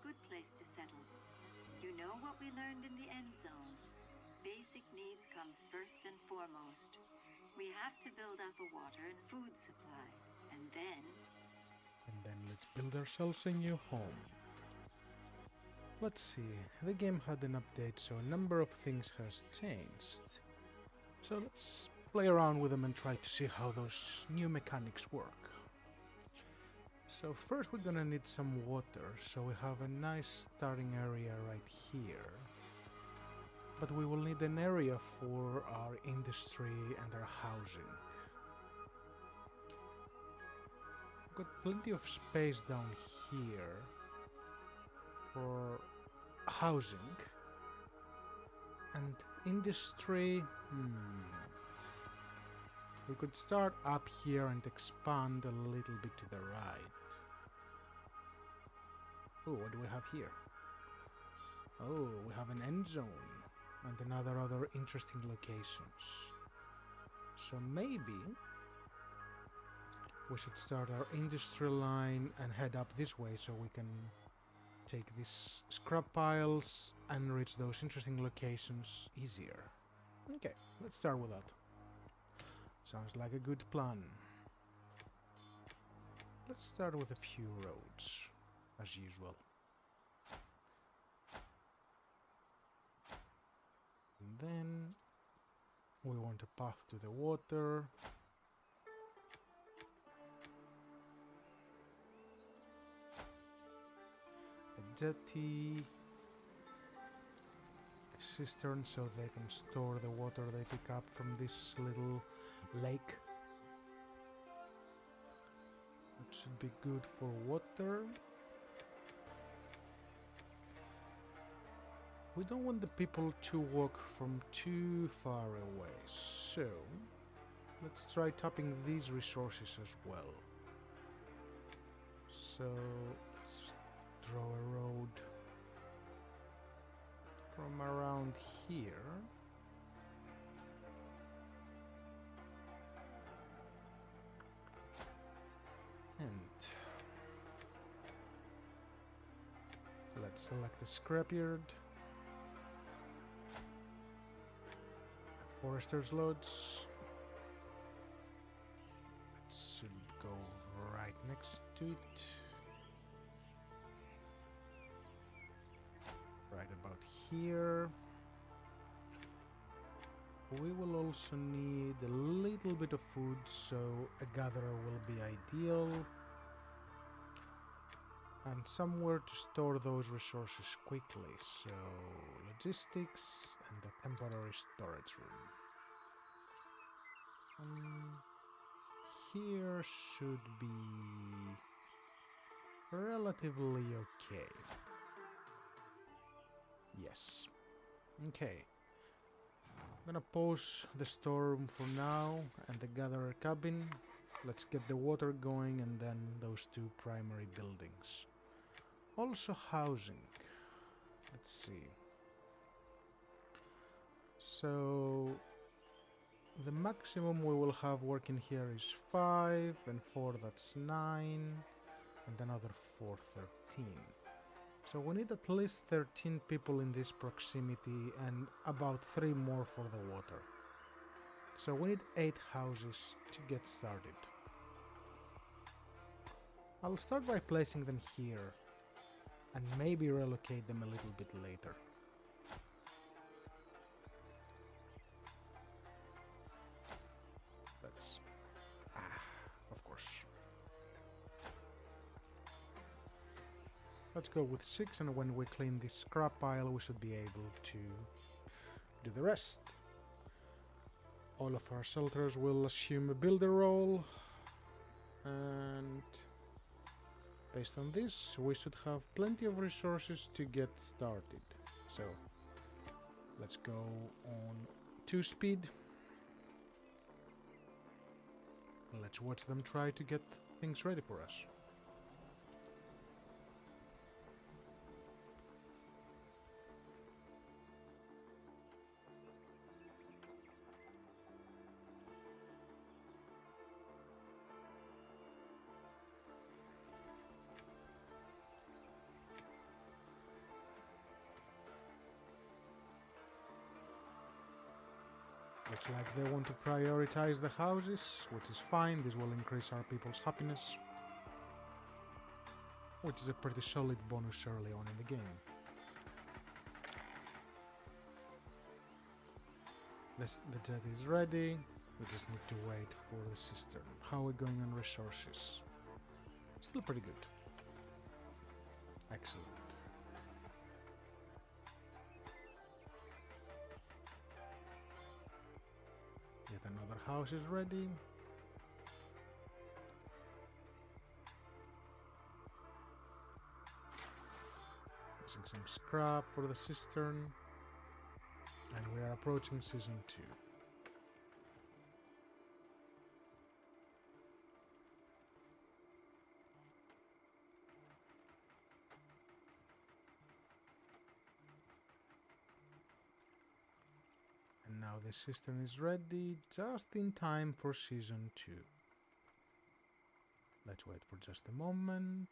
good place to settle. You know what we learned in the end zone. Basic needs come first and foremost. We have to build up a water and food supply, and then let's build ourselves a new home. Let's see, the game had an update, so a number of things has changed. So let's play around with them and try to see how those new mechanics work. So first we're gonna need some water, so we have a nice starting area right here. But we will need an area for our industry and our housing. We've got plenty of space down here for housing and industry. We could start up here and expand a little bit to the right. Oh, what do we have here? Oh, we have an end zone and other interesting locations. So maybe we should start our industry line and head up this way so we can take these scrap piles and reach those interesting locations easier. Okay, let's start with that. Sounds like a good plan. Let's start with a few roads, as usual. And then we want a path to the water. A jetty. A cistern so they can store the water they pick up from this little lake. It should be good for water. We don't want the people to walk from too far away, so let's try tapping these resources as well. So let's draw a road from around here. And let's select the scrapyard. Forester's Lodge. It should go right next to it. Right about here. We will also need a little bit of food, so a gatherer will be ideal. And somewhere to store those resources quickly, so logistics and a temporary storage room. Here should be relatively okay. Yes. Okay. I'm gonna pause the storeroom for now and the gatherer cabin. Let's get the water going and then those two primary buildings. Also housing. Let's see. So the maximum we will have working here is 5 and 4, that's 9, and another 4, 13. So we need at least 13 people in this proximity and about 3 more for the water. So we need 8 houses to get started. I'll start by placing them here and maybe relocate them a little bit later. That's... of course. Let's go with 6, and when we clean this scrap pile we should be able to do the rest. All of our shelters will assume a builder role, and based on this we should have plenty of resources to get started. So let's go on 2 speed. Let's watch them try to get things ready for us. Looks like they want to prioritize the houses, which is fine. This will increase our people's happiness, which is a pretty solid bonus early on in the game. The jet is ready. We just need to wait for the cistern. How are we going on resources? Still pretty good. Excellent. Yet another house is ready. Using some scrap for the cistern. And we are approaching season 2. And now the cistern is ready just in time for season 2. Let's wait for just a moment.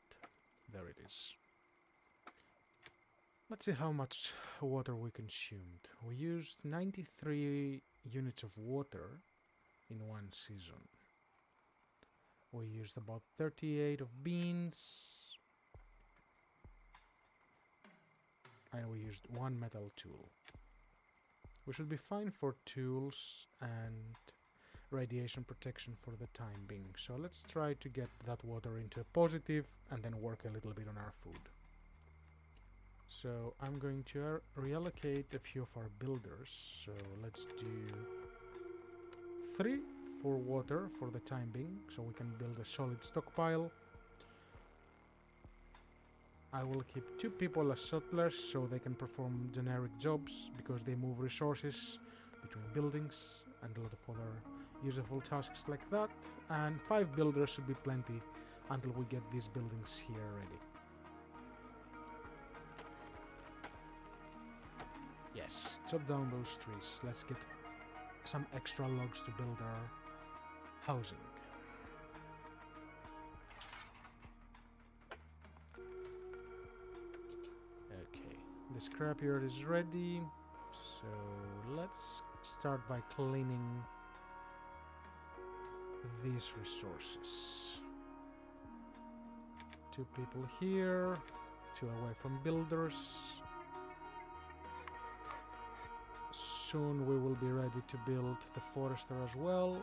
There it is. Let's see how much water we consumed. We used 93 units of water in one season. We used about 38 of beans. And we used one metal tool. We should be fine for tools and radiation protection for the time being. So let's try to get that water into a positive and then work a little bit on our food. So I'm going to reallocate a few of our builders. So let's do 3 for water for the time being, so we can build a solid stockpile. I will keep 2 people as settlers so they can perform generic jobs because they move resources between buildings and a lot of other useful tasks like that. And 5 builders should be plenty until we get these buildings here ready. Yes, chop down those trees. Let's get some extra logs to build our housing. Okay, the scrapyard is ready, so let's start by cleaning these resources. 2 people here, 2 away from builders. Soon we will be ready to build the forester as well.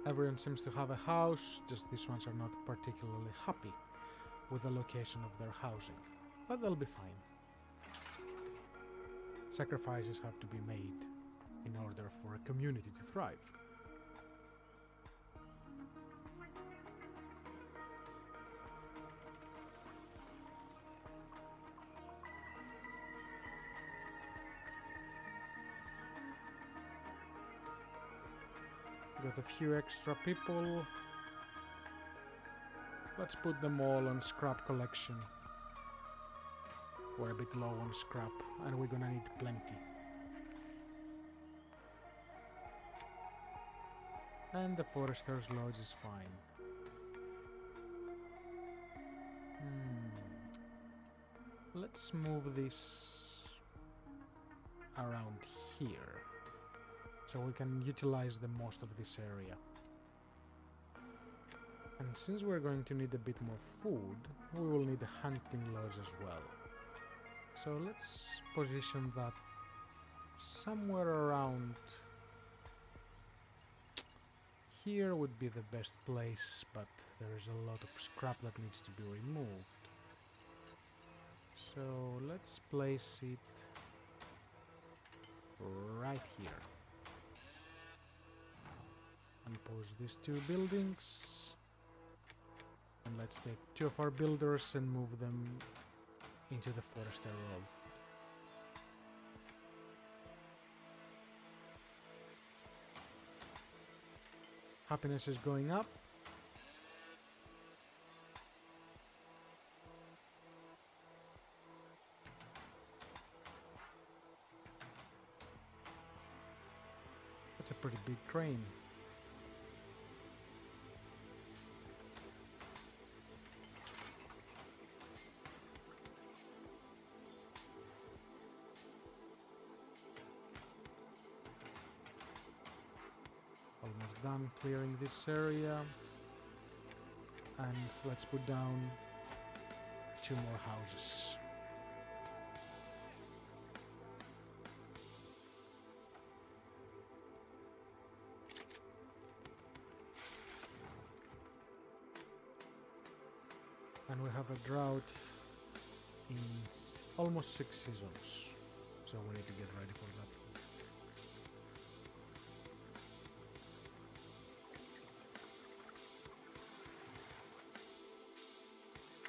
Everyone seems to have a house, just these ones are not particularly happy with the location of their housing, but they'll be fine. Sacrifices have to be made in order for a community to thrive. Got a few extra people. Let's put them all on scrap collection. We're a bit low on scrap, and we're gonna need plenty. And the Forester's Lodge is fine. Let's move this around here, so we can utilize the most of this area. And since we're going to need a bit more food, we will need a hunting lodge as well. So let's position that somewhere around here would be the best place, but there is a lot of scrap that needs to be removed. So let's place it right here. And pause these 2 buildings. And let's take 2 of our builders and move them into the forester role. Happiness is going up. It's a pretty big crane. Almost done clearing this area. And let's put down 2 more houses. And we have a drought in almost 6 seasons, so we need to get ready for that.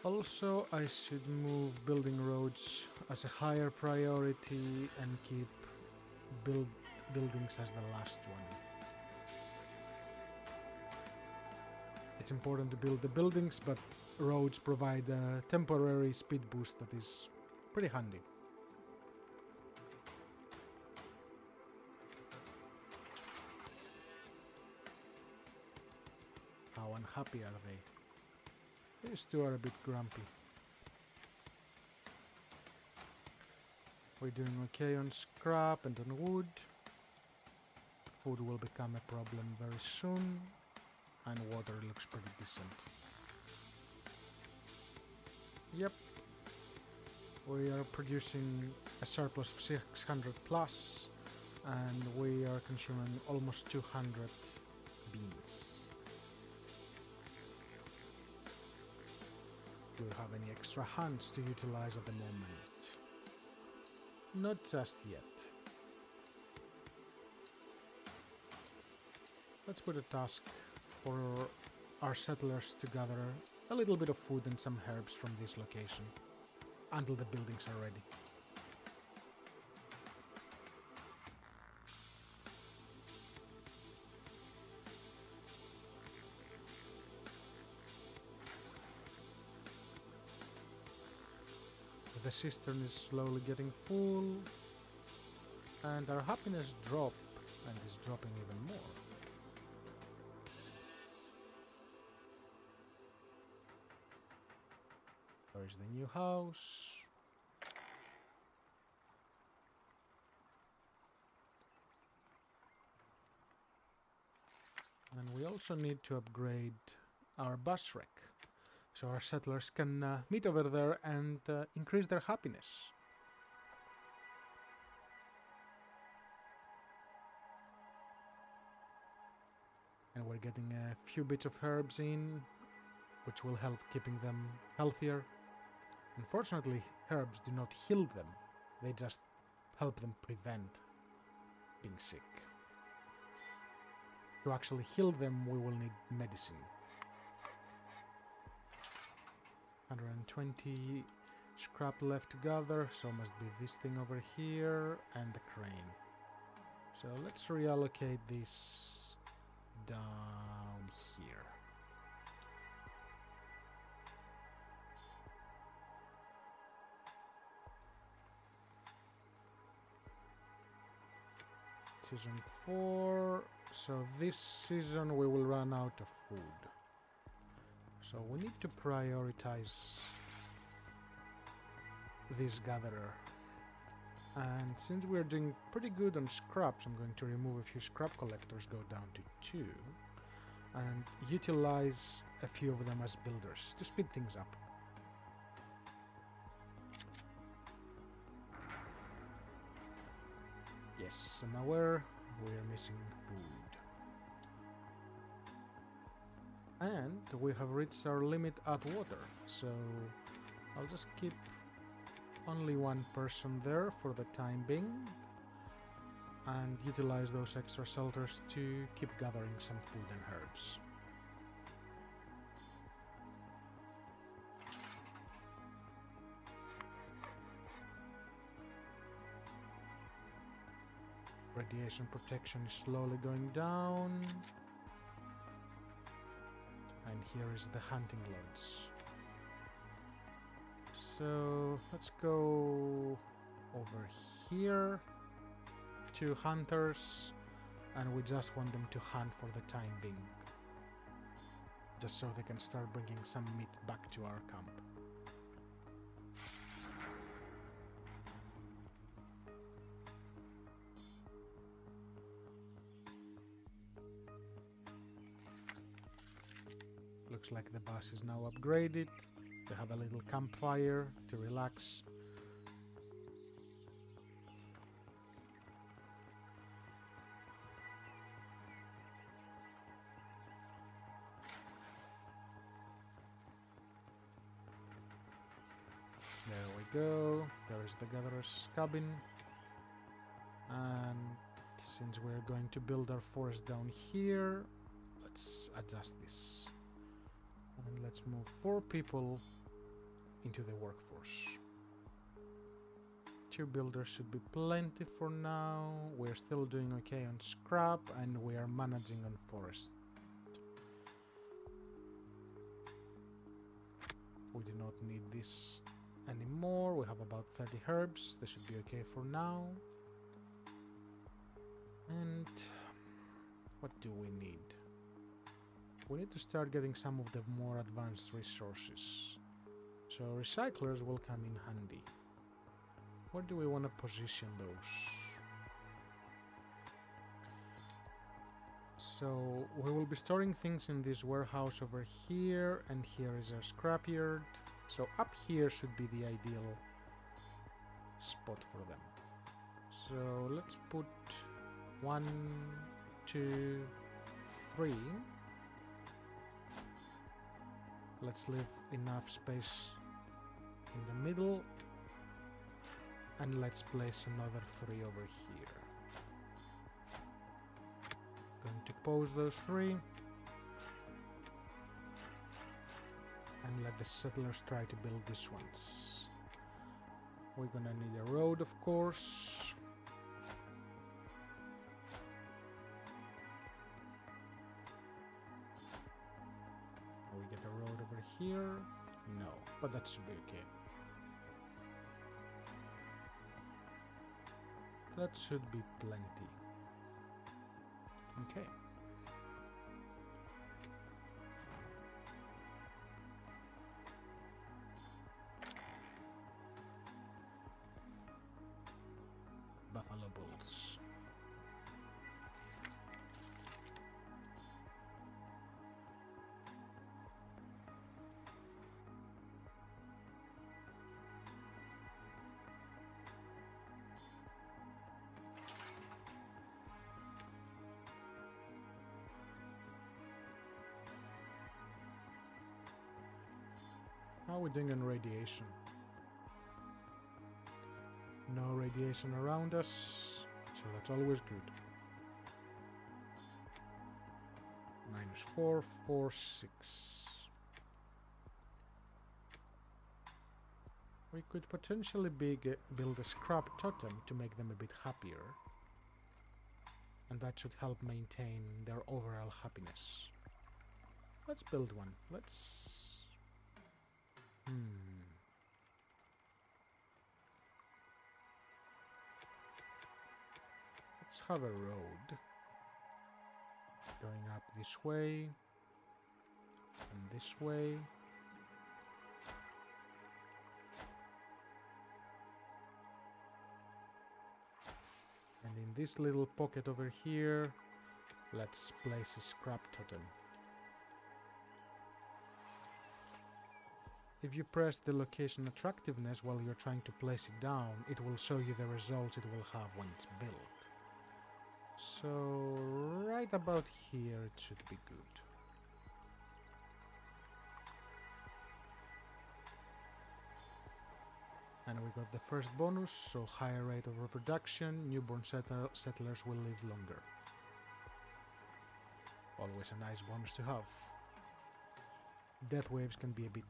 Also, I should move building roads as a higher priority and keep buildings as the last one. It's important to build the buildings, but roads provide a temporary speed boost that is pretty handy. How unhappy are they? These two are a bit grumpy. We're doing okay on scrap and on wood. Food will become a problem very soon, and water looks pretty decent. Yep, we are producing a surplus of 600 plus, and we are consuming almost 200 beans. Do you have any extra hands to utilize at the moment? Not just yet. Let's put a task for our settlers to gather a little bit of food and some herbs from this location until the buildings are ready. The cistern is slowly getting full, and our happiness drop, and is dropping even more. There is the new house. And we also need to upgrade our bus wreck, so our settlers can meet over there and increase their happiness. And we're getting a few bits of herbs in, which will help keeping them healthier. Unfortunately, herbs do not heal them, they just help them prevent being sick. To actually heal them, we will need medicine. 120 scrap left to gather, so must be this thing over here and the crane. So let's reallocate this down here. Season 4, so this season we will run out of food. So we need to prioritize this gatherer. And since we're doing pretty good on scraps, I'm going to remove a few scrap collectors, go down to 2, and utilize a few of them as builders to speed things up. Yes, I'm aware we're missing food. And we have reached our limit at water, so I'll just keep only one person there for the time being and utilize those extra shelters to keep gathering some food and herbs. Radiation protection is slowly going down. And here is the hunting lodge. So let's go over here. 2 hunters and we just want them to hunt for the time being, just so they can start bringing some meat back to our camp. Looks like the bus is now upgraded. They have a little campfire to relax. There we go. There is the gatherer's cabin. And since we're going to build our forest down here, let's adjust this. And let's move 4 people into the workforce. 2 builders should be plenty for now. We're still doing okay on scrap, and we are managing on forest. We do not need this anymore. We have about 30 herbs. They should be okay for now. And what do we need? We need to start getting some of the more advanced resources. So recyclers will come in handy. Where do we want to position those? So we will be storing things in this warehouse over here, and here is our scrapyard. So up here should be the ideal spot for them. So let's put 1, 2, 3. Let's leave enough space in the middle, and let's place another 3 over here. Going to pose those 3 and let the settlers try to build these ones. We're gonna need a road, of course. We get a road over here? No, but that should be okay. That should be plenty. Okay. Buffalo bulls. How are we doing on radiation? No radiation around us, so that's always good. -4, 4, 6. We could potentially build a scrap totem to make them a bit happier, and that should help maintain their overall happiness. Let's build one. Let's... Let's have a road going up this way and this way. And in this little pocket over here, let's place a scrap totem. If you press the location attractiveness while you're trying to place it down, it will show you the results it will have when it's built. So right about here it should be good. And we got the first bonus, so higher rate of reproduction, newborn settlers will live longer. Always a nice bonus to have. Death waves can be a bit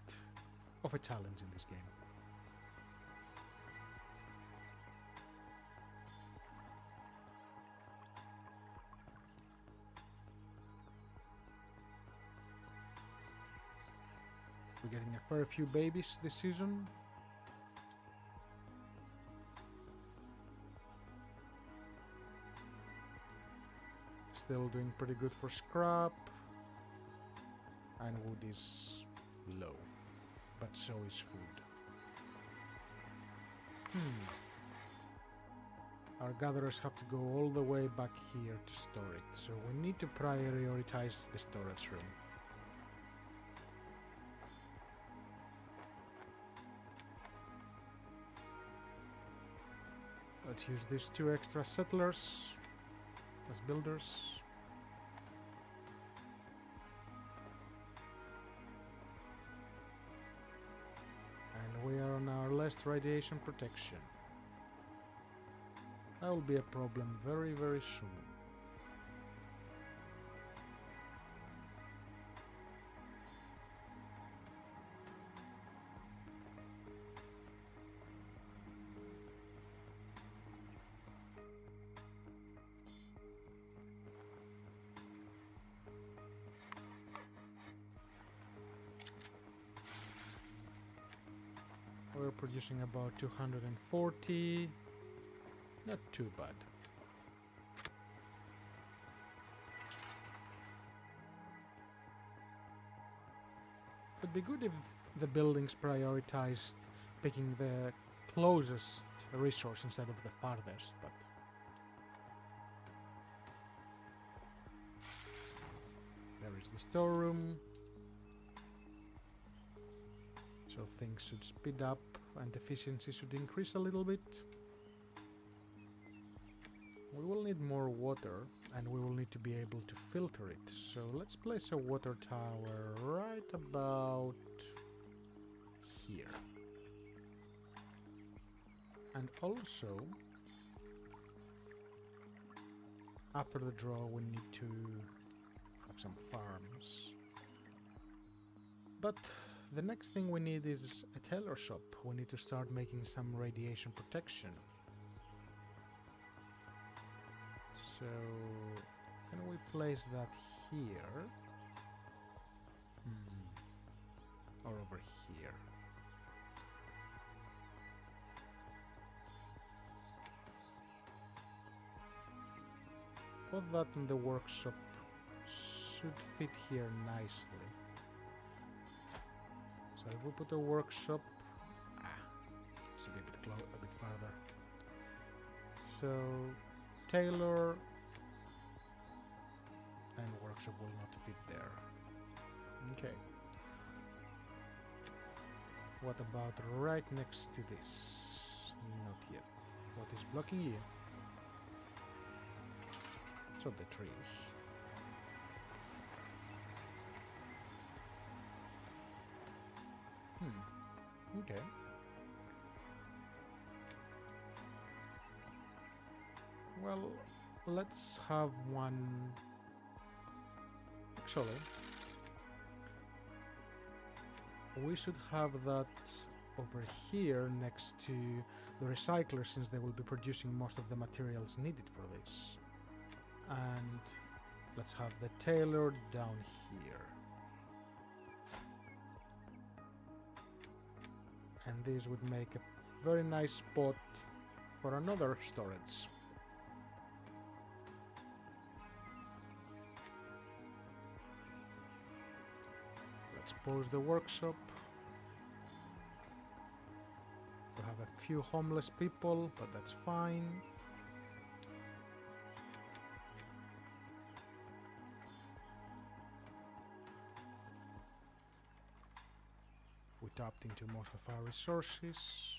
of a challenge in this game. We're getting a fair few babies this season. still doing pretty good for scrap. And wood is low. But so is food. Our gatherers have to go all the way back here to store it, so we need to prioritize the storage room. Let's use these 2 extra settlers as builders. And we are on our last radiation protection. That will be a problem very, very soon. We're producing about 240. Not too bad. It'd be good if the buildings prioritized picking the closest resource instead of the farthest, but there is the storeroom. So things should speed up and efficiency should increase a little bit. We will need more water and we will need to be able to filter it. So let's place a water tower right about here. And also, after the draw we need to have some farms. But the next thing we need is a tailor shop. We need to start making some radiation protection. So, can we place that here? Or over here? Put that in the workshop. Should fit here nicely. So if we put a workshop, it's a bit farther. So tailor and workshop will not fit there. Okay. What about right next to this? Not yet. What is blocking you? So the trees. Okay. Well, let's have one. Actually, we should have that over here next to the recycler, since they will be producing most of the materials needed for this. And let's have the tailor down here. And this would make a very nice spot for another storage. Let's pause the workshop. We have a few homeless people, but that's fine. We tapped into most of our resources.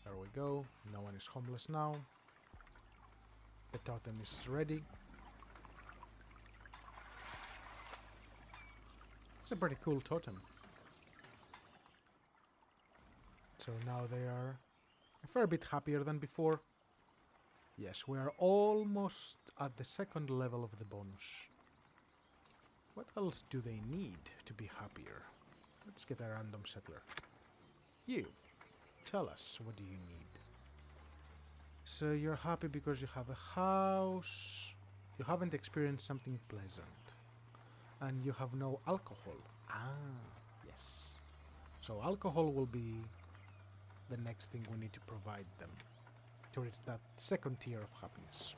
There we go. No one is homeless now. The totem is ready. It's a pretty cool totem. So now they are a fair bit happier than before. Yes, we are almost at the second level of the bonus. What else do they need to be happier? Let's get a random settler. You, tell us, what do you need? So you're happy because you have a house, you haven't experienced something pleasant, and you have no alcohol. Yes. So alcohol will be the next thing we need to provide them to reach that second tier of happiness.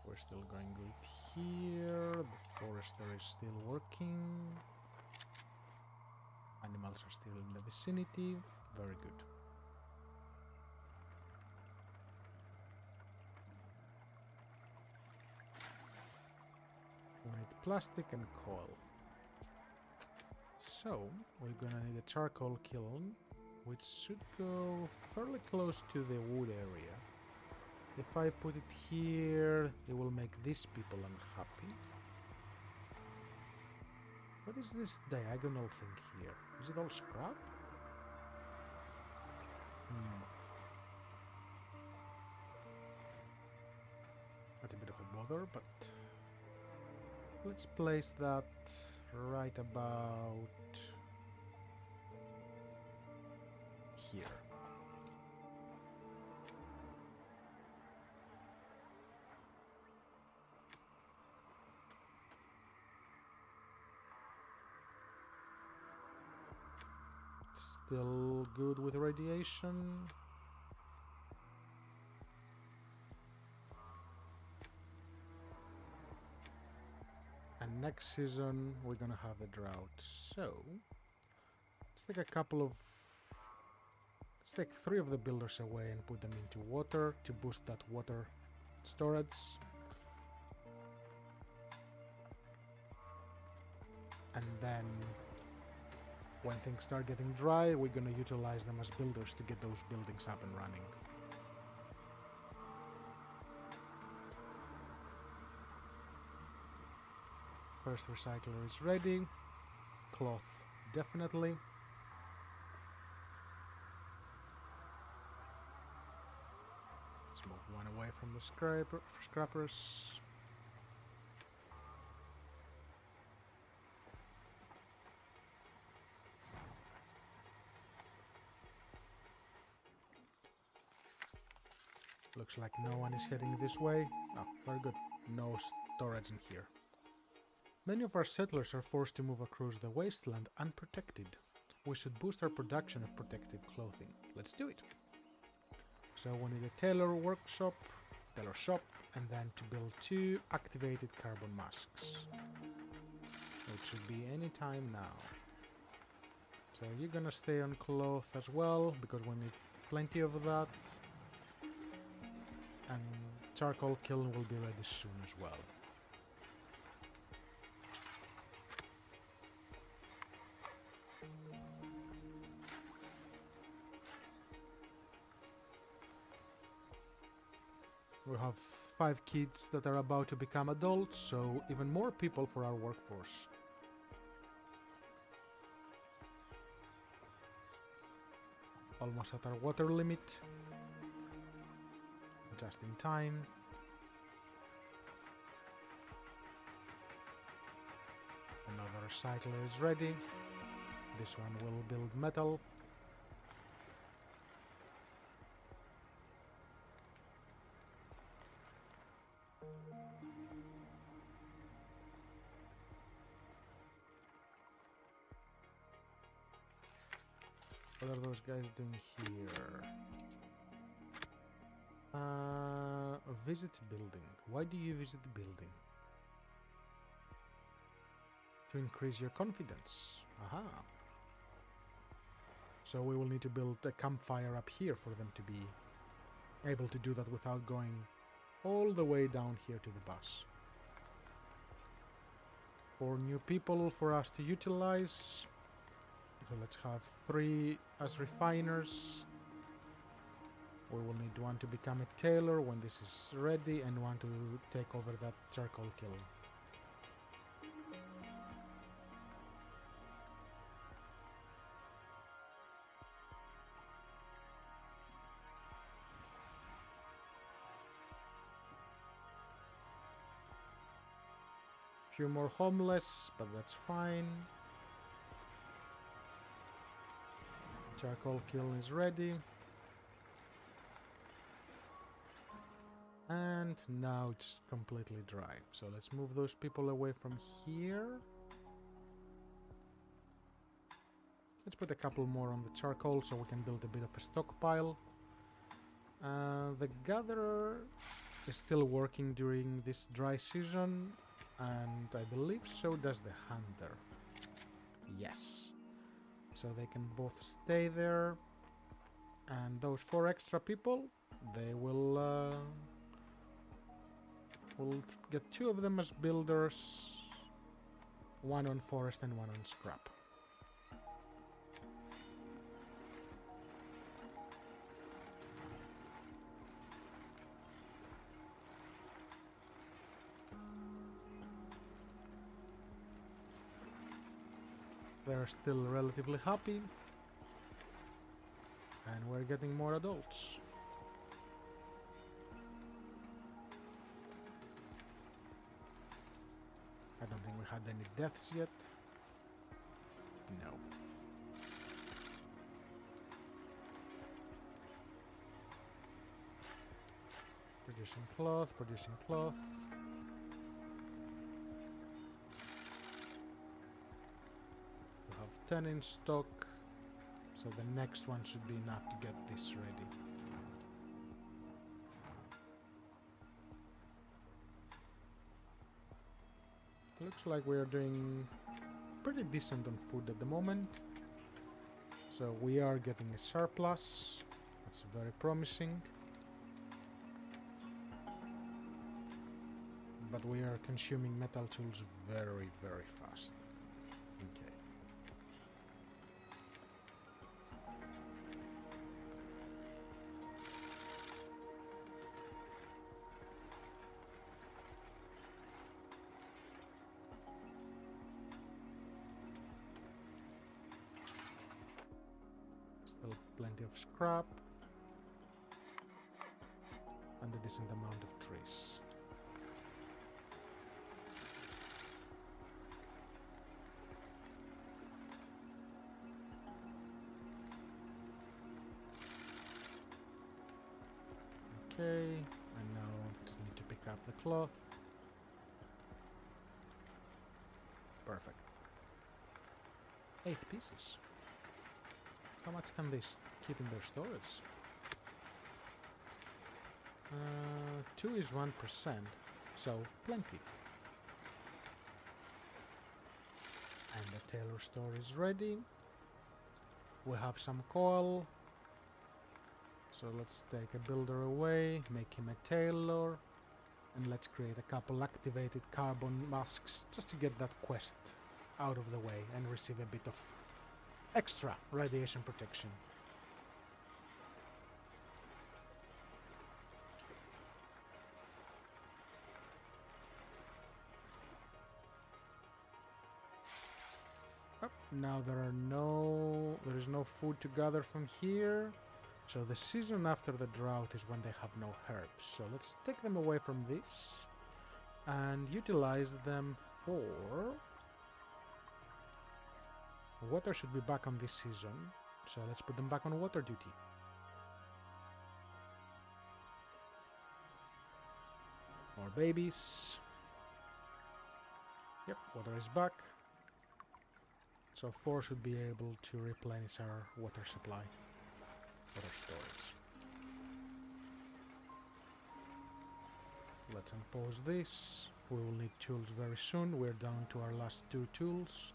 We're still going good here. The forester is still working. Animals are still in the vicinity. Very good. We need plastic and coal. So, we're gonna need a charcoal kiln, which should go fairly close to the wood area. If I put it here, it will make these people unhappy. What is this diagonal thing here? Is it all scrap? That's a bit of a bother, but let's place that right about here. Still good with radiation. And next season we're gonna have the drought. So let's take let's take 3 of the builders away and put them into water to boost that water storage. And then when things start getting dry, we're gonna utilize them as builders to get those buildings up and running. First recycler is ready. Cloth, definitely. Let's move one away from the scrappers. Looks like no one is heading this way. Oh, very good. No storage in here. Many of our settlers are forced to move across the wasteland unprotected. We should boost our production of protective clothing. Let's do it. So we need a tailor shop, and then to build 2 activated carbon masks. It should be any time now. So you're gonna stay on cloth as well, because we need plenty of that. And charcoal kiln will be ready soon as well. We have 5 kids that are about to become adults, so even more people for our workforce. Almost at our water limit. Just in time. Another recycler is ready. This one will build metal. What are those guys doing here? Visit building. Why do you visit the building? To increase your confidence. Aha. So we will need to build a campfire up here for them to be able to do that without going all the way down here to the bus. 4 new people for us to utilize. So let's have 3 as refiners. We will need 1 to become a tailor when this is ready, and 1 to take over that charcoal kiln. Few more homeless, but that's fine. Charcoal kiln is ready. And now it's completely dry. So let's move those people away from here. Let's put a couple more on the charcoal so we can build a bit of a stockpile. The gatherer is still working during this dry season, and I believe so does the hunter. Yes. So they can both stay there, and those 4 extra people, they will we'll get 2 of them as builders, 1 on forest and 1 on scrap. They're still relatively happy, and we're getting more adults. I don't think we had any deaths yet. No. Producing cloth, producing cloth. We have 10 in stock, so the next one should be enough to get this ready. Looks like we are doing pretty decent on food at the moment. So we are getting a surplus. That's very promising. But we are consuming metal tools very, very fast. Okay. Still plenty of scrap and a decent amount of trees. Okay, and now just need to pick up the cloth. Perfect. 8 pieces. How much can they keep in their storage? 2 is 1%, so plenty. And the tailor store is ready. We have some coal. So let's take a builder away, make him a tailor, and let's create a couple activated carbon masks just to get that quest out of the way and receive a bit of extra radiation protection. Oh, now there is no food to gather from here. So the season after the drought is when they have no herbs. So let's take them away from this and utilize them for... Water should be back on this season, so let's put them back on water duty. More babies. Yep, water is back. So 4 should be able to replenish our water supply. Water storage. Let's unpause this. We will need tools very soon. We're down to our last 2 tools.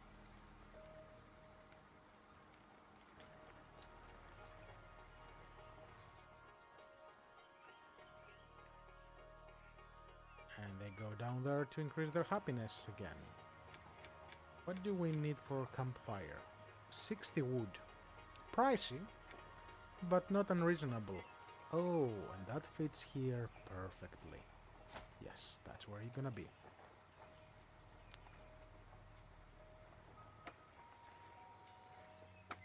And they go down there to increase their happiness again. What do we need for a campfire? 60 wood. Pricey, but not unreasonable. Oh, and that fits here perfectly. Yes, that's where you're gonna be.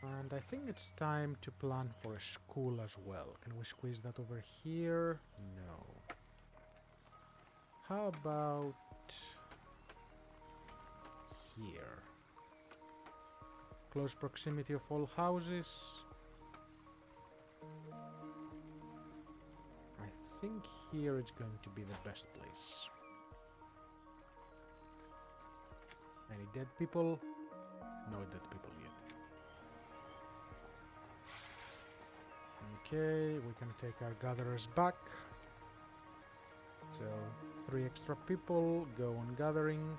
And I think it's time to plan for a school as well. Can we squeeze that over here? No. How about here? Close proximity of all houses. I think here it's going to be the best place. Any dead people? No dead people yet. Okay, we can take our gatherers back. 3 extra people, go on gathering.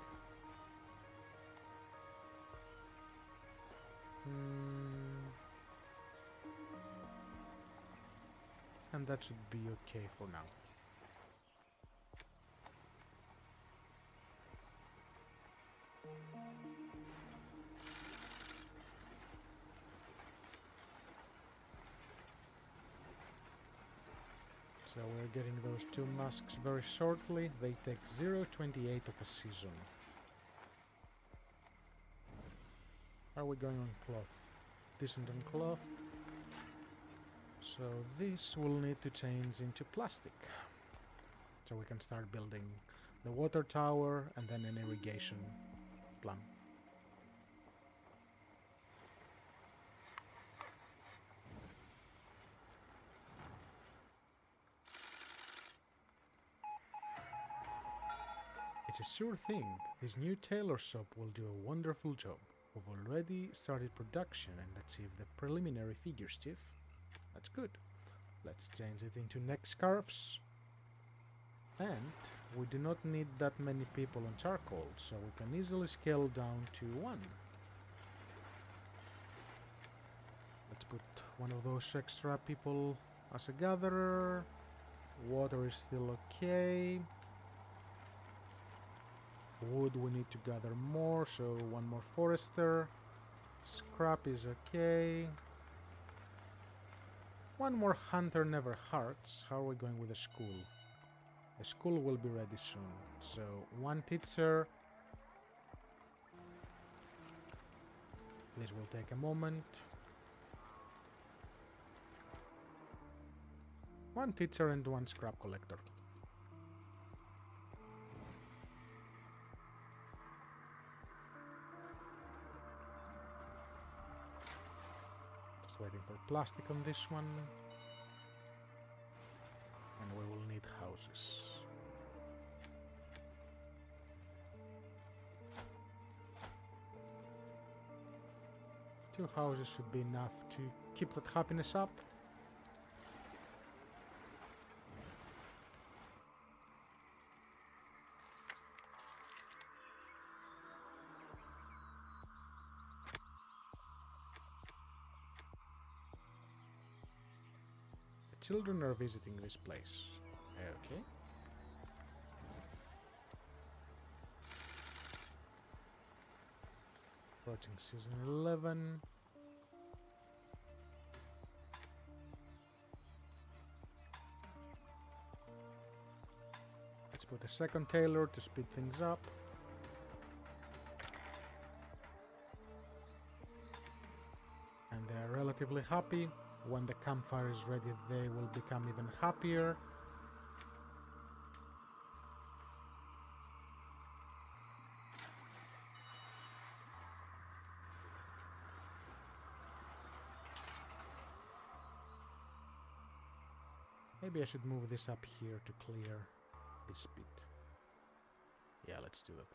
And that should be okay for now. So we're getting those 2 masks very shortly. They take 0.28 of a season. Are we going on cloth? Decent on cloth. So this will need to change into plastic. So we can start building the water tower and then an irrigation plan. It's a sure thing. This new tailor shop will do a wonderful job. We've already started production and achieved the preliminary figures, Chief. That's good. Let's change it into neck scarves. And we do not need that many people on charcoal, so we can easily scale down to 1. Let's put one of those extra people as a gatherer. Water is still okay. Wood we need to gather more, so 1 more forester. Scrap is okay. 1 more hunter never hurts. How are we going with the school? The school will be ready soon. So 1 teacher. This will take a moment. 1 teacher and 1 scrap collector. Just waiting for plastic on this one. And we will need houses. Two houses should be enough to keep that happiness up. The children are visiting this place. Okay. Approaching season 11. Let's put a second tailor to speed things up. And they are relatively happy. When the campfire is ready, they will become even happier. Maybe I should move this up here to clear this bit. Yeah, let's do that.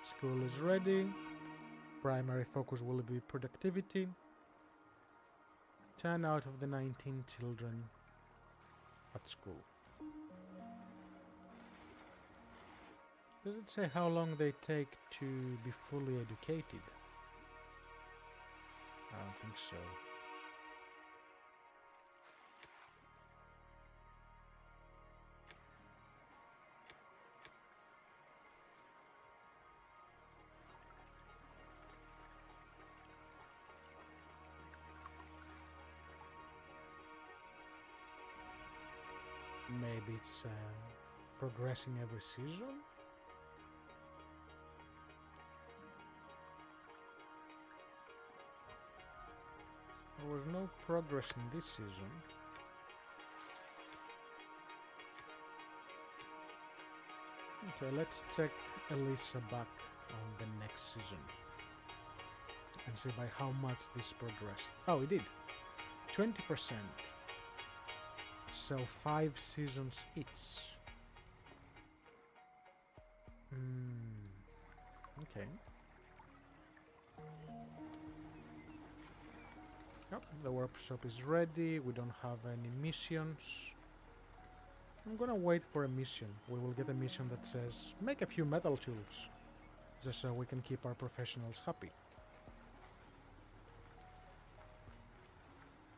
School is ready. Primary focus will be productivity. 10 out of the 19 children at school. Does it say how long they take to be fully educated? I don't think so. Maybe it's progressing every season? There was no progress in this season. Okay, let's check Elisa back on the next season and see by how much this progressed. Oh, it did. 20%. So 5 seasons each. Okay. Yep, the workshop is ready. We don't have any missions. I'm gonna wait for a mission. We will get a mission that says, make a few metal tools. Just so we can keep our professionals happy.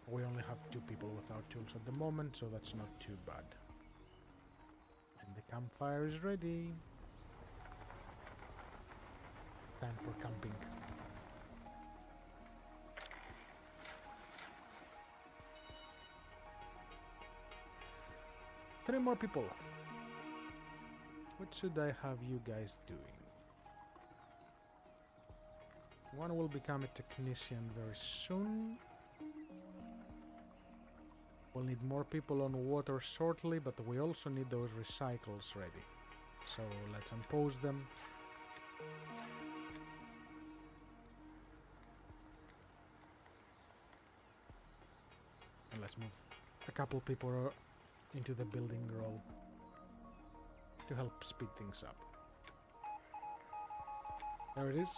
We only have 2 people without tools at the moment, so that's not too bad. And the campfire is ready. Time for camping. Three more people. What should I have you guys doing? One will become a technician very soon. We'll need more people on water shortly, but we also need those recycles ready. So let's unpause them. And let's move a couple people into the building role to help speed things up. There it is.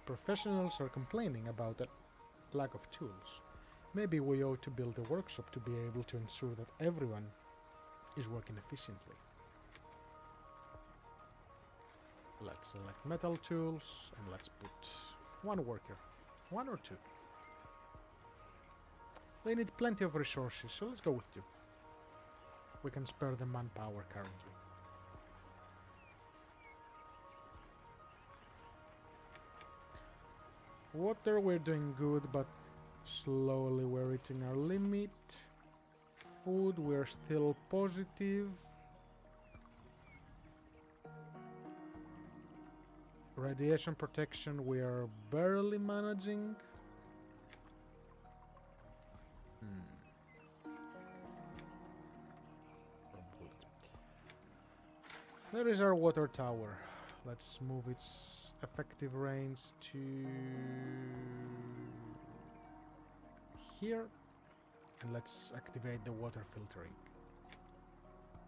Professionals are complaining about a lack of tools. Maybe we ought to build a workshop to be able to ensure that everyone is working efficiently. Let's select metal tools and let's put 1 worker. 1 or 2. They need plenty of resources, so let's go with 2. We can spare the manpower currently. Water, we're doing good, but slowly we're reaching our limit. Food, we're still positive. Radiation protection, we are barely managing. There is our water tower. Let's move its effective range to here, and let's activate the water filtering.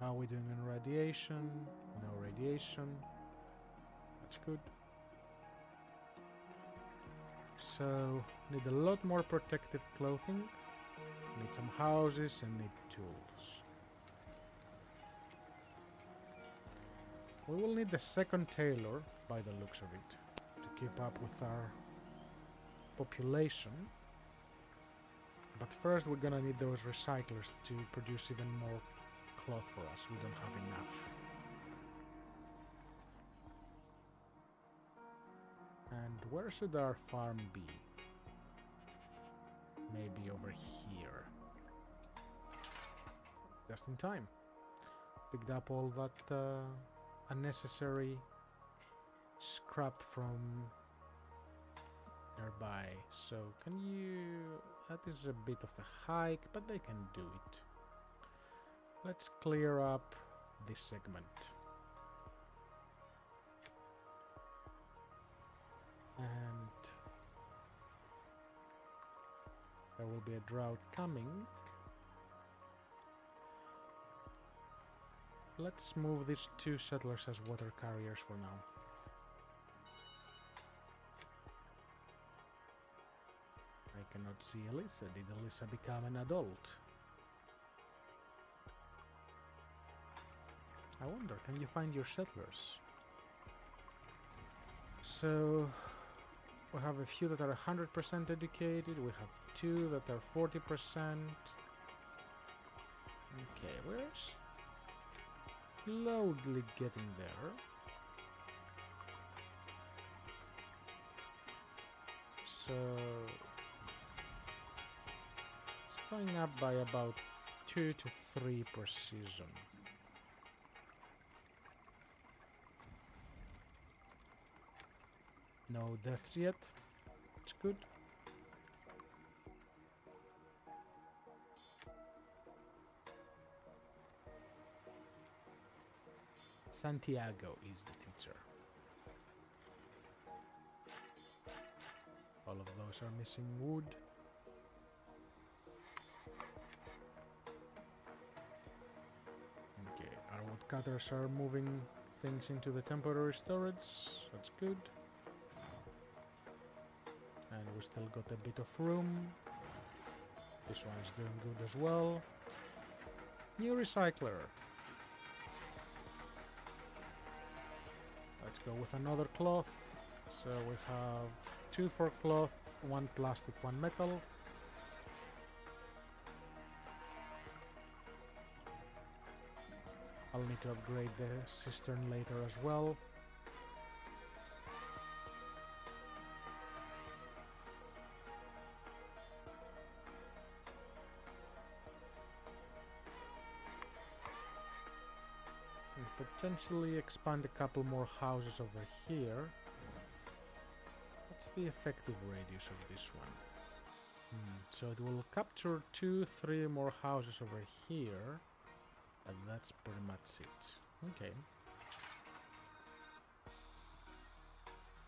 How are we doing in radiation? No radiation. That's good. So, need a lot more protective clothing, need some houses, and need tools. We will need the second tailor, by the looks of it, to keep up with our population. But first we're gonna need those recyclers to produce even more cloth for us. We don't have enough. And where should our farm be? Maybe over here. Just in time. Picked up all that unnecessary scrap from nearby. So can you... that is a bit of a hike, but they can do it. Let's clear up this segment. And there will be a drought coming. Let's move these 2 settlers as water carriers for now. I cannot see Elisa. Did Elisa become an adult? I wonder, can you find your settlers? So, we have a few that are 100% educated, we have 2 that are 40%. Okay, where's... slowly getting there. So it's going up by about 2 to 3 per season. No deaths yet. It's good. Santiago is the teacher. All of those are missing wood. Okay, our woodcutters are moving things into the temporary storage. That's good. And we still got a bit of room. This one is doing good as well. New recycler. Let's go with another cloth. So we have 2 for cloth, 1 plastic, 1 metal. I'll need to upgrade the cistern later as well. And potentially expand a couple more houses over here. What's the effective radius of this one? So it will capture 2-3 more houses over here. And that's pretty much it. Okay.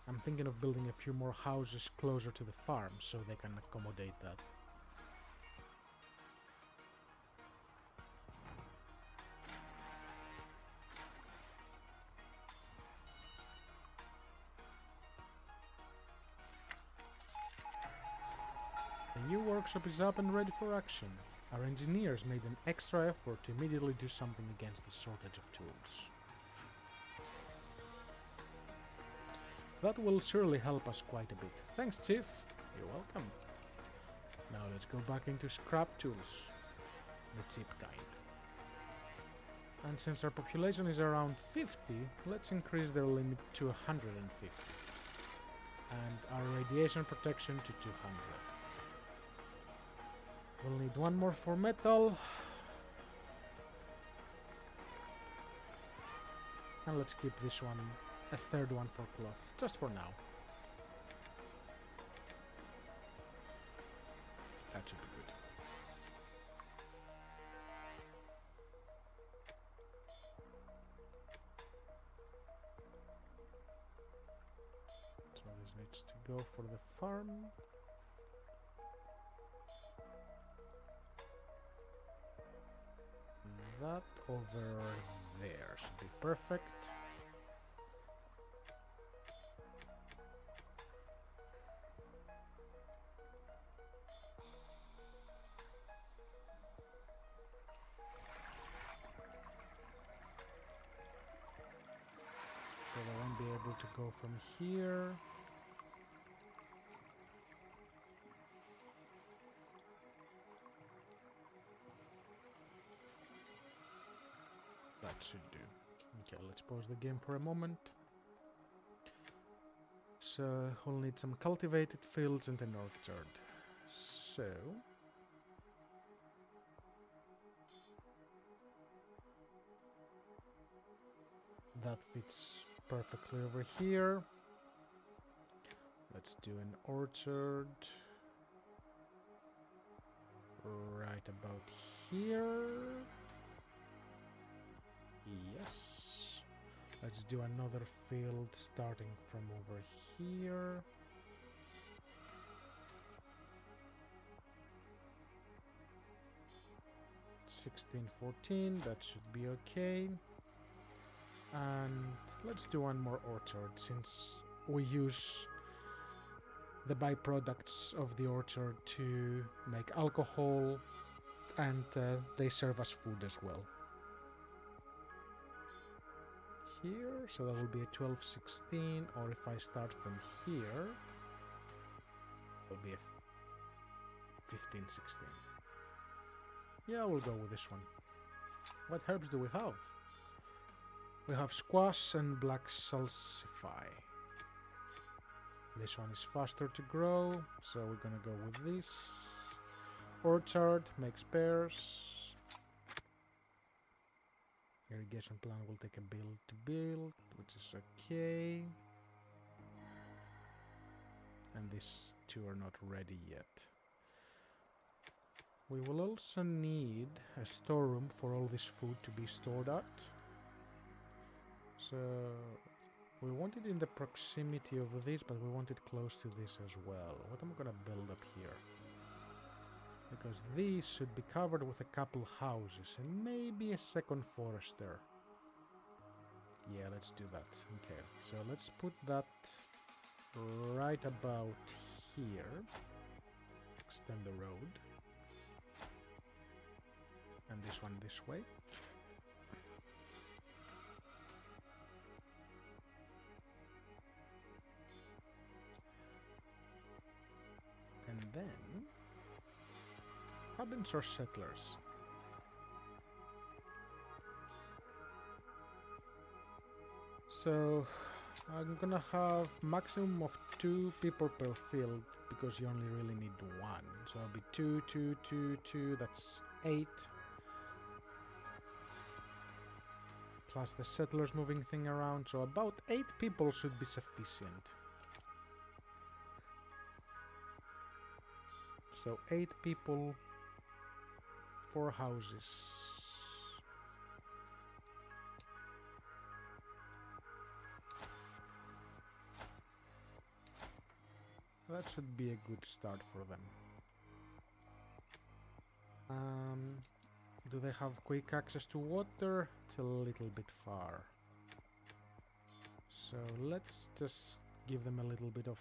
I'm thinking of building a few more houses closer to the farm so they can accommodate that. The new workshop is up and ready for action. Our engineers made an extra effort to immediately do something against the shortage of tools. That will surely help us quite a bit. Thanks, Chief. You're welcome. Now let's go back into scrap tools. The cheap kind. And since our population is around 50, let's increase their limit to 150. And our radiation protection to 200. We'll need 1 more for metal. And let's keep this one, a 3rd one for cloth, just for now. That should be good. So this needs to go for the farm. That over there should be perfect. So they won't be able to go from here. That should do. Okay, let's pause the game for a moment. So we'll need some cultivated fields and an orchard. So that fits perfectly over here. Let's do an orchard right about here. Yes. Let's do another field starting from over here. $16.14, that should be okay. And let's do one more orchard since we use the byproducts of the orchard to make alcohol and they serve as food as well. Here, so that will be a 12.16, or if I start from here, it will be a 15.16. Yeah, we'll go with this one. What herbs do we have? We have squash and black salsify. This one is faster to grow, so we're gonna go with this. Orchard makes pears. Irrigation plant will take a build to build, which is okay. And these two are not ready yet. We will also need a storeroom for all this food to be stored at. So we want it in the proximity of this, but we want it close to this as well. What am I gonna build up here? Because these should be covered with a couple houses and maybe a second forester. Yeah, let's do that. Okay, so let's put that right about here. Extend the road. this one this way. And then cabins or settlers. So I'm gonna have maximum of 2 people per field because you only really need 1. So it'll be 2, 2, 2, 2, that's 8. Plus the settlers moving thing around, so about 8 people should be sufficient. So 8 people, 4 houses. That should be a good start for them. Do they have quick access to water? It's a little bit far. So let's just give them a little bit of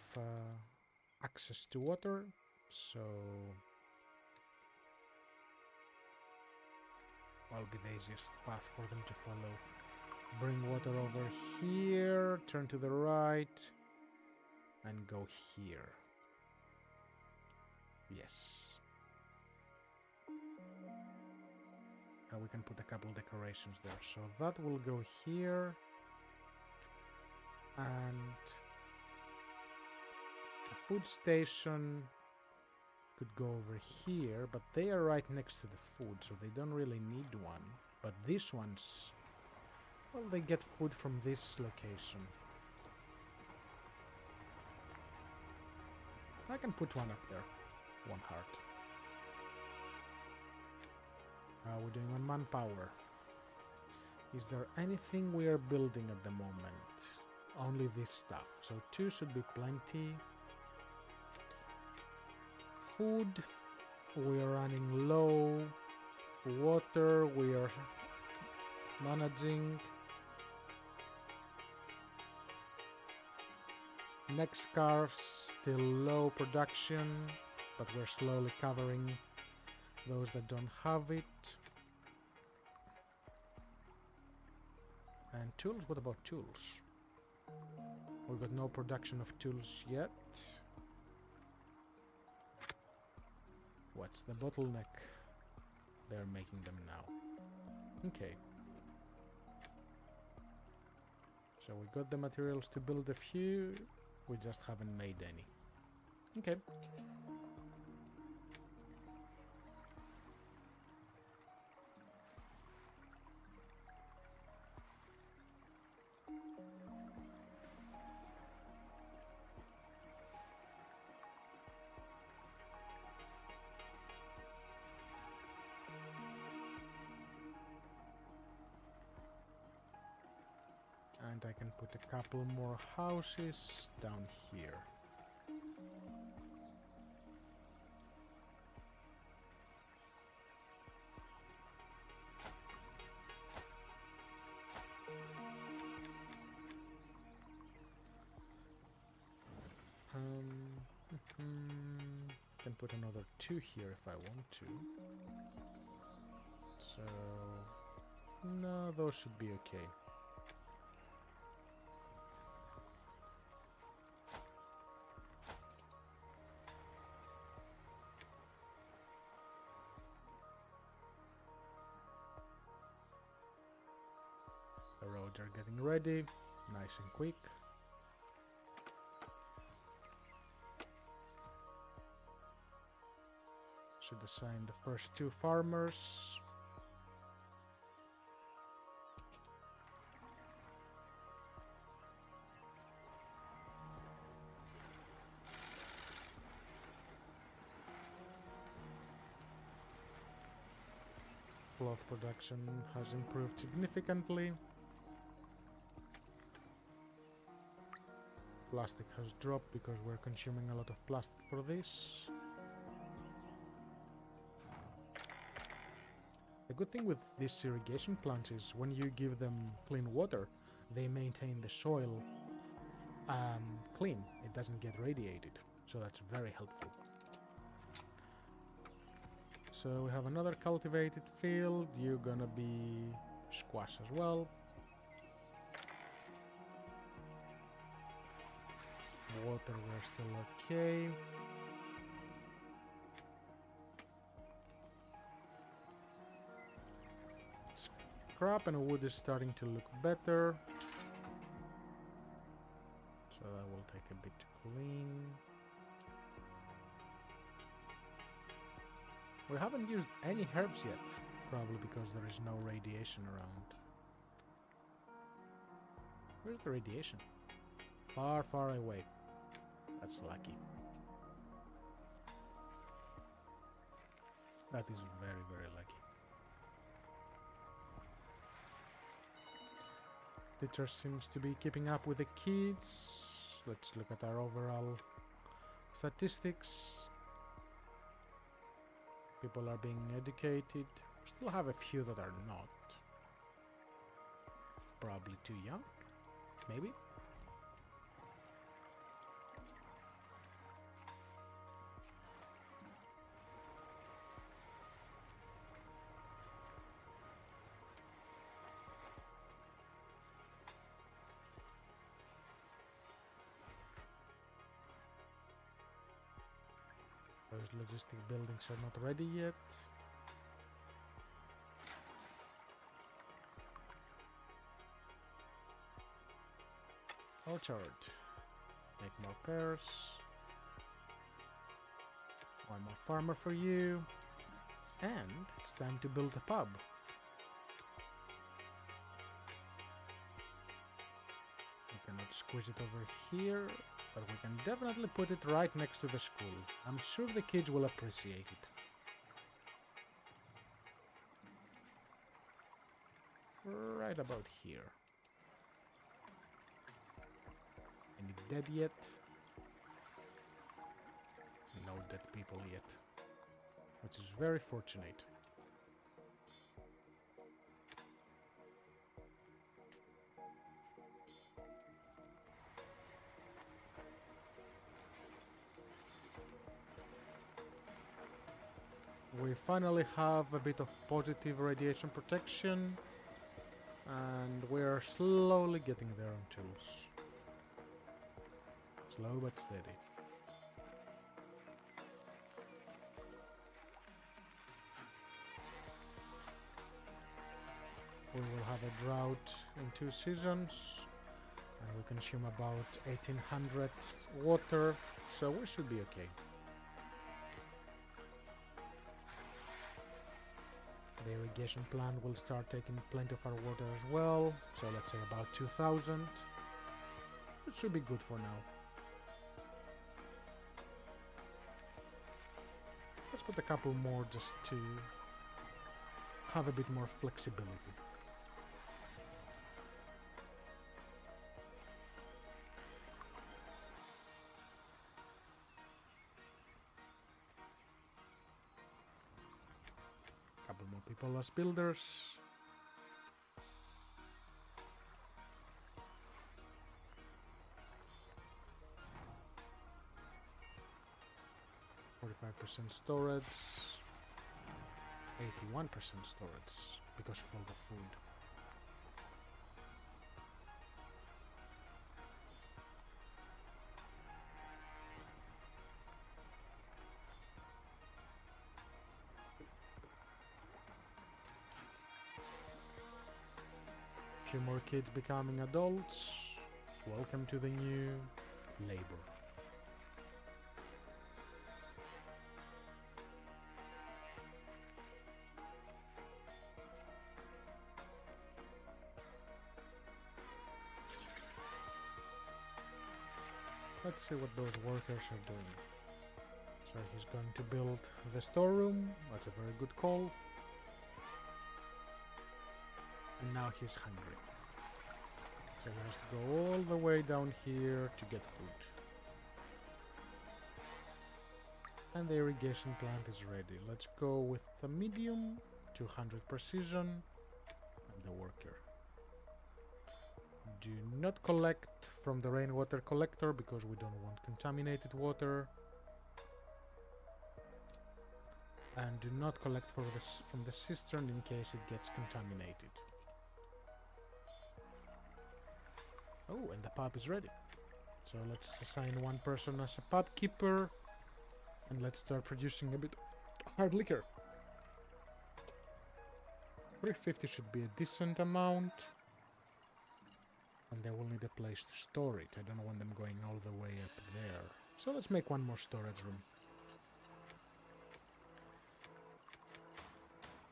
access to water. So will be the easiest path for them to follow. Bring water over here, turn to the right, and go here. Yes. Now we can put a couple decorations there. So that will go here. And a food station could go over here, but they are right next to the food, so they don't really need one. But these ones, well, they get food from this location. I can put one up there. 1 heart. How are we doing on manpower? Is there anything we are building at the moment? Only this stuff. So 2 should be plenty. Food, we are running low. Water, we are managing. Next scarves, still low production, but we're slowly covering those that don't have it. And tools, what about tools? We've got no production of tools yet. What's the bottleneck? They're making them now. Okay. So we got the materials to build a few, we just haven't made any. Okay. And I can put a couple more houses down here. Can put another 2 here if I want to. So no, those should be okay. The roads are getting ready, nice and quick. Should assign the first 2 farmers. Cloth production has improved significantly. Plastic has dropped because we're consuming a lot of plastic for this. The good thing with these irrigation plants is when you give them clean water, they maintain the soil clean. It doesn't get radiated, so that's very helpful. So we have another cultivated field. You're gonna be squash as well. Water, we're still okay. Scrap and wood is starting to look better. So that will take a bit to clean. We haven't used any herbs yet, probably because there is no radiation around. Where's the radiation? Far, far away. That's lucky. That is very, very lucky. Teacher seems to be keeping up with the kids. Let's look at our overall statistics. People are being educated. We still have a few that are not. Probably too young, maybe? Those logistic buildings are not ready yet. Orchard. Make more pears. One more farmer for you. And it's time to build a pub. We cannot squeeze it over here, but we can definitely put it right next to the school. I'm sure the kids will appreciate it. Right about here. Any dead yet? No dead people yet. Which is very fortunate. We finally have a bit of positive radiation protection, and we're slowly getting there on tools. Slow but steady. We will have a drought in 2 seasons, and we consume about 1800 water, so we should be okay. The irrigation plant will start taking plenty of our water as well, so let's say about 2000. It should be good for now. Let's put a couple more just to have a bit more flexibility. Couple more people as builders. %, storage, 81% storage because of all the food. Few more kids becoming adults. Welcome to the new labor. Let's see what those workers are doing. So he's going to build the storeroom. That's a very good call. And now he's hungry. So he has to go all the way down here to get food. And the irrigation plant is ready. Let's go with the medium, 200 precision, and the worker. Do not collect from the rainwater collector because we don't want contaminated water. And do not collect from the cistern in case it gets contaminated. Oh, and the pub is ready. So let's assign one person as a pub keeper, and let's start producing a bit of hard liquor. 350 should be a decent amount. And they will need a place to store it. I don't want them going all the way up there. So let's make one more storage room.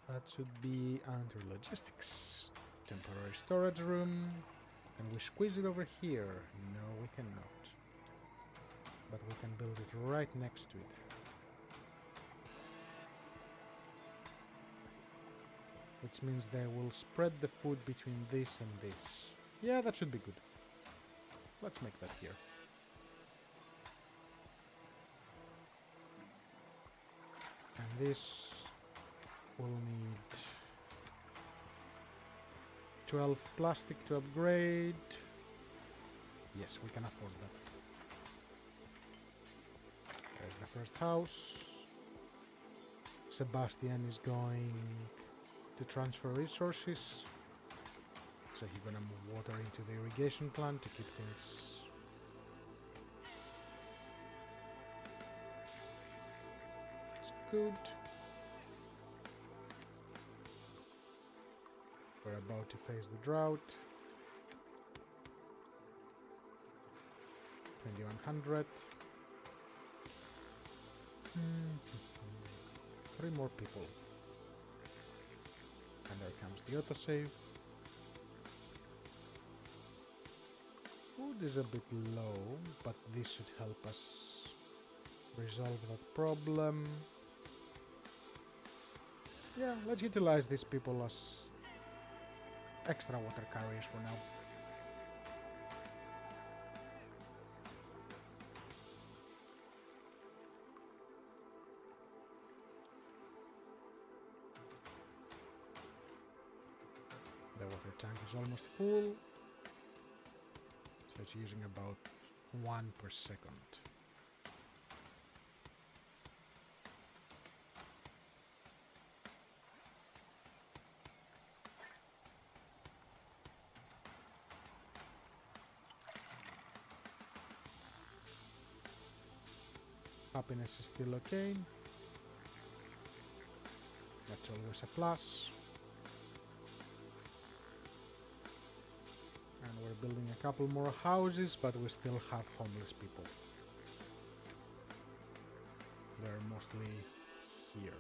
That should be under logistics. Temporary storage room. Can we squeeze it over here? No, we cannot. But we can build it right next to it. Which means they will spread the food between this and this. Yeah, that should be good. Let's make that here. And this will need 12 plastic to upgrade. Yes, we can afford that. There's the first house. Sebastian is going to transfer resources. So he's gonna move water into the irrigation plant to keep things good. We're about to face the drought. 2100. 3 more people. And there comes the autosave. Food is a bit low, but this should help us resolve that problem. Yeah, let's utilize these people as extra water carriers for now. The water tank is almost full, so it's using about 1 per second. Happiness is still okay. That's always a plus. And we're building a couple more houses, but we still have homeless people. They're mostly here.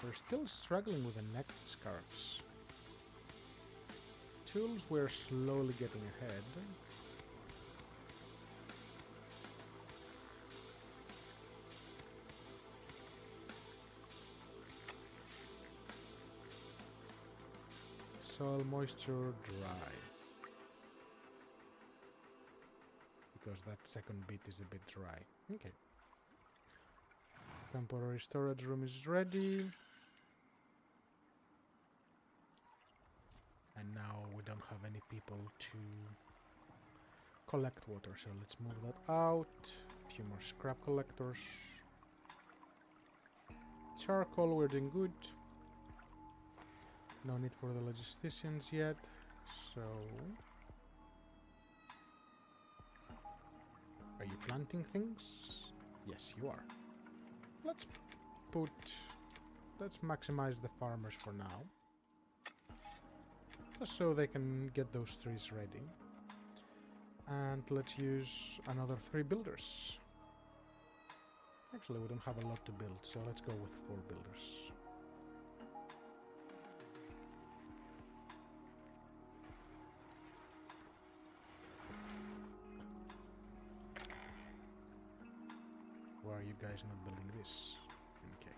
We're still struggling with the neck scarves. Tools, we're slowly getting ahead. Soil moisture dry. Because that second bit is a bit dry. Okay. Temporary storage room is ready. And now we don't have any people to collect water, so let's move that out. A few more scrap collectors. Charcoal, we're doing good. No need for the logisticians yet, so... Are you planting things? Yes, you are. Let's maximize the farmers for now. Just so they can get those trees ready. And let's use another 3 builders. Actually, we don't have a lot to build, so let's go with 4 builders. Why are you guys not building this? Okay.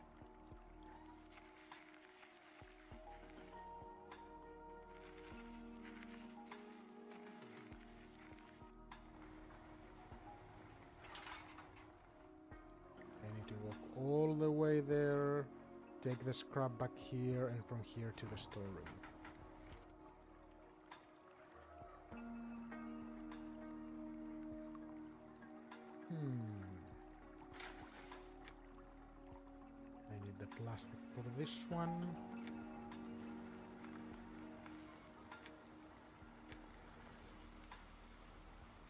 I need to walk take the scrap back here and from here to the storeroom. I need the plastic for this one.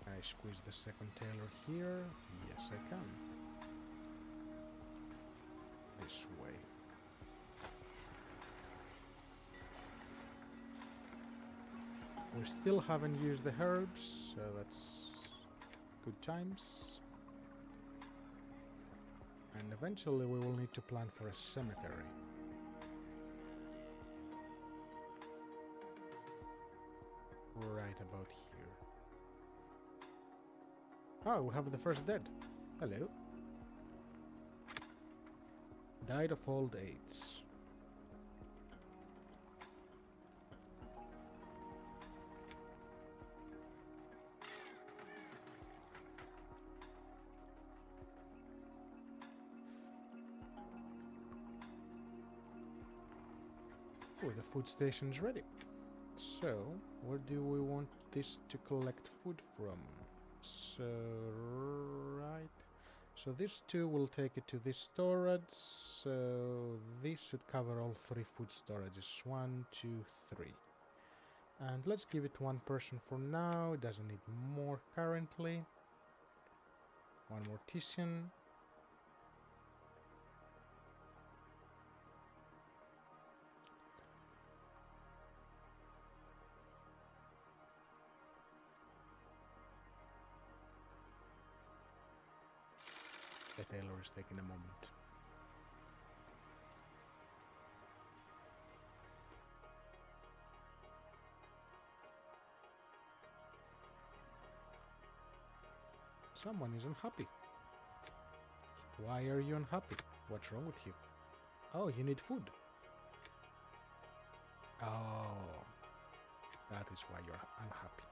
Can I squeeze the second tailor here? Yes, I can. This way. We still haven't used the herbs, so that's good times. And eventually we will need to plan for a cemetery. Right about here. Oh, we have the first dead. Hello. Died of old age. Oh, the food station's ready. So, where do we want this to collect food from? So, right. So these two will take it to this storage. So this should cover all 3 food storages. 1, 2, 3. And let's give it 1 person for now. It doesn't need more currently. 1 mortician. The tailor is taking a moment. Someone is unhappy. Why are you unhappy? What's wrong with you? Oh, you need food. Oh, that is why you're unhappy.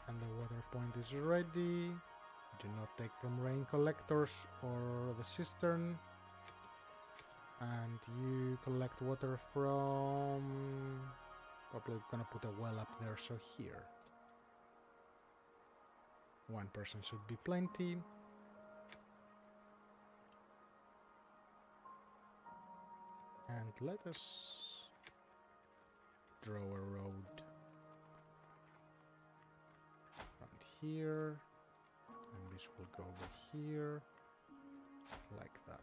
And the water point is ready. Do not take from rain collectors or the cistern. And you collect water from... Probably gonna put a well up there, so here. 1 person should be plenty. And let us draw a road from here, and this will go over here, like that.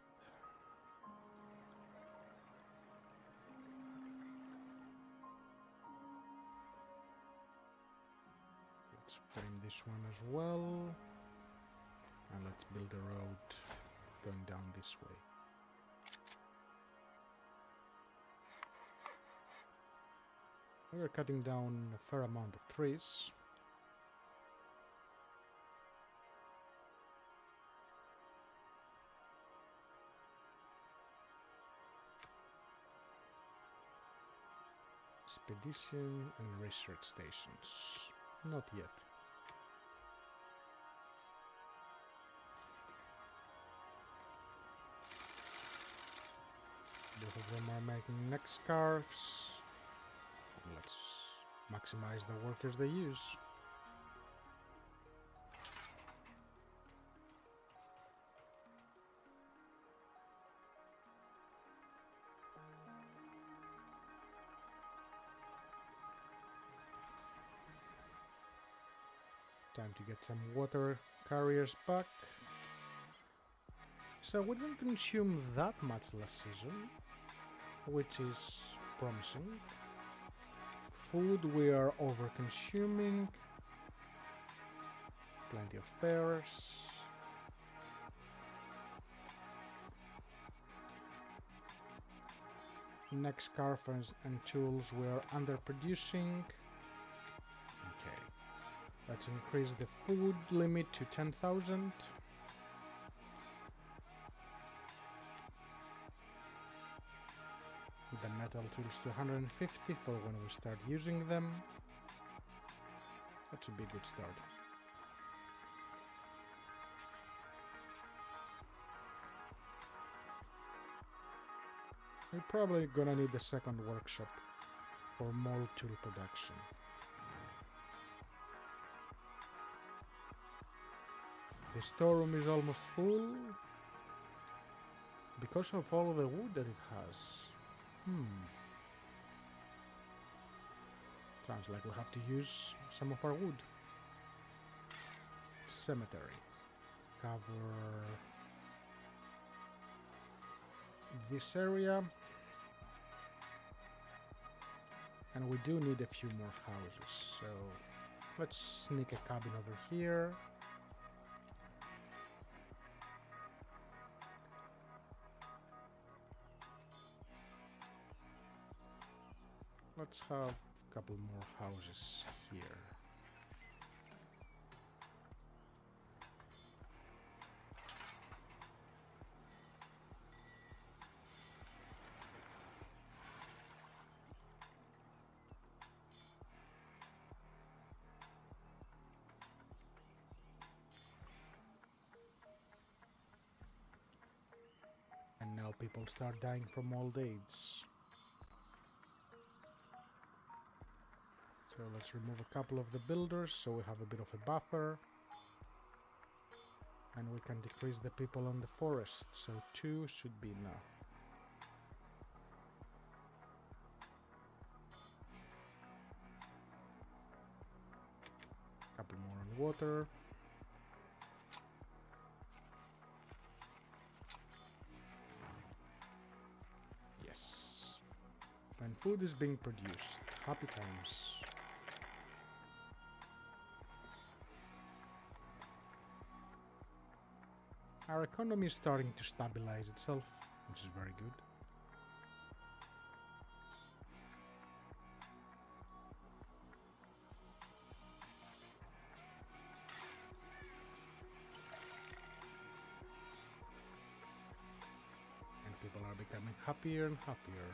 Let's frame this one as well, and let's build a road going down this way. We are cutting down a fair amount of trees. Expedition and research stations. Not yet. Both of them are making neck scarves. Let's maximize the workers they use. Time to get some water carriers back. So we didn't consume that much last season, which is promising. Food we are over consuming. Plenty of pears. Neck scarves and tools we are underproducing. Okay. Let's increase the food limit to 10,000. The metal tools to 150 for when we start using them. That should be a good start. We're probably gonna need the second workshop for mold tool production. The storeroom is almost full because of all the wood that it has. Sounds like we have to use some of our wood. Cemetery. Cover this area. And we do need a few more houses, so let's sneak a cabin over here. Let's have a couple more houses here. And now people start dying from old age. So let's remove a couple of the builders so we have a bit of a buffer. And we can decrease the people on the forest, so 2 should be enough. Couple more on water. Yes. And food is being produced. Happy times. Our economy is starting to stabilize itself, which is very good. And people are becoming happier and happier.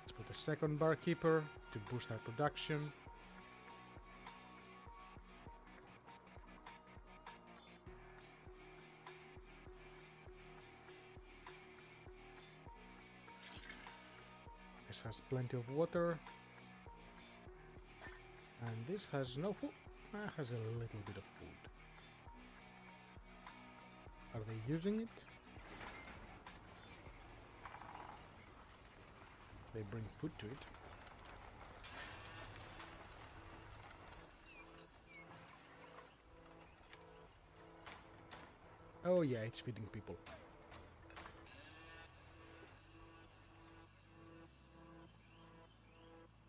Let's put a second barkeeper to boost our production. This has plenty of water. And this has no food. Has a little bit of food. Are they using it? They bring food to it. Oh yeah, it's feeding people.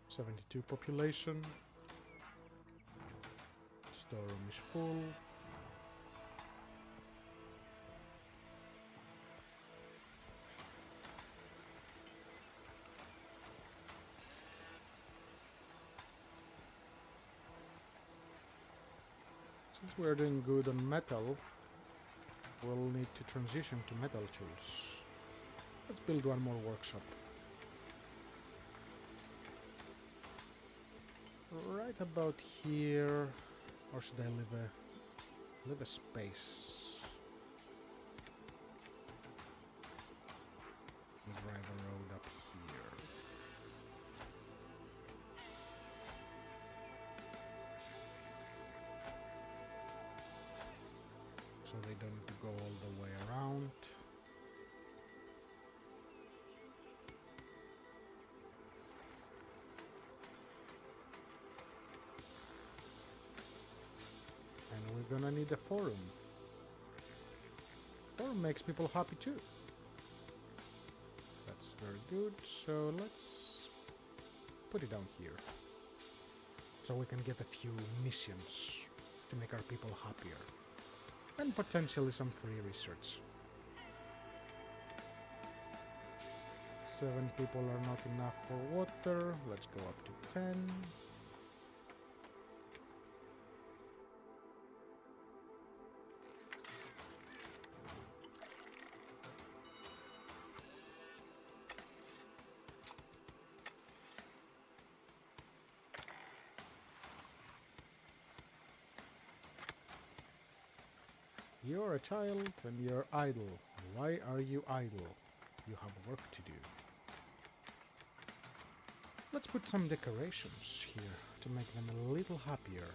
'72 population. Storeroom is full. Since we're doing good on metal, we'll need to transition to metal tools. Let's build one more workshop. Right about here, or should I leave a space? Drive a road up here. So they don't need to go all the way around. And we're gonna need a forum. Forum makes people happy too. That's very good, so let's put it down here. So we can get a few missions to make our people happier. And potentially some free research. 7 people are not enough for water. Let's go up to 10. You're a child and you're idle. Why are you idle? you have work to do. Let's put some decorations here to make them a little happier.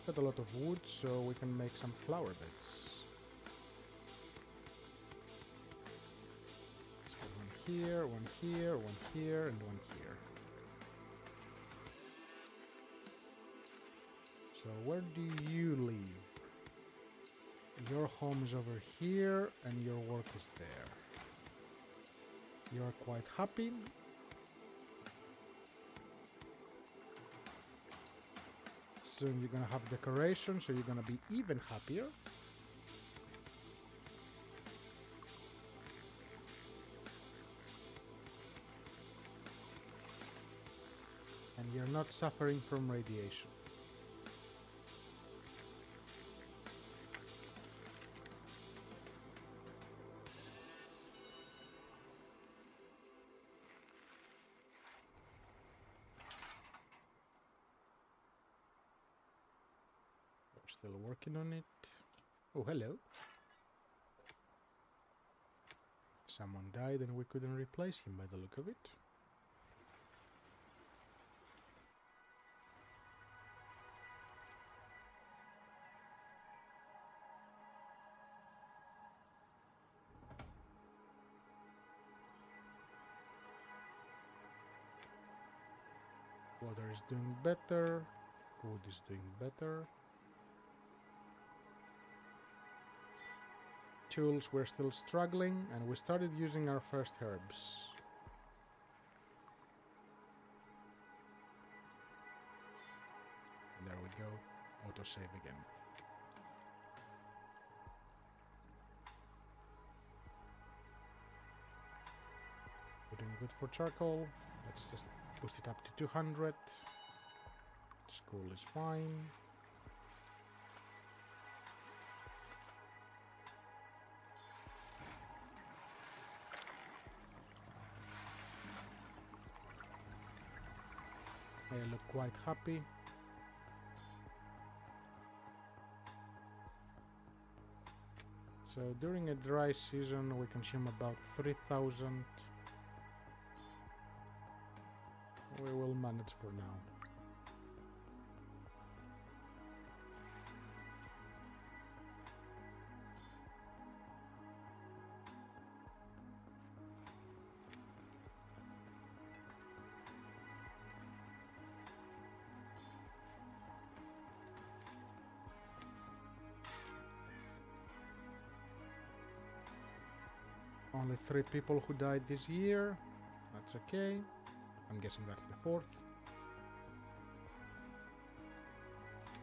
Got a lot of wood, so we can make some flower beds. Let's put one here, one here, one here, and one here. So where do you live? Your home is over here, and your work is there. You're quite happy. Soon you're gonna have decoration, so you're gonna be even happier. And you're not suffering from radiation. Still working on it. Oh, hello. Someone died and we couldn't replace him by the look of it. Water is doing better. Food is doing better. Tools, we're still struggling, and we started using our first herbs. And there we go, autosave again. We're doing good for charcoal. Let's just boost it up to 200. School is fine. I look quite happy. So during a dry season we consume about 3,000. We will manage for now. Only 3 people who died this year. That's okay. I'm guessing that's the 4th.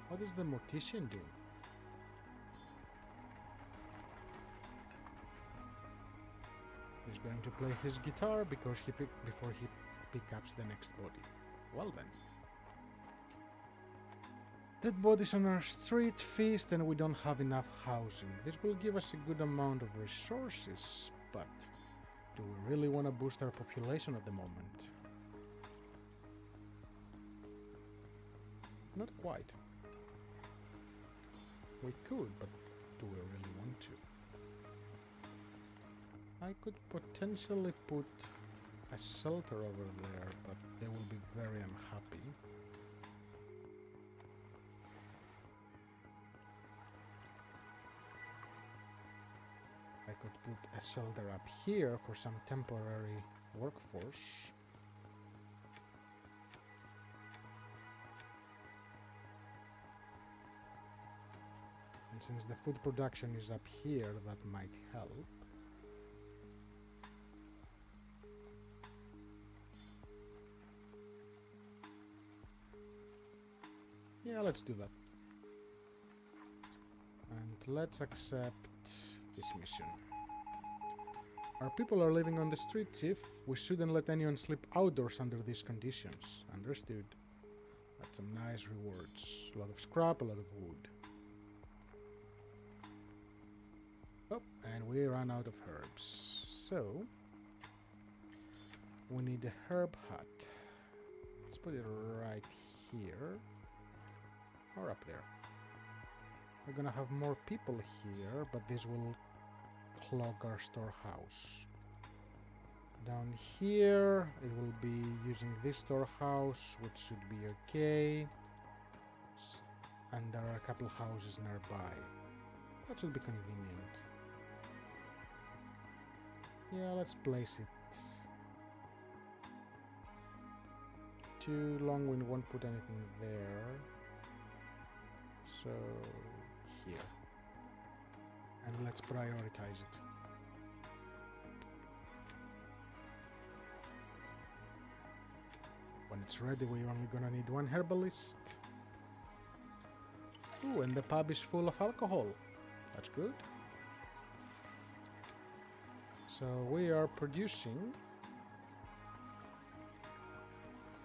What is the mortician doing? He's going to play his guitar because before he picks up the next body. Well then. Dead bodies on our street, feast, and we don't have enough housing. This will give us a good amount of resources, but do we really want to boost our population at the moment? Not quite. We could, but do we really want to? I could potentially put a shelter over there, but they will be very unhappy. I could put a shelter up here for some temporary workforce. And since the food production is up here, that might help. Yeah, let's do that. And let's accept this mission. Our people are living on the street, Chief. We shouldn't let anyone sleep outdoors under these conditions. Understood. That's some nice rewards. A lot of scrap, a lot of wood. Oh, and we ran out of herbs. So, we need a herb hut. Let's put it right here. Or up there. We're gonna have more people here, but this will clog our storehouse. Down here, it will be using this storehouse, which should be okay. And there are a couple houses nearby. That should be convenient. Yeah, let's place it. Too long, we won't put anything there. So, here. And let's prioritize it. When it's ready, we're only gonna need one herbalist. Ooh, and the pub is full of alcohol. That's good. So we are producing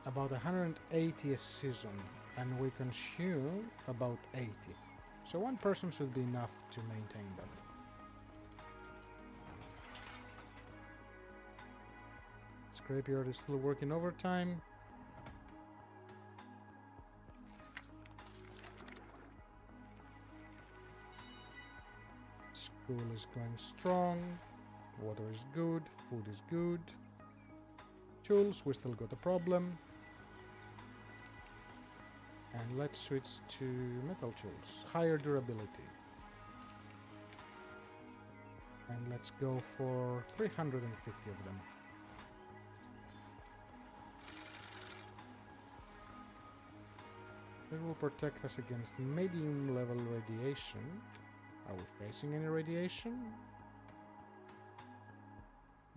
about 180 a season, and we consume about 80. So one person should be enough to maintain that. Scrapyard is still working overtime. School is going strong. Water is good. Food is good. Tools, we still got a problem. And let's switch to metal tools. Higher durability. And let's go for 350 of them. This will protect us against medium level radiation. Are we facing any radiation?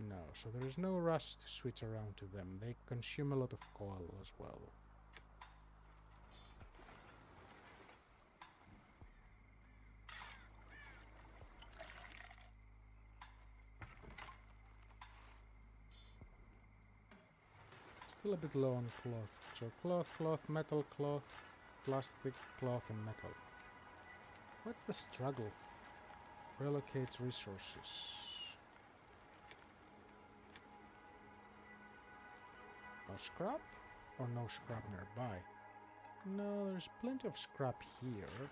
No, so there is no rush to switch around to them. They consume a lot of coal as well. Still a bit low on cloth. So cloth, metal cloth, plastic, cloth and metal. What's the struggle? Relocates resources. No scrap? Or no scrap nearby? No, there's plenty of scrap here.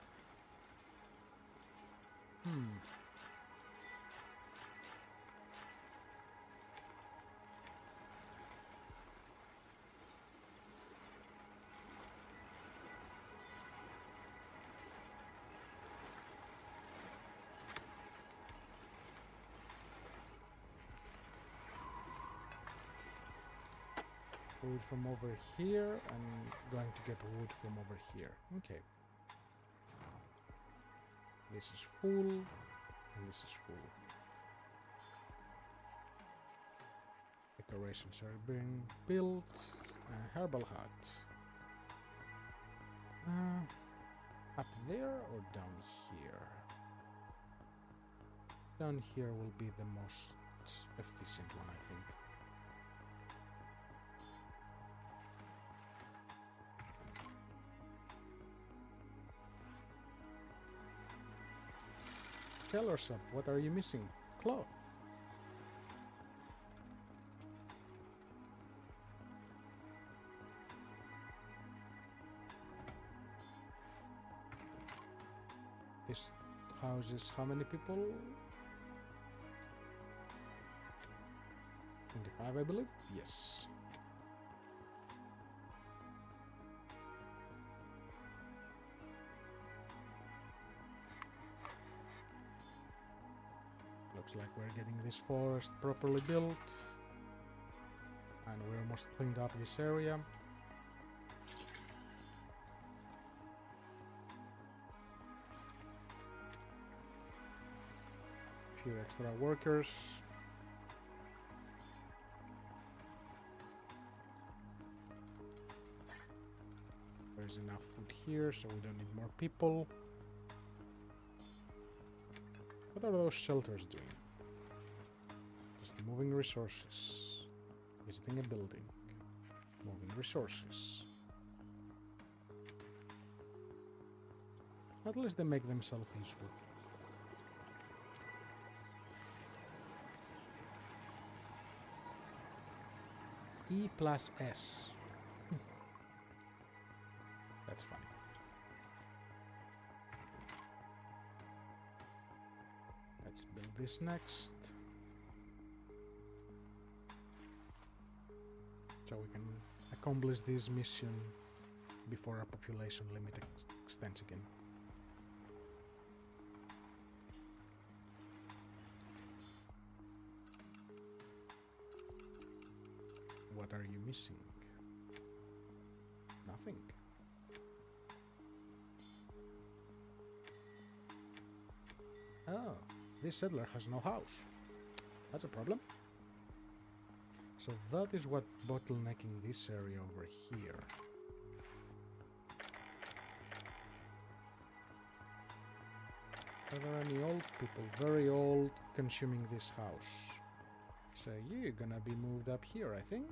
Wood from over here, and going to get wood from over here. Okay. This is full, and this is full. Decorations are being built. Herbal hut. Up there or down here? Down here will be the most efficient one, I think. Tell us up, what are you missing? Cloth. This houses how many people? 25, I believe? Yes. Looks like we're getting this forest properly built. And we almost cleaned up this area. Few extra workers. There's enough food here, so we don't need more people. What are those shelters doing? Just moving resources. Visiting a building. Moving resources. At least they make themselves useful. E plus S. That's funny. Let's build this next. So we can accomplish this mission before our population limit extends again. What are you missing? Nothing. Oh, this settler has no house. That's a problem. So that is what bottlenecking this area over here. Are there any old people, very old, consuming this house? So you're gonna be moved up here, I think.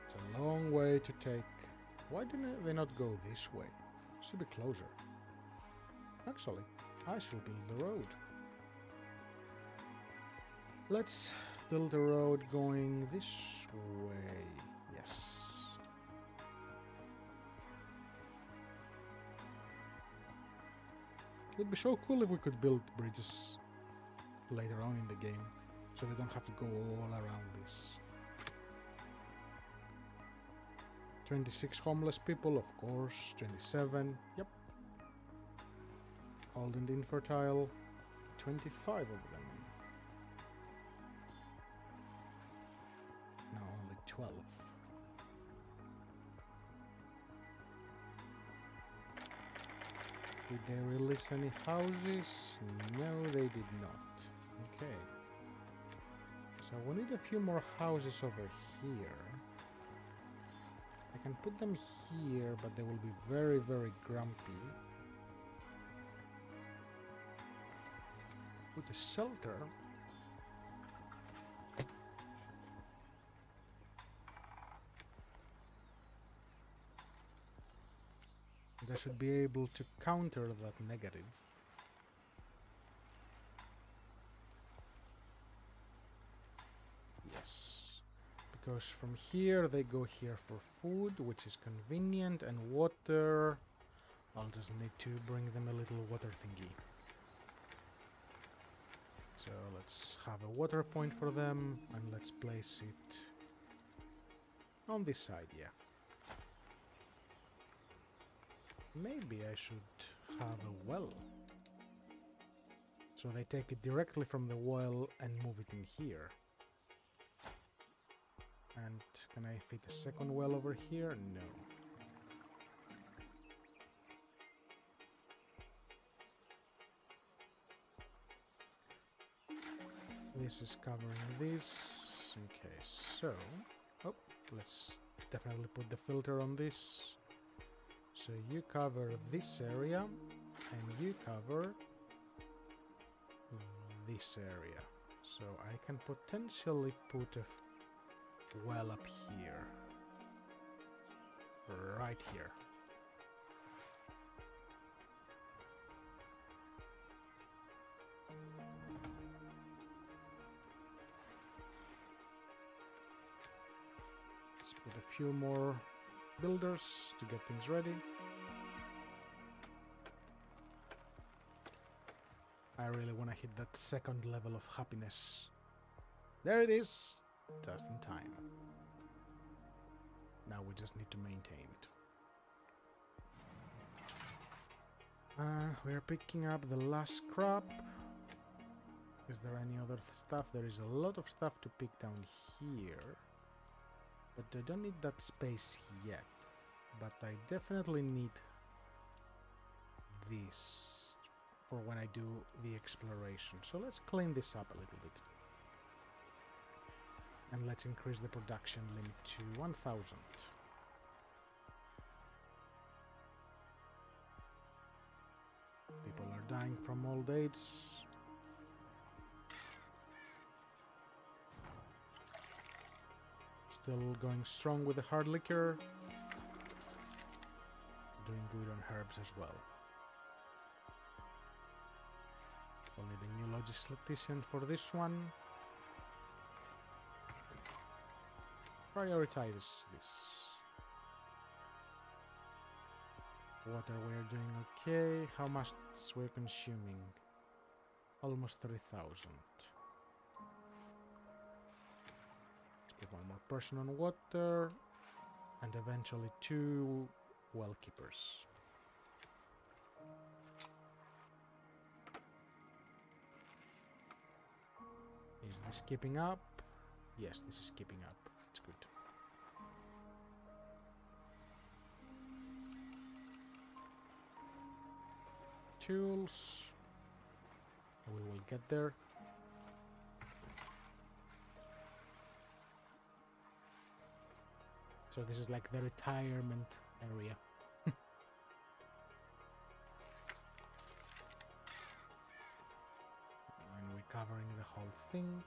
It's a long way to take. Why do they not go this way? Should be closer. Actually, I should build the road. Let's build a road going this way. Yes. It would be so cool if we could build bridges later on in the game, so we don't have to go all around this. 26 homeless people, of course. 27, yep. Old and infertile, 25 of them. Now only 12. Did they release any houses? No, they did not. Okay. So we need a few more houses over here. I can put them here, but they will be very, very grumpy. Put a shelter. And I should be able to counter that negative. Yes. Because from here they go here for food, which is convenient, and water. I'll just need to bring them a little water thingy. So let's have a water point for them, and let's place it on this side, yeah. Maybe I should have a well. So they take it directly from the well and move it in here. And can I fit a second well over here? No. This is covering this. Okay, so... Oh, let's definitely put the filter on this. So you cover this area, and you cover this area. So I can potentially put a well up here. Right here. Let's put a few more builders to get things ready. I really want to hit that second level of happiness. There it is, just in time. Now we just need to maintain it. We're picking up the last scrap. Is there any other stuff? There is a lot of stuff to pick down here. But I don't need that space yet. But I definitely need this for when I do the exploration. So let's clean this up a little bit. And let's increase the production limit to 1000. People are dying from old age. Still going strong with the hard liquor. Doing good on herbs as well. We'll need a new logistician for this one. Prioritize this. Water we're doing okay. How much we're consuming? Almost 3,000. Let's get one more person on water. And eventually 2 well keepers. Is this keeping up? Yes, this is keeping up. It's good. Tools. We will get there. So this is like the retirement area. And we're covering the whole thing.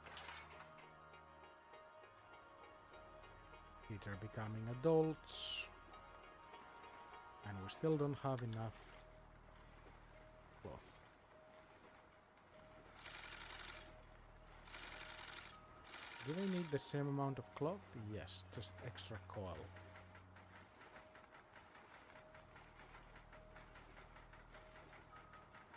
Kids are becoming adults. And we still don't have enough cloth. Do they need the same amount of cloth? Yes, just extra coil.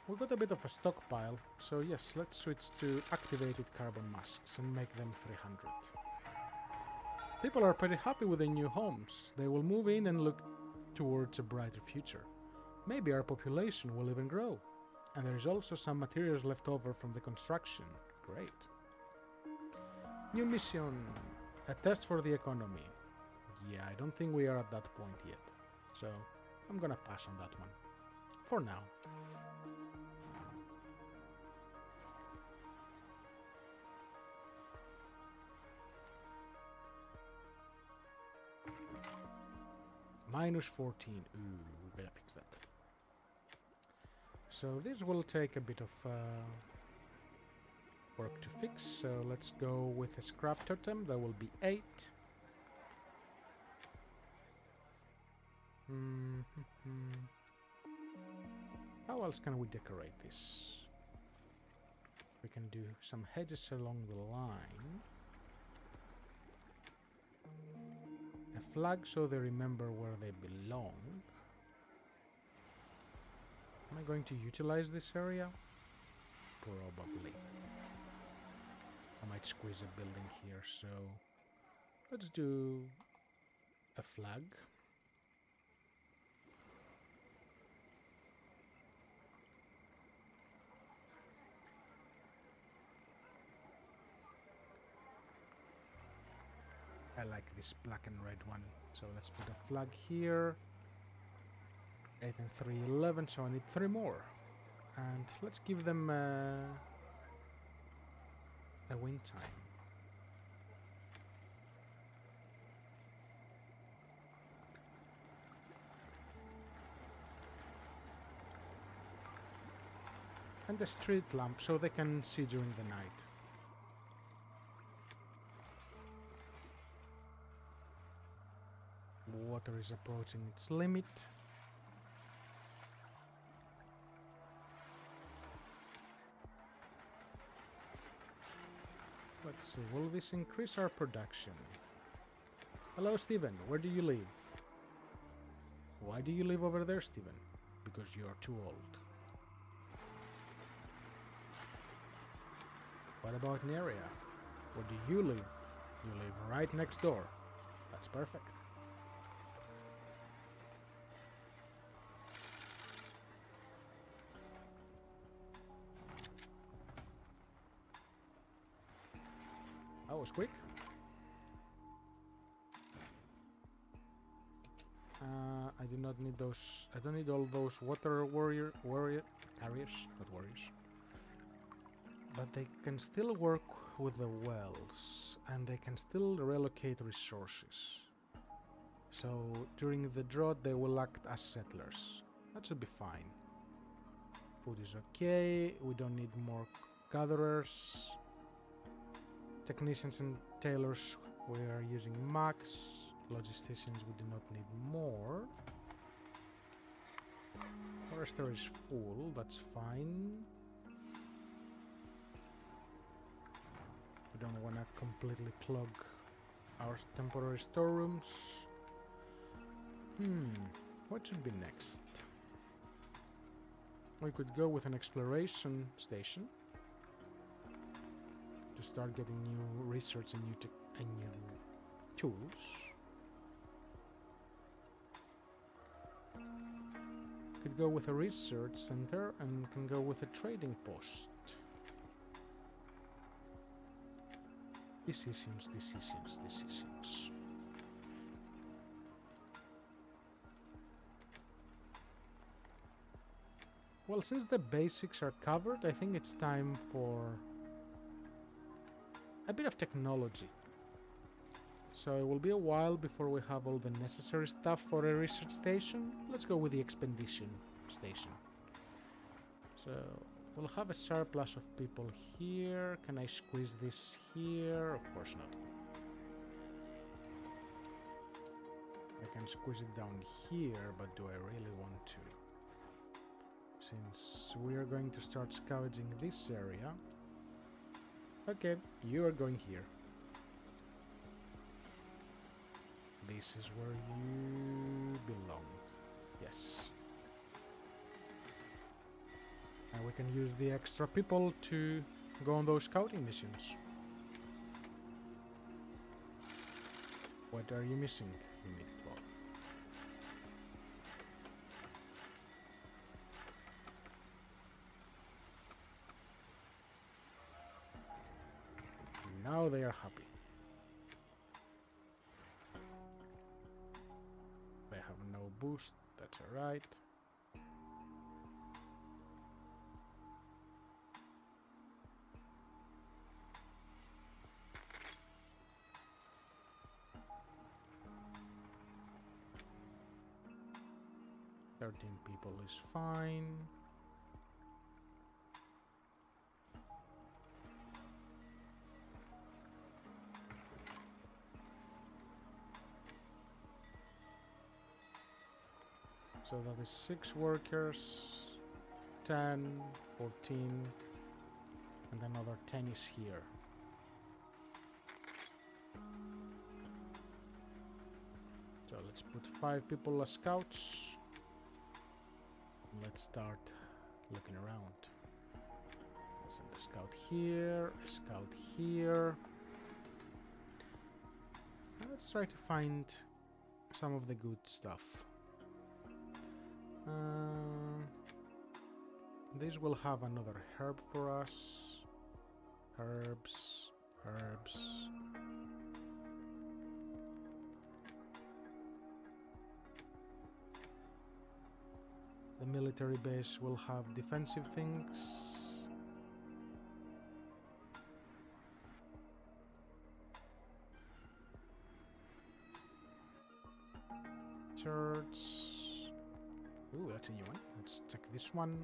We got a bit of a stockpile, so yes, let's switch to activated carbon masks and make them 300. People are pretty happy with their new homes. They will move in and look towards a brighter future. Maybe our population will even grow. And there is also some materials left over from the construction. Great. New mission. A test for the economy. Yeah, I don't think we are at that point yet. So, I'm gonna pass on that one. For now. Minus 14. Ooh, we better fix that. So this will take a bit of work to fix. So let's go with a scrap totem. That will be 8. How else can we decorate this? We can do some hedges along the line. A flag so they remember where they belong. Am I going to utilize this area? Probably. I might squeeze a building here, so let's do a flag. I like this black and red one, so let's put a flag here. 8 and 3, 11, so I need 3 more. And let's give them a win time. And a street lamp so they can see during the night. Water is approaching its limit. Let's see, will this increase our production? Hello, Steven, where do you live? Why do you live over there, Steven? Because you are too old. What about Neria? Where do you live? You live right next door. That's perfect. That was quick. I do not need those. I don't need all those water warrior carriers, not warriors. But they can still work with the wells, and they can still relocate resources. So during the drought, they will act as settlers. That should be fine. Food is okay. We don't need more gatherers. Technicians and tailors We are using max. Logisticians, we do not need more. Forester is full, that's fine. We don't want to completely clog our temporary storerooms. What should be next? We could go with an exploration station to start getting new research and new tools. Could go with a research center and can go with a trading post. Decisions. Well, since the basics are covered, I think it's time for a bit of technology. So it will be a while before we have all the necessary stuff for a research station. Let's go with the expedition station. So we'll have a surplus of people here. Can I squeeze this here? Of course not. I can squeeze it down here, but do I really want to? Since we are going to start scavenging this area. Okay, you are going here. This is where you belong. Yes. And we can use the extra people to go on those scouting missions. What are you missing? You need cloth. Now they are happy. They have no boost, that's alright. People is fine. So that is 6 workers, 10, 14, and another 10 is here. So let's put 5 people as scouts. Let's start looking around. Send a scout here, a scout here. Let's try to find some of the good stuff. This will have another herb for us. Herbs. The military base will have defensive things. Turrets. Ooh, that's a new one. Let's check this one.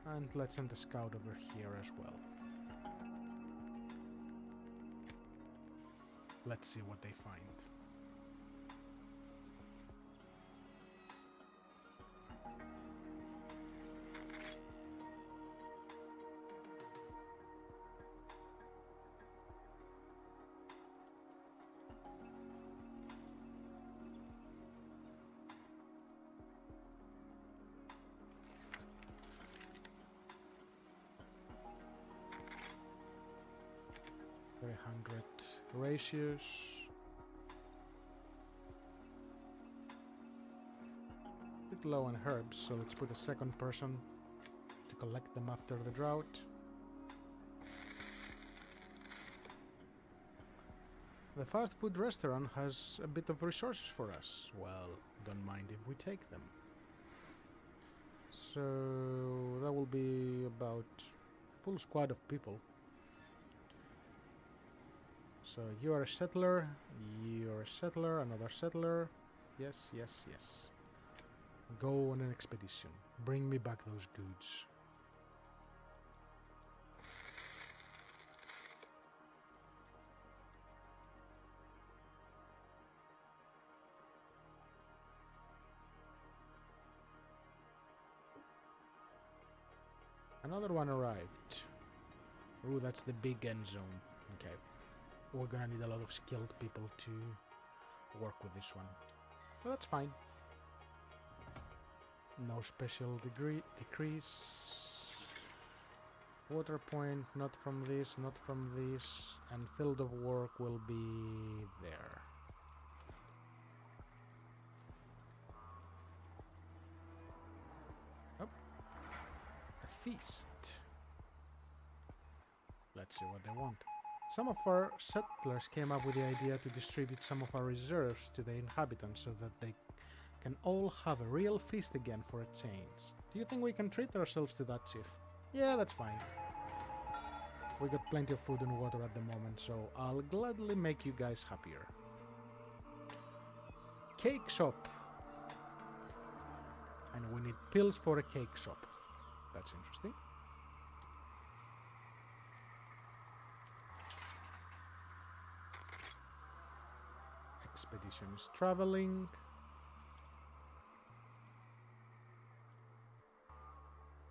And let's send a scout over here as well. Let's see what they find. Ratios. A bit low on herbs, so let's put a second person to collect them after the drought. The fast food restaurant has a bit of resources for us. Well, don't mind if we take them. So that will be about a full squad of people. So you are a settler, you're a settler, another settler. Yes. Go on an expedition. Bring me back those goods. Another one arrived. Ooh, that's the big end zone. Okay. We're gonna need a lot of skilled people to work with this one. But that's fine. No special decrease. Water point, not from this, not from this. And field of work will be there. Oh. A feast. Let's see what they want. Some of our settlers came up with the idea to distribute some of our reserves to the inhabitants so that they can all have a real feast again for a change. Do you think we can treat ourselves to that, Chief? Yeah, that's fine. We got plenty of food and water at the moment, so I'll gladly make you guys happier. Cake shop! And we need pills for a cake shop. That's interesting. Expedition is traveling.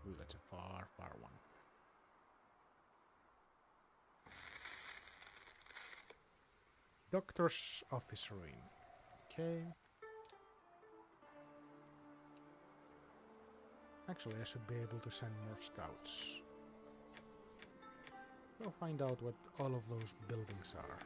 Ooh, that's a far, far one. Doctor's office room. Okay. Actually, I should be able to send more scouts. We'll find out what all of those buildings are.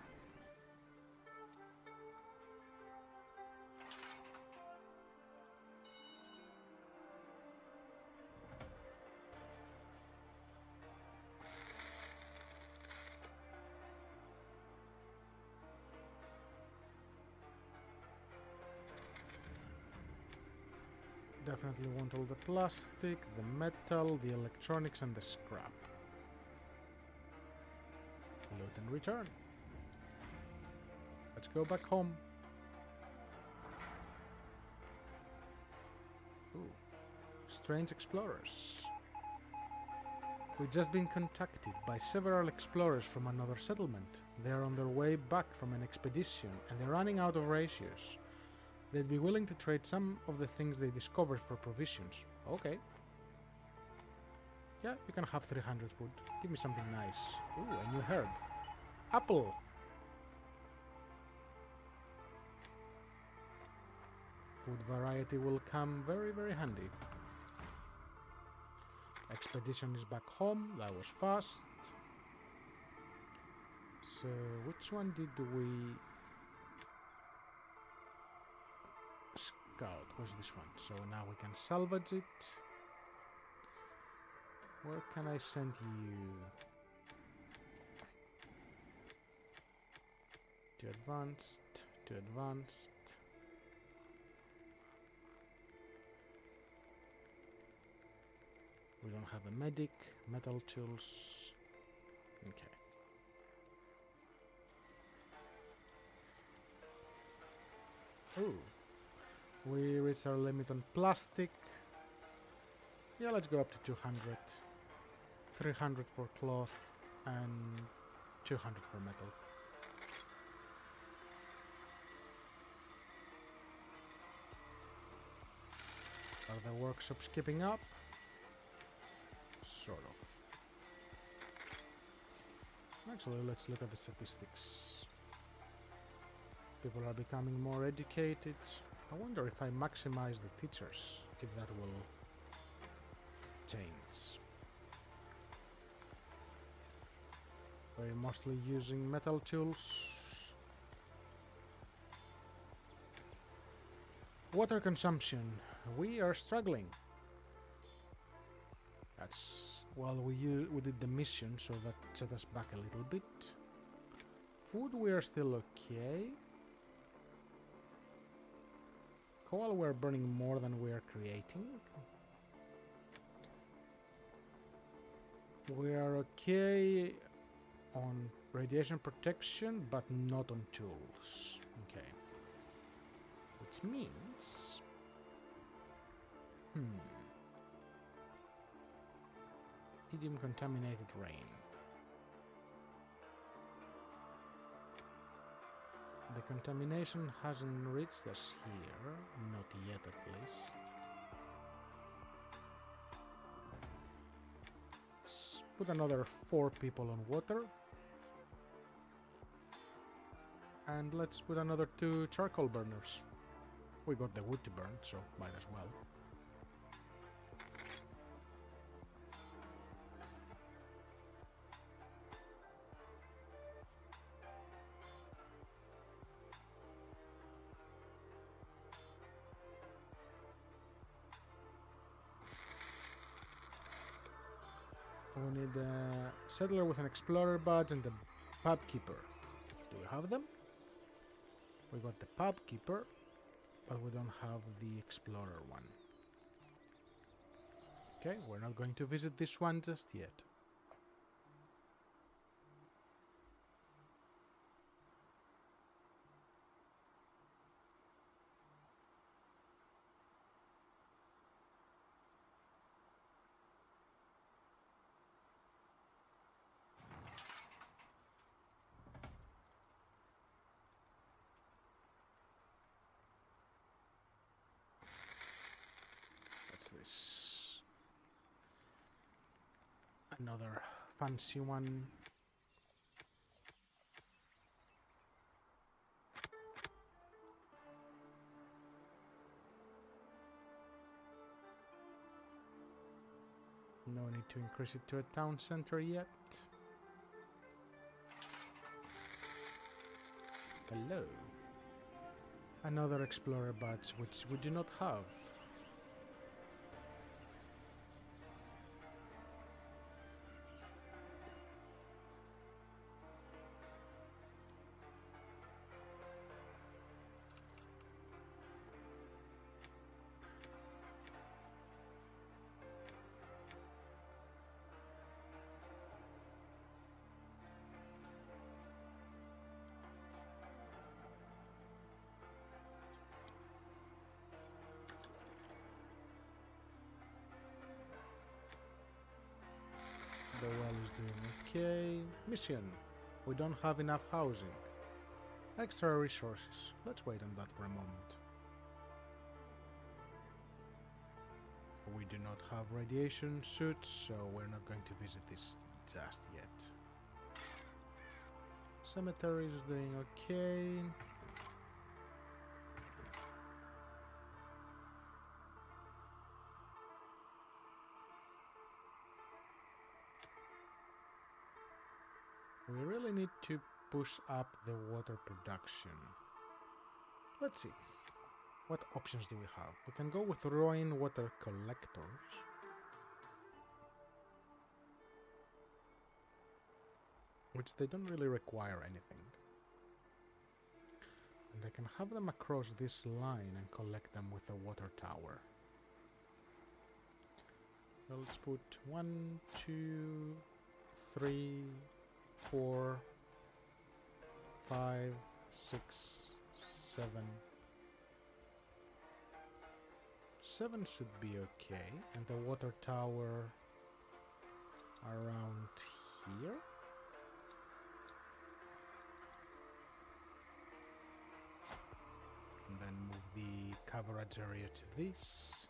Definitely want all the plastic, the metal, the electronics and the scrap. Loot and return. Let's go back home. Ooh. Strange explorers. We've just been contacted by several explorers from another settlement. They are on their way back from an expedition and they're running out of rations. They'd be willing to trade some of the things they discovered for provisions. Okay. Yeah, you can have 300 food. Give me something nice. Ooh, a new herb. Apple! Food variety will come very, very handy. Expedition is back home. That was fast. So, which one did we... Scout was this one, so now we can salvage it. Where can I send you? To advanced, to advanced. We don't have a medic, metal tools. Okay. Ooh. We reached our limit on plastic. Yeah, let's go up to 200. 300 for cloth and 200 for metal. Are the workshops keeping up? Sort of. Actually, let's look at the statistics. People are becoming more educated. I wonder if I maximize the teachers, if that will change. We're mostly using metal tools. Water consumption. We are struggling. That's... well, we did the mission, so that set us back a little bit. Food, we are still okay. Coal, we're burning more than we are creating. We are okay on radiation protection, but not on tools. Okay. Which means... medium contaminated rain. The contamination hasn't reached us here, not yet at least. put another 4 people on water. And let's put another 2 charcoal burners. We got the wood to burn, so might as well. We need a settler with an explorer badge and a pub keeper. Do we have them? We got the pub keeper, but we don't have the explorer one. Okay, we're not going to visit this one just yet. What's this? Another fancy one. No need to increase it to a town center yet. Hello. Another explorer badge, which we do not have. The well is doing okay. Mission. We don't have enough housing. Extra resources. Let's wait on that for a moment. We do not have radiation suits, so we're not going to visit this just yet. Cemetery is doing okay. We really need to push up the water production. Let's see. What options do we have? We can go with rain water collectors. Which they don't really require anything. And I can have them across this line and collect them with a water tower. So let's put 1, 2, 3, 4, 5, 6, 7. 7 should be okay, and the water tower around here. And then move the coverage area to this.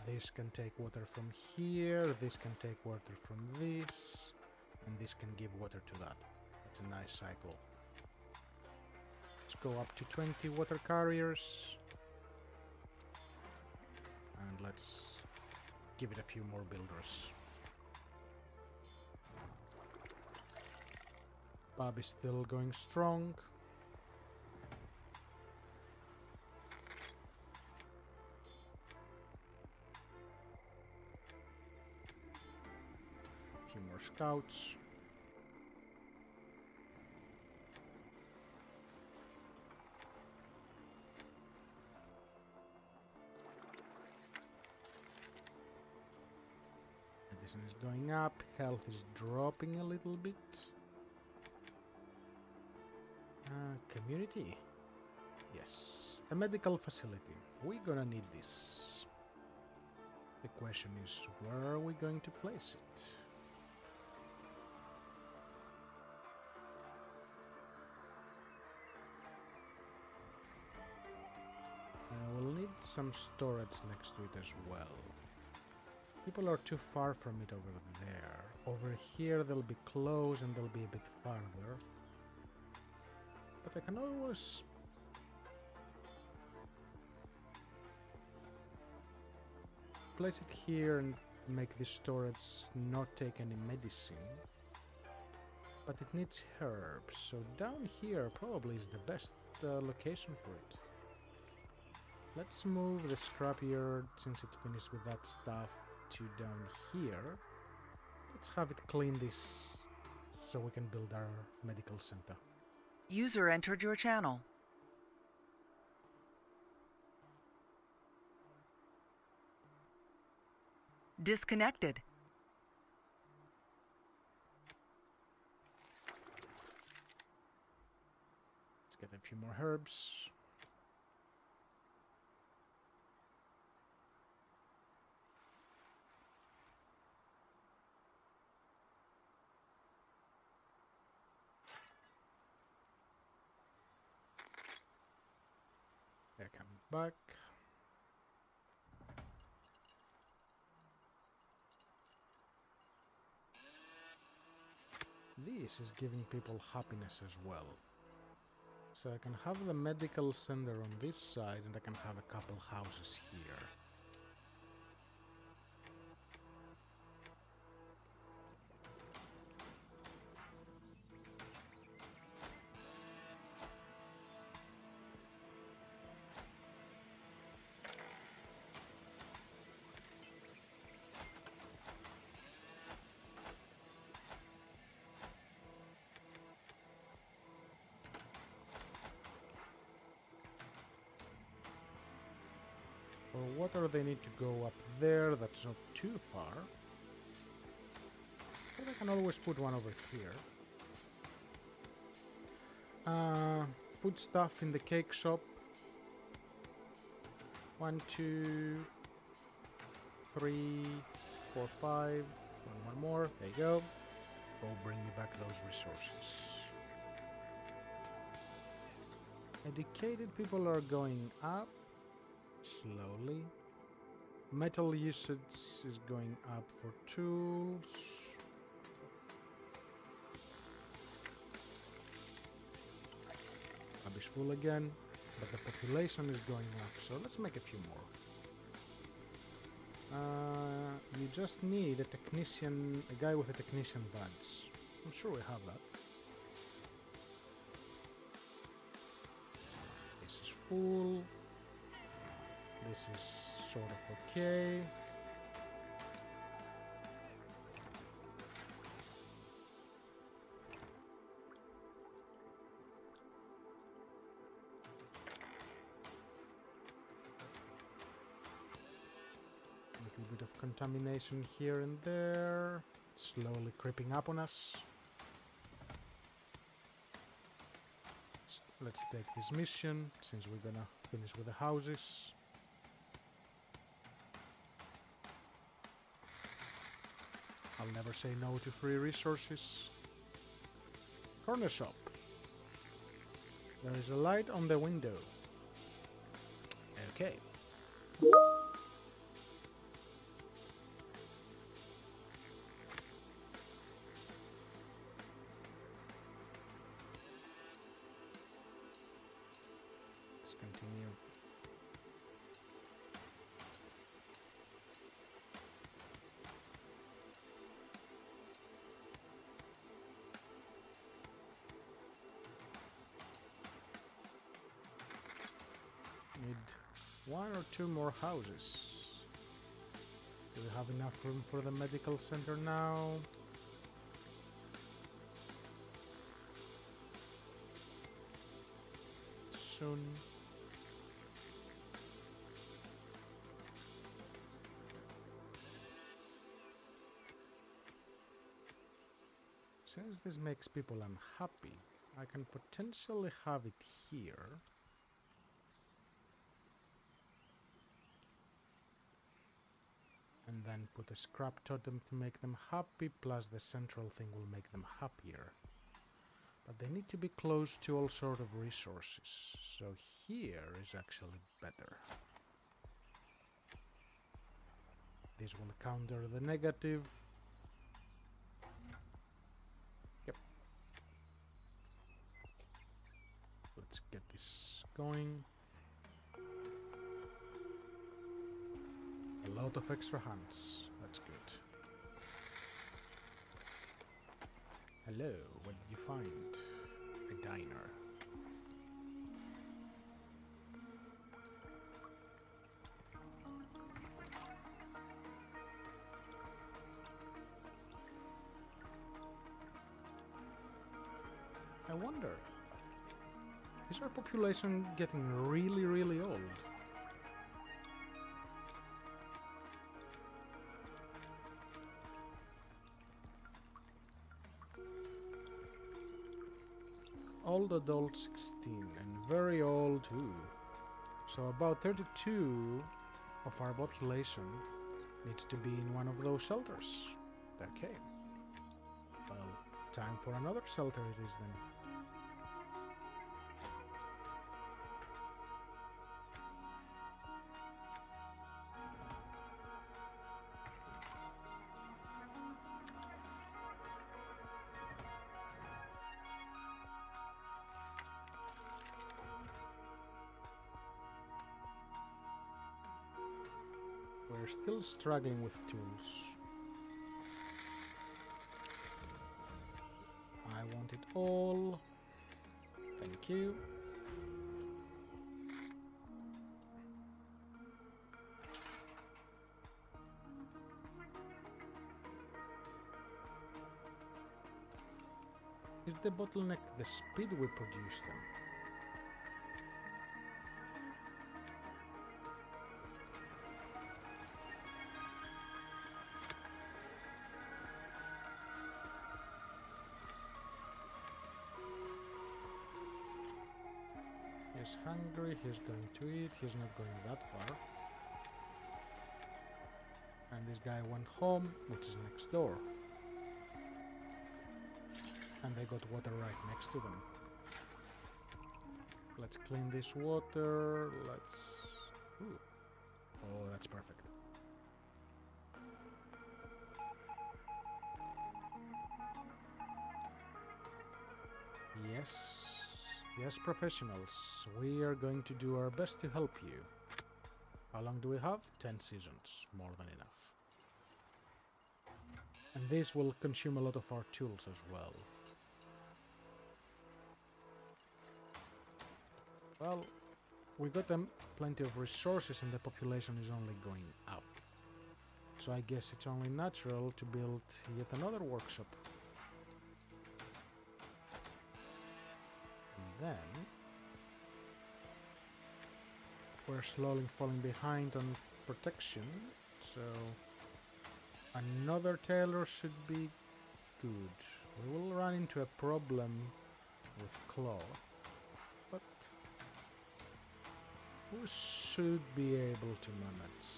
This can take water from here, this can take water from this, and this can give water to that. It's a nice cycle. Let's go up to 20 water carriers. And let's give it a few more builders. Pub is still going strong. A few more scouts. Medicine is going up, health is dropping a little bit. Community. Yes, a medical facility. We're gonna need this. The question is, where are we going to place it? We'll need some storage next to it as well. People are too far from it over there. Over here they'll be close and they'll be a bit farther. But I can always... place it here and make the storage not take any medicine. But it needs herbs, so down here probably is the best location for it. Let's move the scrapyard, since it finished with that stuff, to down here. Let's have it clean this so we can build our medical center. User entered your channel. Disconnected. Let's get a few more herbs. They're coming back. This is giving people happiness as well. So I can have the medical center on this side and I can have a couple houses here. For water they need to go up there, that's not too far. But I can always put one over here. Food stuff in the cake shop. 1, 2, 3, 4, 5. One more, there you go. Go bring me back those resources. Educated people are going up. Slowly. Metal usage is going up for tools. Hub is full again, but the population is going up, so let's make a few more. You just need a technician, a guy with a technician badge. I'm sure we have that. This is full. This is sort of okay. A little bit of contamination here and there, slowly creeping up on us. Let's take this mission, since we're gonna finish with the houses. I'll never say no to free resources. Corner shop. There is a light on the window. Okay. Let's continue. Need 1 or 2 more houses. Do we have enough room for the medical center now? Soon. Since this makes people unhappy, I can potentially have it here. And then put a scrap totem to make them happy, plus the central thing will make them happier. But they need to be close to all sort of resources, so here is actually better. This will counter the negative. Yep. Let's get this going. A lot of extra hands. That's good. Hello, what did you find? A diner. I wonder, is our population getting really, really old? Old adult 16 and very old too. So about 32 of our population needs to be in one of those shelters. Okay. Well, time for another shelter it is then. We're still struggling with tools. I want it all. Thank you. Is the bottleneck the speed we produce them? He's hungry, he's going to eat, he's not going that far. And this guy went home, which is next door. And they got water right next to them. Let's clean this water, let's... Ooh. Oh, that's perfect. Yes, professionals, we are going to do our best to help you. How long do we have? 10 seasons, more than enough. And this will consume a lot of our tools as well. Well, we got them plenty of resources and the population is only going up. So I guess it's only natural to build yet another workshop. And then we're slowly falling behind on protection, so another tailor should be good. We will run into a problem with cloth, but we should be able to manage.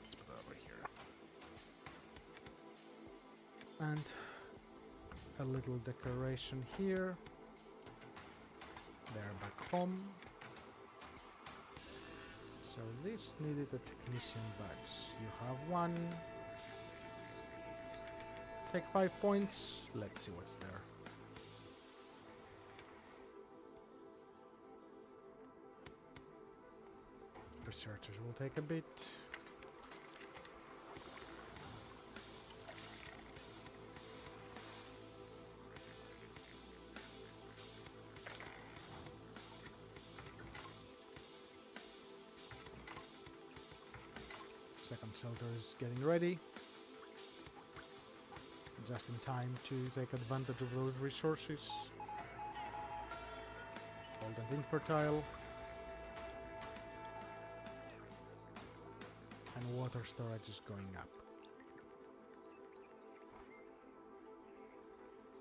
Let's put it over here. And a little decoration here. They're back home. So this needed a technician badge. You have one. Take 5 points. Let's see what's there. Researchers will take a bit. Second shelter is getting ready. Just in time to take advantage of those resources. Old and infertile. And water storage is going up.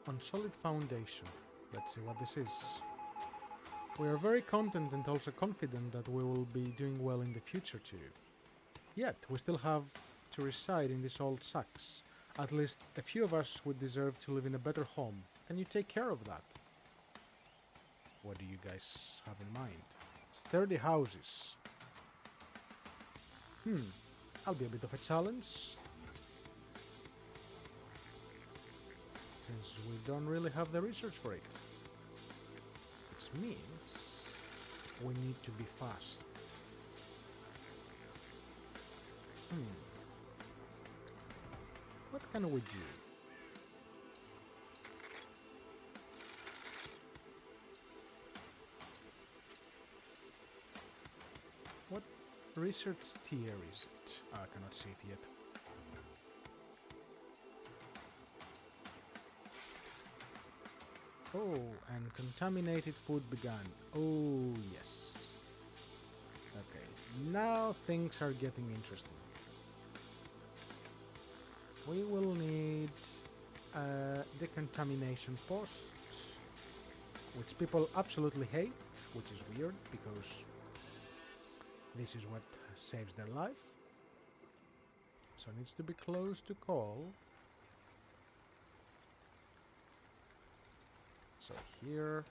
On solid foundation. Let's see what this is. We are very content and also confident that we will be doing well in the future too. Yet, we still have to reside in these old sacks. At least a few of us would deserve to live in a better home. Can you take care of that? What do you guys have in mind? Sturdy houses. I'll be a bit of a challenge. Since we don't really have the research for it. Which means we need to be fast. What can we do? What research tier is it? I cannot see it yet. Oh, and contaminated food began. Oh, yes. Okay, now things are getting interesting. We will need a decontamination post, which people absolutely hate, which is weird because this is what saves their life. So it needs to be close to coal. So here,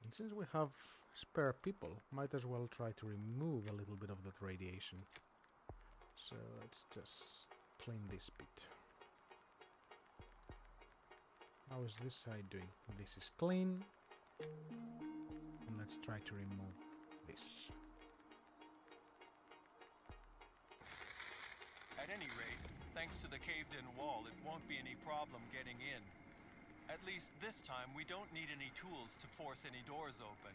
and since we have spare people, might as well try to remove a little bit of that radiation. So let's just clean this bit. How is this side doing? This is clean. And let's try to remove this. At any rate, thanks to the caved-in wall, it won't be any problem getting in. At least this time, we don't need any tools to force any doors open.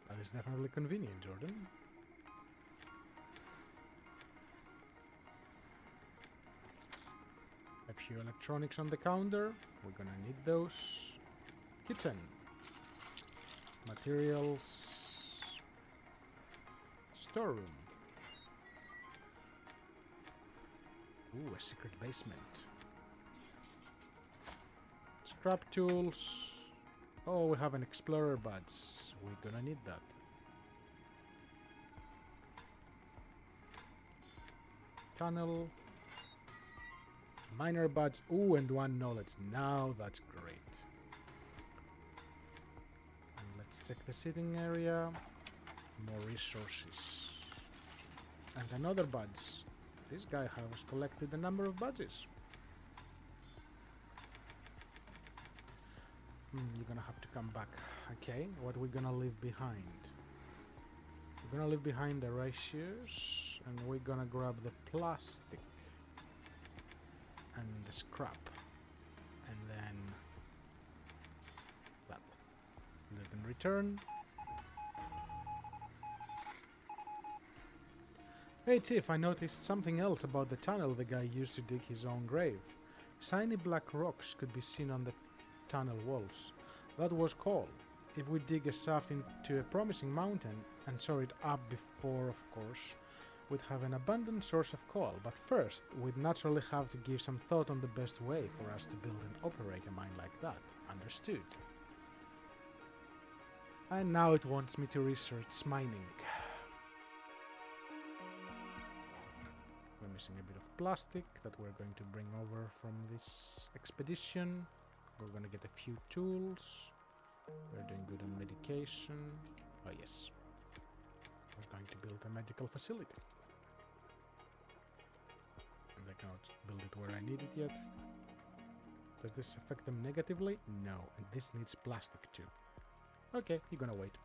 That is definitely convenient, Jordan. A few electronics on the counter. We're gonna need those. Kitchen. Materials. Storeroom. Ooh, a secret basement. Scrap tools. Oh, we have an explorer buds. We're gonna need that. Tunnel. Miner buds. Ooh, and one knowledge. Now that's great. And let's check the sitting area. More resources. And another buds. This guy has collected a number of badges. You're gonna have to come back. Okay, what we're gonna leave behind? We're gonna leave behind the ratios, and we're gonna grab the plastic and the scrap, and then that. You can return. Hey Tiff, I noticed something else about the tunnel the guy used to dig his own grave. Shiny black rocks could be seen on the tunnel walls. That was coal. If we dig a shaft into a promising mountain and soar it up before, of course, we'd have an abundant source of coal, but first we'd naturally have to give some thought on the best way for us to build and operate a mine like that. Understood. And now it wants me to research mining. We're missing a bit of plastic that we're going to bring over from this expedition. We're gonna get a few tools. We're doing good on medication. Oh yes. I was going to build a medical facility. And I cannot build it where I need it yet. Does this affect them negatively? No. And this needs plastic too. Okay, you're gonna wait.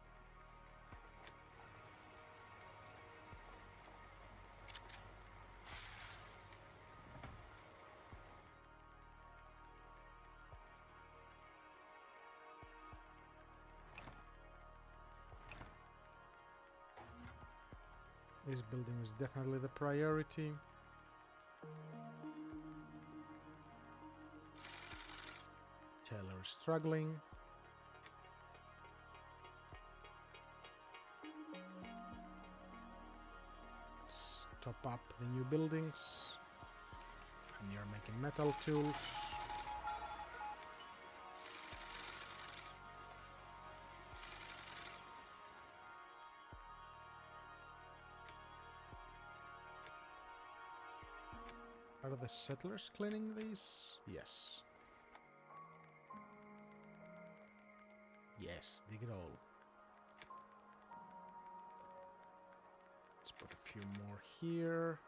This building is definitely the priority. Taylor is struggling. Let's top up the new buildings. And you're making metal tools. Are the settlers cleaning these? Yes. Yes, dig it all. put a few more here.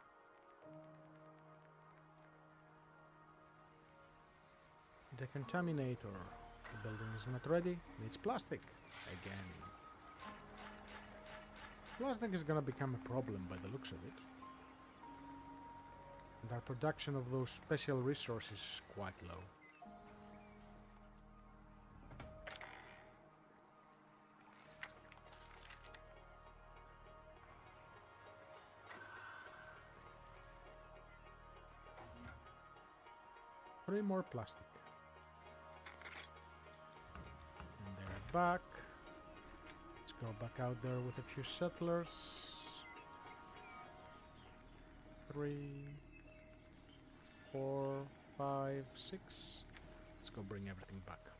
Decontaminator. The building is not ready. Needs plastic. Again. Plastic is gonna become a problem by the looks of it. And our production of those special resources is quite low. Three more plastic. And they're back. Let's go back out there with a few settlers. 3, 4, 5, 6. Let's go bring everything back.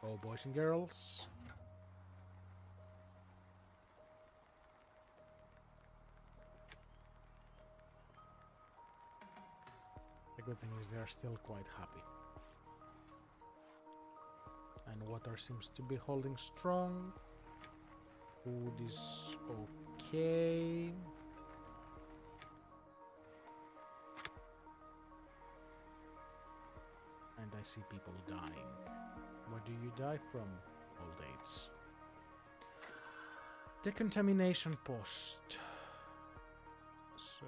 Oh, boys and girls. The good thing is they are still quite happy. And water seems to be holding strong. Food is okay. And I see people dying. What do you die from? Old age. Decontamination post. So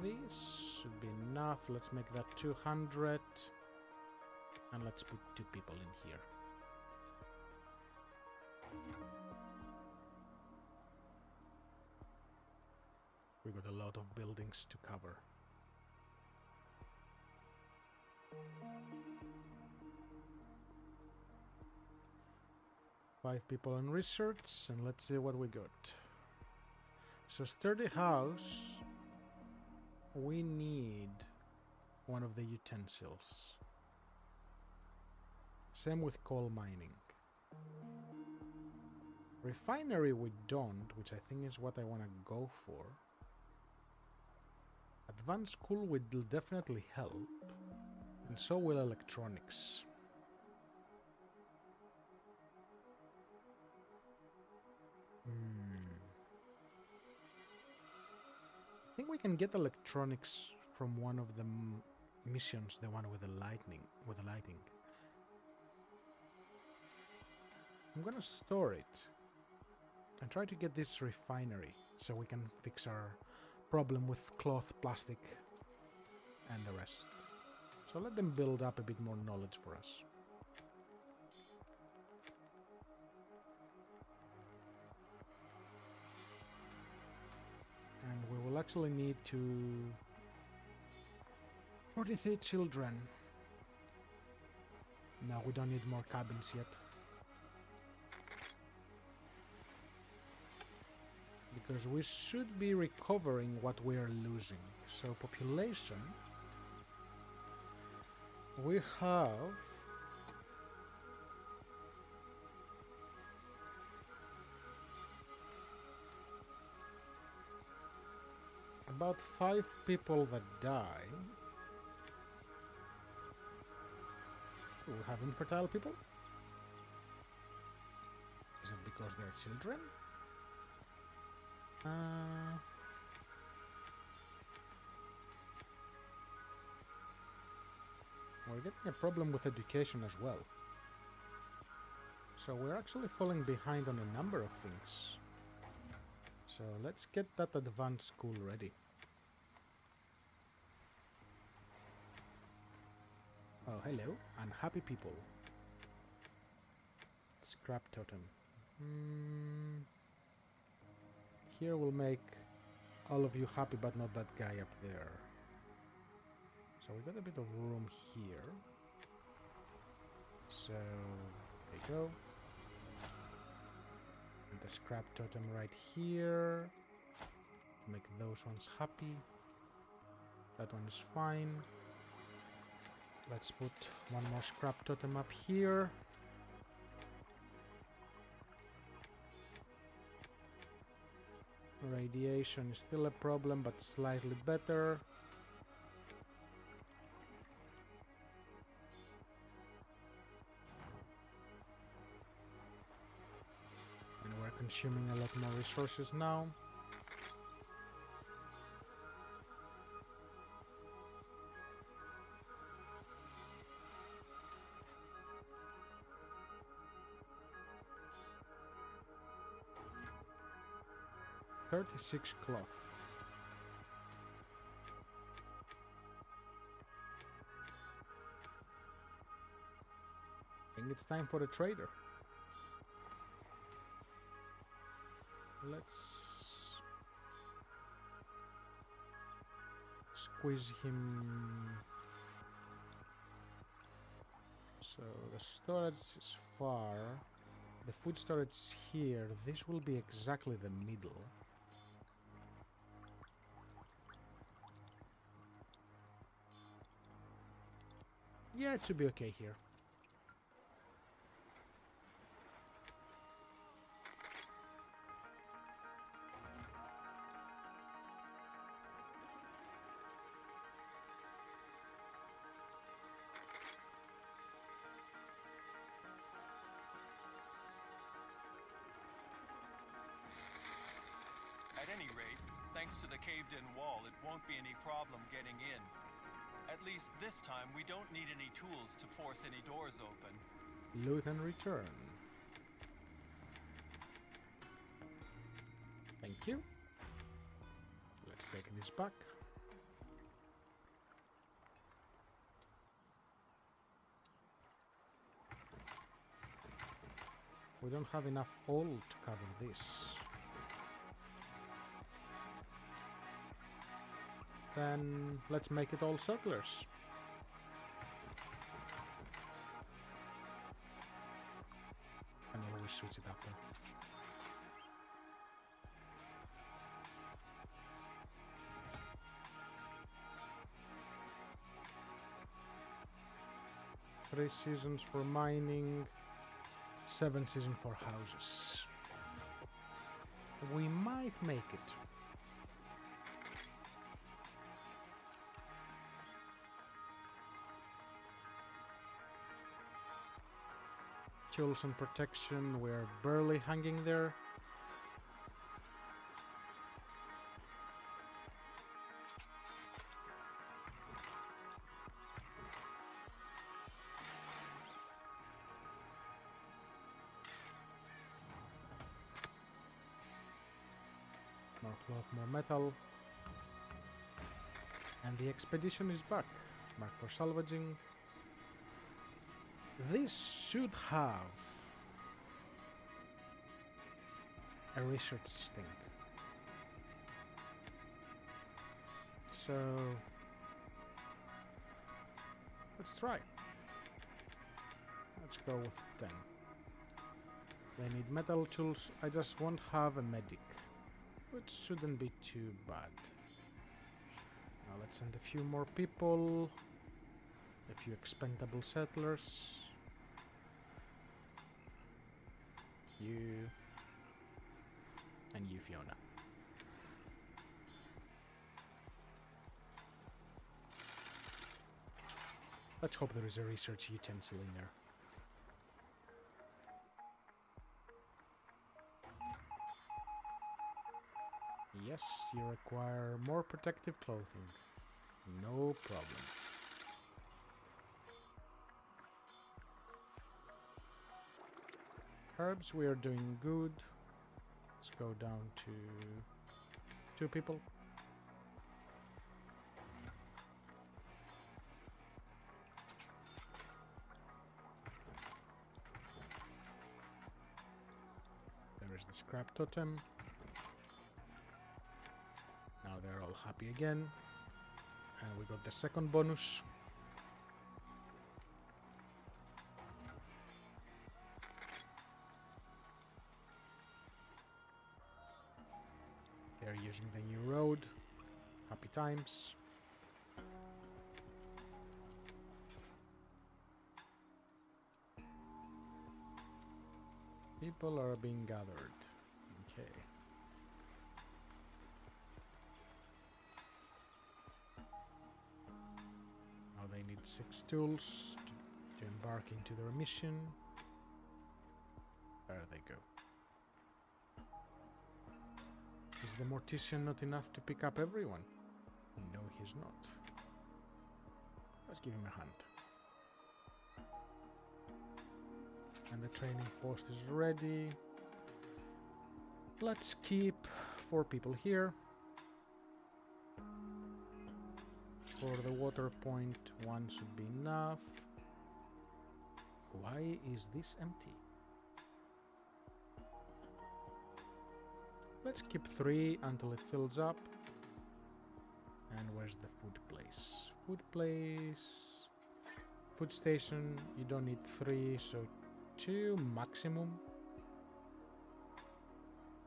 this should be enough. Let's make that 200. And let's put 2 people in here. We got a lot of buildings to cover. Five people in research, and let's see what we got. So sturdy house, we need one of the utensils. Same with coal mining. Refinery we don't, which I think is what I want to go for. Advanced school will definitely help, and so will electronics. I think we can get electronics from one of the missions, the one with the lighting. I'm gonna store it and try to get this refinery so we can fix our problem with cloth, plastic, and the rest. So let them build up a bit more knowledge for us. And we will actually need to 43 children. No, we don't need more cabins yet. Because we should be recovering what we are losing. So population, we have about 5 people that die. Do we have infertile people? Is it because they're children? We're getting a problem with education as well. So we're actually falling behind on a number of things. So let's get that advanced school ready. Oh, hello, unhappy people. Scrap totem. Here we'll make all of you happy, but not that guy up there. So we got a bit of room here. So there you go. And the scrap totem right here. Make those ones happy. That one is fine. Let's put one more scrap totem up here. Radiation is still a problem, but slightly better. consuming a lot more resources now. $36 cloth. I think it's time for the trader. Let's squeeze him. So the storage is far. The food storage is here. This will be exactly the middle. Yeah, it should be okay here. At any rate, thanks to the caved-in wall, it won't be any problem getting in. At least this time, we don't need any tools to force any doors open. Loot and return. Thank you. Let's take this back. We don't have enough oil to cover this. Then let's make it all settlers. And you always switch it after. Three seasons for mining, 7 seasons for houses. We might make it. Tools and protection, we're barely hanging there. More cloth, more metal. And the expedition is back. Mark for salvaging. This should have a research thing. So let's try. Let's go with 10. They need metal tools. I just won't have a medic, which shouldn't be too bad. Now let's send a few more people, a few expendable settlers. You and you, Fiona. Let's hope there is a research utensil in there. Yes, you require more protective clothing. No problem. Herbs, we are doing good. Let's go down to 2 people. There is the scrap totem. Now they're all happy again. And we got the second bonus. They're using the new road. Happy times. People are being gathered. Okay. Now they need 6 tools to embark into their mission. There they go. the mortician not enough to pick up everyone? No, he's not. Let's give him a hand. And the training post is ready. Let's keep 4 people here. For the water point, 1 should be enough. Why is this empty? Let's keep 3 until it fills up. And where's the food place? Food place... Food station, you don't need 3, so 2 maximum.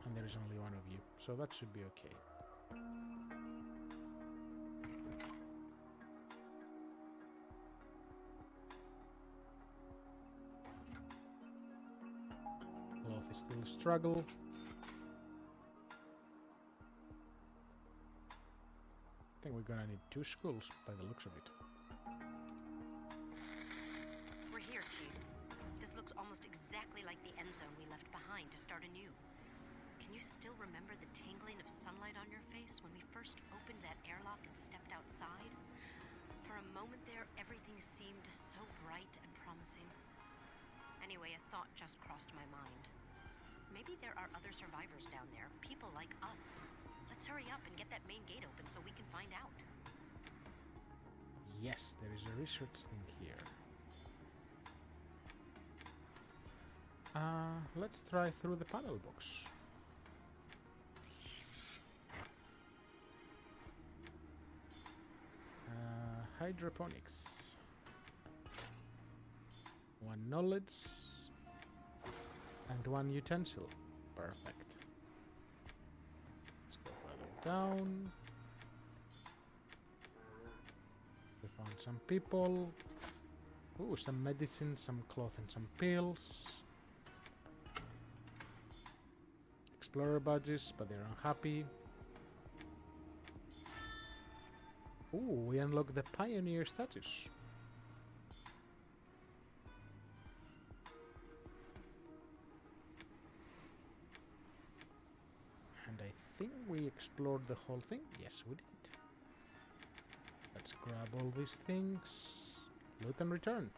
And there is only 1 of you, so that should be okay. Cloth is still a struggle. I think we're gonna need 2 schools by the looks of it. We're here, Chief. This looks almost exactly like the Endzone we left behind to start anew. Can you still remember the tingling of sunlight on your face when we first opened that airlock and stepped outside? For a moment there, everything seemed so bright and promising. Anyway, a thought just crossed my mind. Maybe there are other survivors down there, people like us. Let's hurry up and get that main gate open so we can find out. Yes, there is a research thing here. Let's try through the panel box. Hydroponics. 1 knowledge and 1 utensil. Perfect. Let's go further down. We found some people. Ooh, some medicine, some cloth and some pills. Explorer badges, but they're unhappy. Ooh, we unlock the pioneer status. And I think we explored the whole thing. Yes, we did. Let's grab all these things. Loot and return.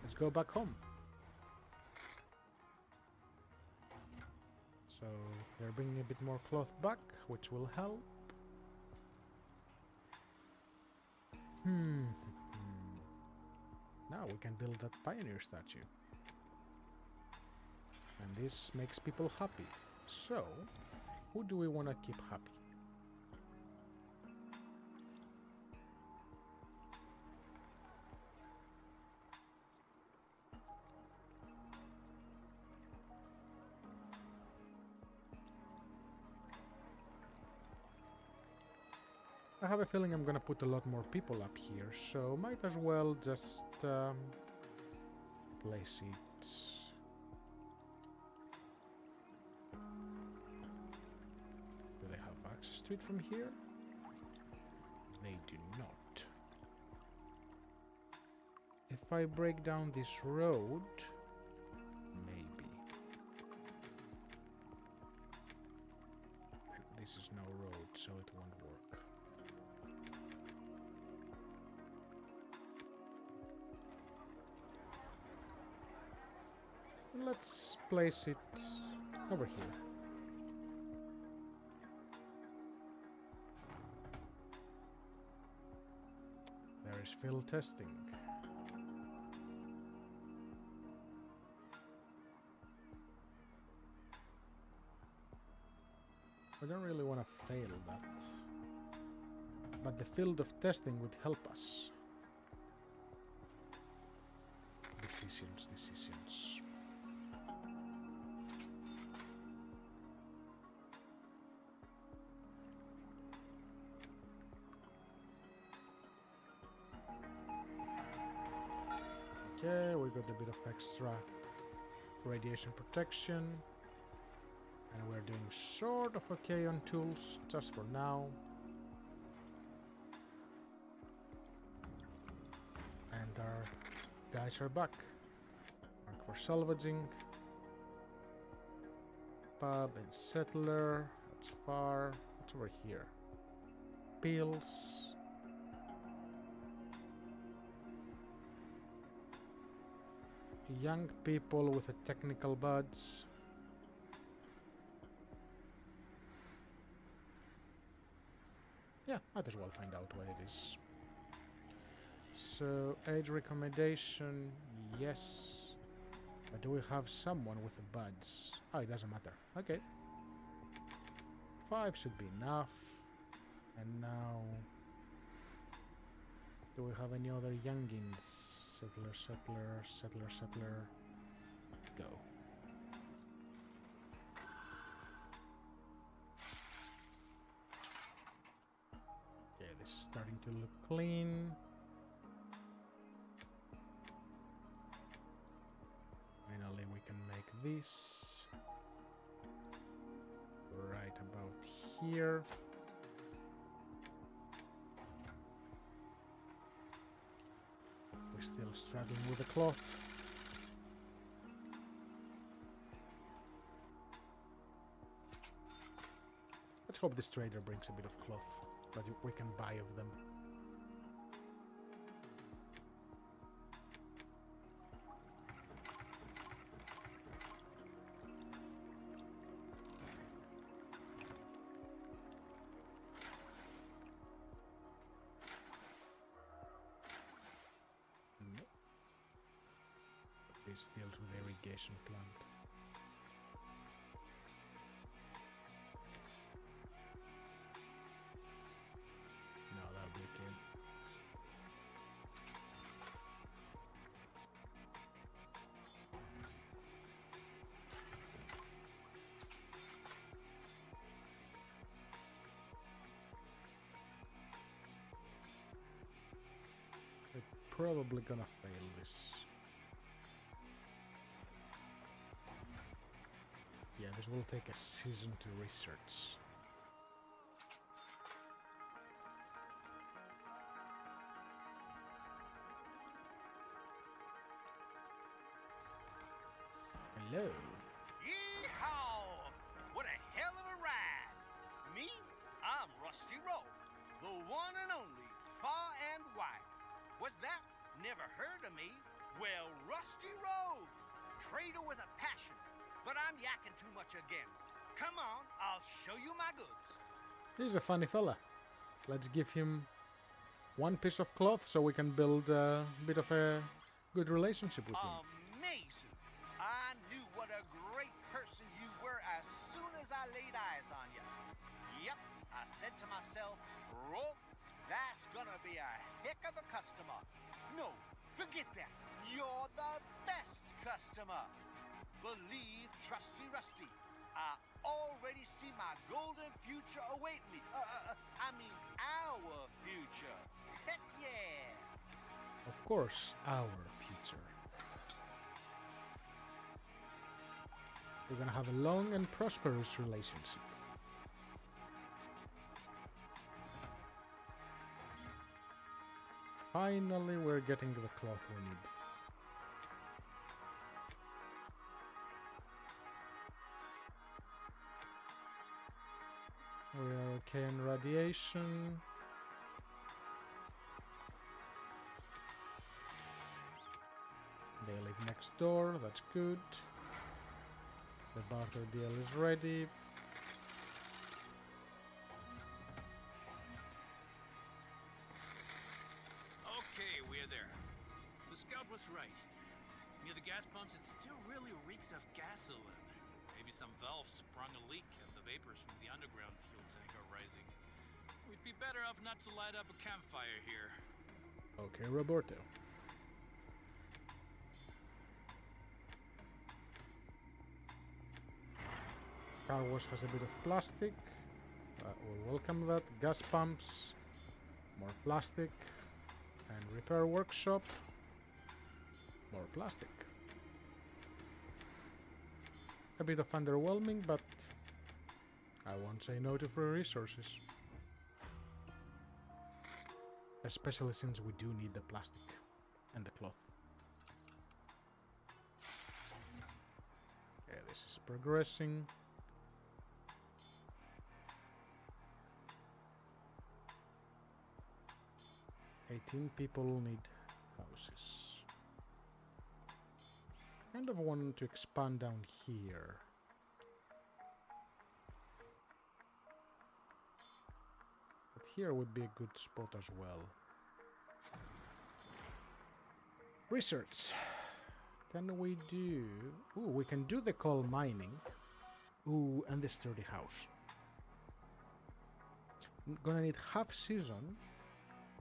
Let's go back home. So they're bringing a bit more cloth back, which will help. Now we can build that pioneer statue. And this makes people happy. So, who do we want to keep happy? I have a feeling I'm gonna put a lot more people up here, so might as well just place it. Do they have access to it from here? They do not. If I break down this road, maybe. This is no road, so it won't work. Let's place it over here. There is field testing. I don't really want to fail that, but the field of testing would help us. Decisions. Okay, we got a bit of extra radiation protection, and we're doing sort of okay on tools, just for now. And our guys are back. Mark for salvaging. Pub and settler, That's far. What's over here? Pills. Young people with a technical buds. Yeah, might as well find out what it is. So, age recommendation, yes. But do we have someone with the buds? Oh, it doesn't matter. Okay. 5 should be enough. And now... do we have any other youngins? Settler, settler, settler, settler. Go. Okay, this is starting to look clean. Finally, we can make this right about here. We're still struggling with the cloth. Let's hope this trader brings a bit of cloth that we can buy of them. This deals with the irrigation plant. No, that'll be okay. We're probably gonna fail this. Yeah, this will take a season to research. Hello. Yeehaw! What a hell of a ride! Me? I'm Rusty Rolf, the one and only far and wide. What's that? Never heard of me? Well, Rusty Rolf, trader with a passion. But I'm yakking too much again. Come on, I'll show you my goods. He's a funny fella. Let's give him one piece of cloth so we can build a bit of a good relationship with him. Amazing. I knew what a great person you were as soon as I laid eyes on you. Yep, I said to myself, Rolf, that's gonna be a heck of a customer. No, forget that. You're the best customer. Believe Trusty Rusty. I already see my golden future await me. I mean our future. Heck yeah. Of course, our future. We're gonna have a long and prosperous relationship. Finally, we're getting the cloth we need. We are okay in radiation. They live next door, that's good. The barter deal is ready. Okay, we're there. The scout was right. Near the gas pumps, it still really reeks of gasoline. Maybe some valve sprung a leak and the vapors from the underground fuel tank are rising. We'd be better off not to light up a campfire here. Okay, Roberto. Car wash has a bit of plastic. We'll welcome that. Gas pumps. More plastic. And repair workshop. More plastic. A bit of underwhelming, but I won't say no to free resources. Especially since we do need the plastic and the cloth. Yeah, this is progressing. 18 people need houses. Kind of want to expand down here. But here would be a good spot as well. Research. Can we do... Ooh, we can do the coal mining. Ooh, and the sturdy house. Gonna need half season.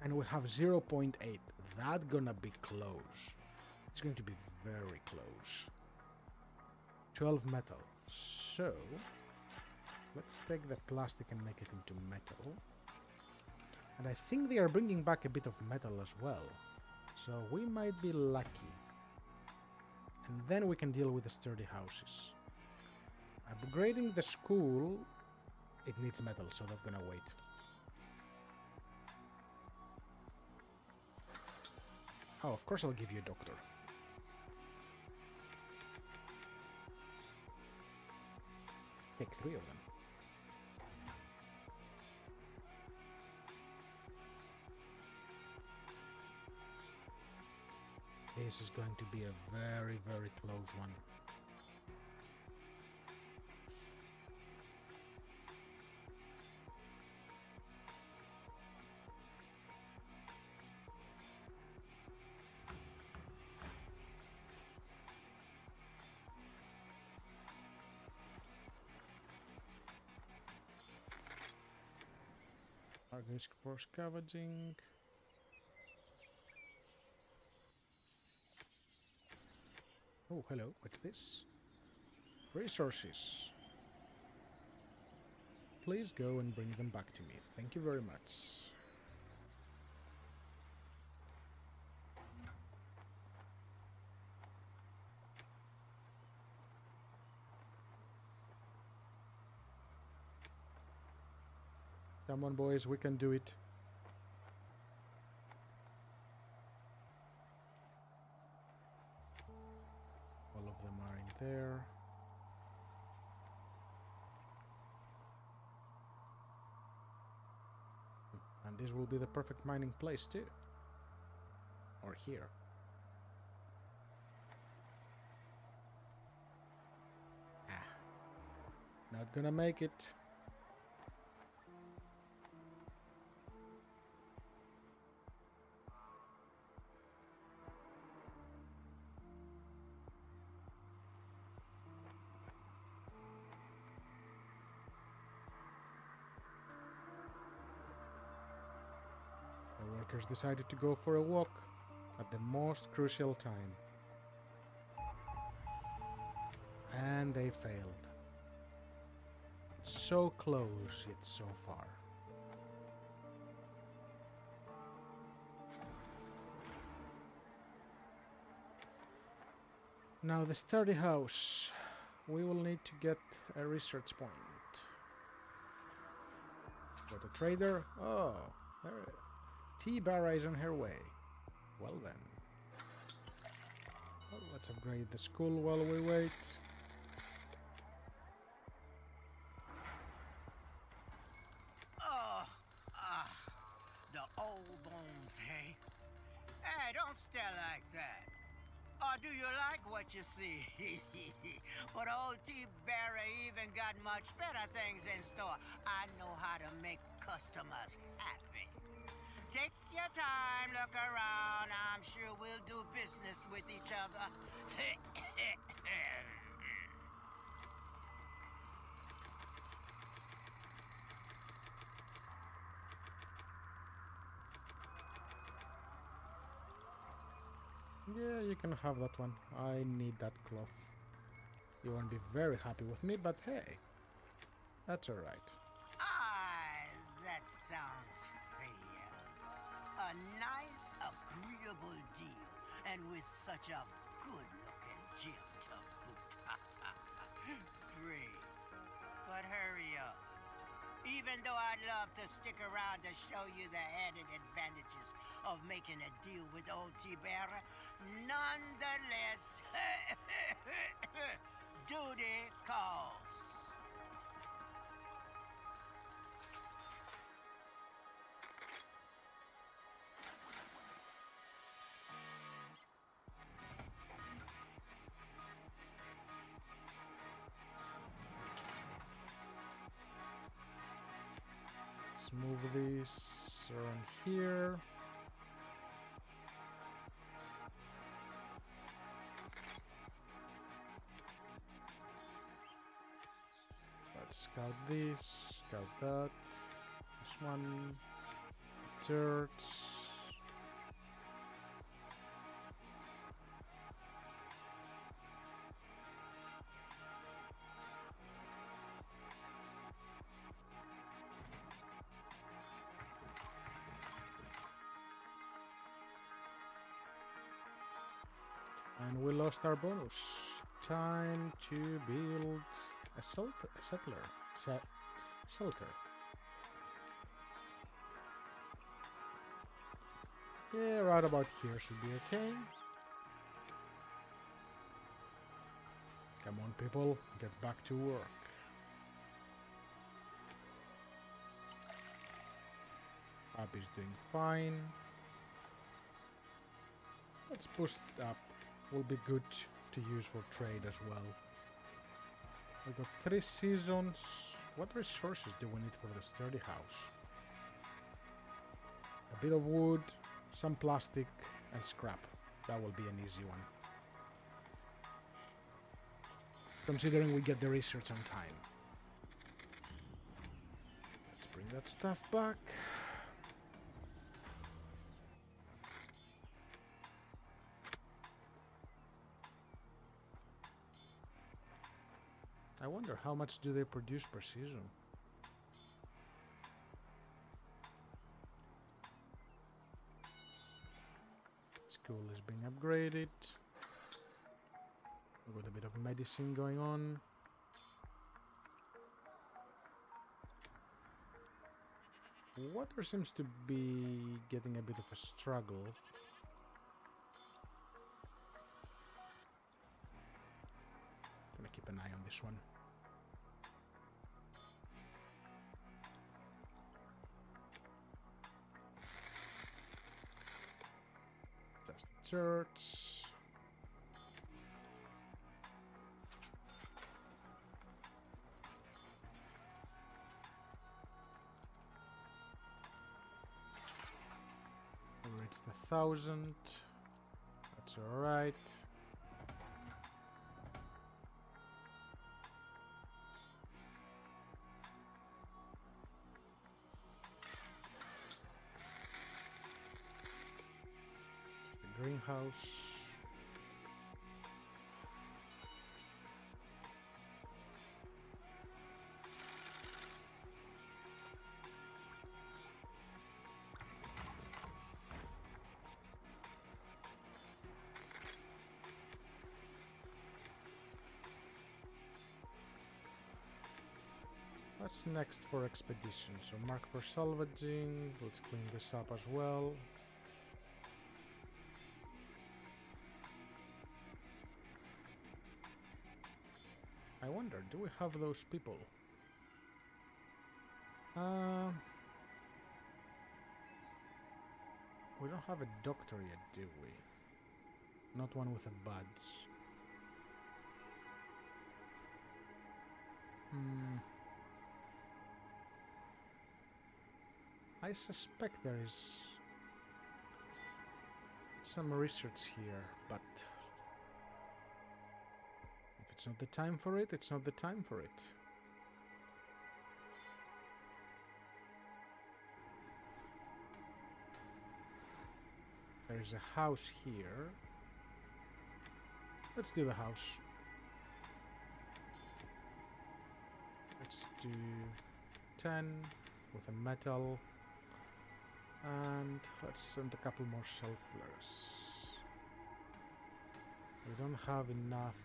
And we have 0.8. That's gonna be close. It's going to be very close. 12 metal. So, let's take the plastic and make it into metal. And I think they are bringing back a bit of metal as well. So we might be lucky. And then we can deal with the sturdy houses. Upgrading the school, it needs metal, so that's gonna wait. Oh, of course I'll give you a doctor. Take 3 of them. This is going to be a very, very close one. Risk for scavenging. Oh, hello, what's this? Resources. Please go and bring them back to me. Thank you very much. Come on, boys, we can do it. All of them are in there. And this will be the perfect mining place too. Or here. Ah. Not gonna make it. The workers decided to go for a walk at the most crucial time. And they failed. So close, yet so far. Now the sturdy house. We will need to get a research point. Got a trader? Oh, there. T-Barra is on her way. Well then. Well, let's upgrade the school while we wait. The old bones, hey? Hey, don't stare like that. Or do you like what you see? But old T-Barra even got much better things in store. I know how to make customers happy. Take your time, look around. I'm sure we'll do business with each other. Yeah, you can have that one. I need that cloth. You won't be very happy with me, but hey, that's alright. That sounds fair. A nice, agreeable deal, and with such a good-looking gem to boot. Great. But hurry up. Even though I'd love to stick around to show you the added advantages of making a deal with old T-Barra, nonetheless, duty calls. move these around here. Let's scout this, scout that. This one. Desserts. And we lost our bonus. Time to build a settler. Shelter. Yeah, right about here should be okay. Come on, people, get back to work. Abby's doing fine. Let's boost it up. Will be good to use for trade as well. We got 3 seasons. What resources do we need for the sturdy house? A bit of wood, some plastic, and scrap. That will be an easy one. Considering we get the research on time. Let's bring that stuff back. I wonder how much do they produce per season? School is being upgraded. We've got a bit of medicine going on. Water seems to be getting a bit of a struggle. Gonna keep an eye on this one. Just the church. It's the 1,000. That's alright. Just a greenhouse. What's next for expedition? So mark for salvaging. Let's clean this up as well. I wonder, do we have those people? We don't have a doctor yet, do we? Not one with a badge. I suspect there is some research here, but if it's not the time for it, it's not the time for it. There is a house here. Let's do the house. Let's do 10 with a metal. And let's send a couple more settlers. We don't have enough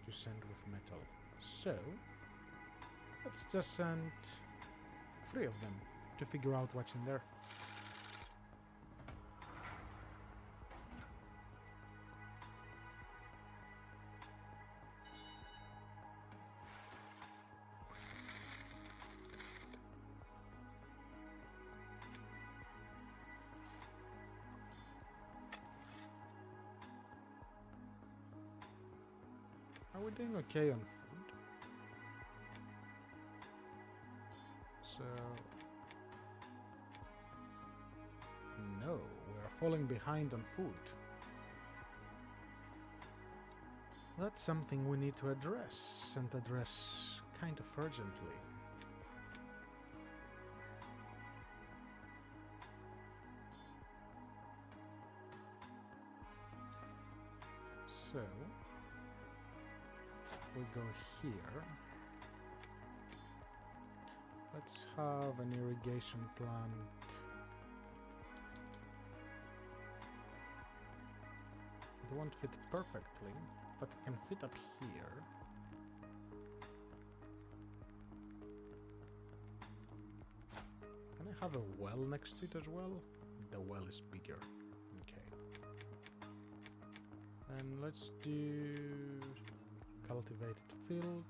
to send with metal. So, let's just send 3 of them to figure out what's in there. Are we doing okay on food? So falling behind on food. That's something we need to address, and address kind of urgently. So, we go here. Let's have an irrigation plant. It won't fit perfectly, but it can fit up here. Can I have a well next to it as well? The well is bigger. Okay. And let's do cultivated field.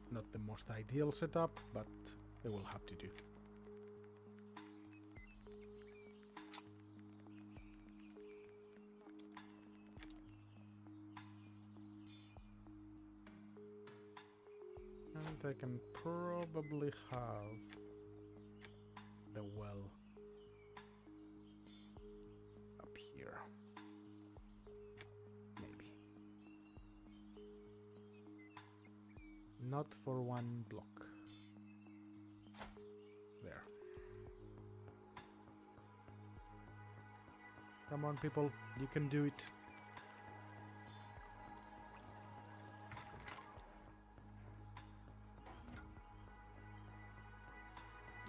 Not the most ideal setup, but they will have to do. And I can probably have the well up here. Maybe. Not for one block. There. Come on, people, you can do it.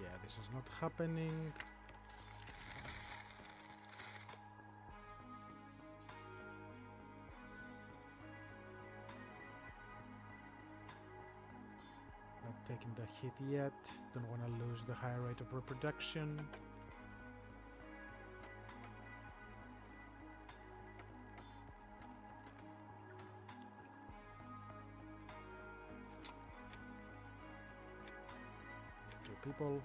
Yeah, this is not happening. Not taking the hit yet. Don't want to lose the high rate of reproduction. People.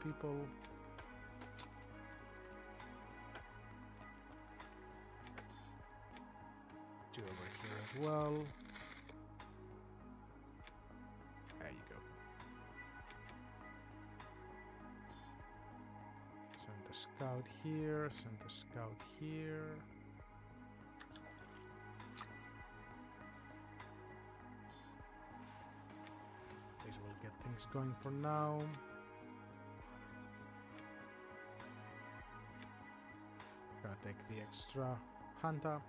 People. Two over here as well. There you go. Send the scout here, send the scout here. This will get things going for now. Gotta take the extra hunter.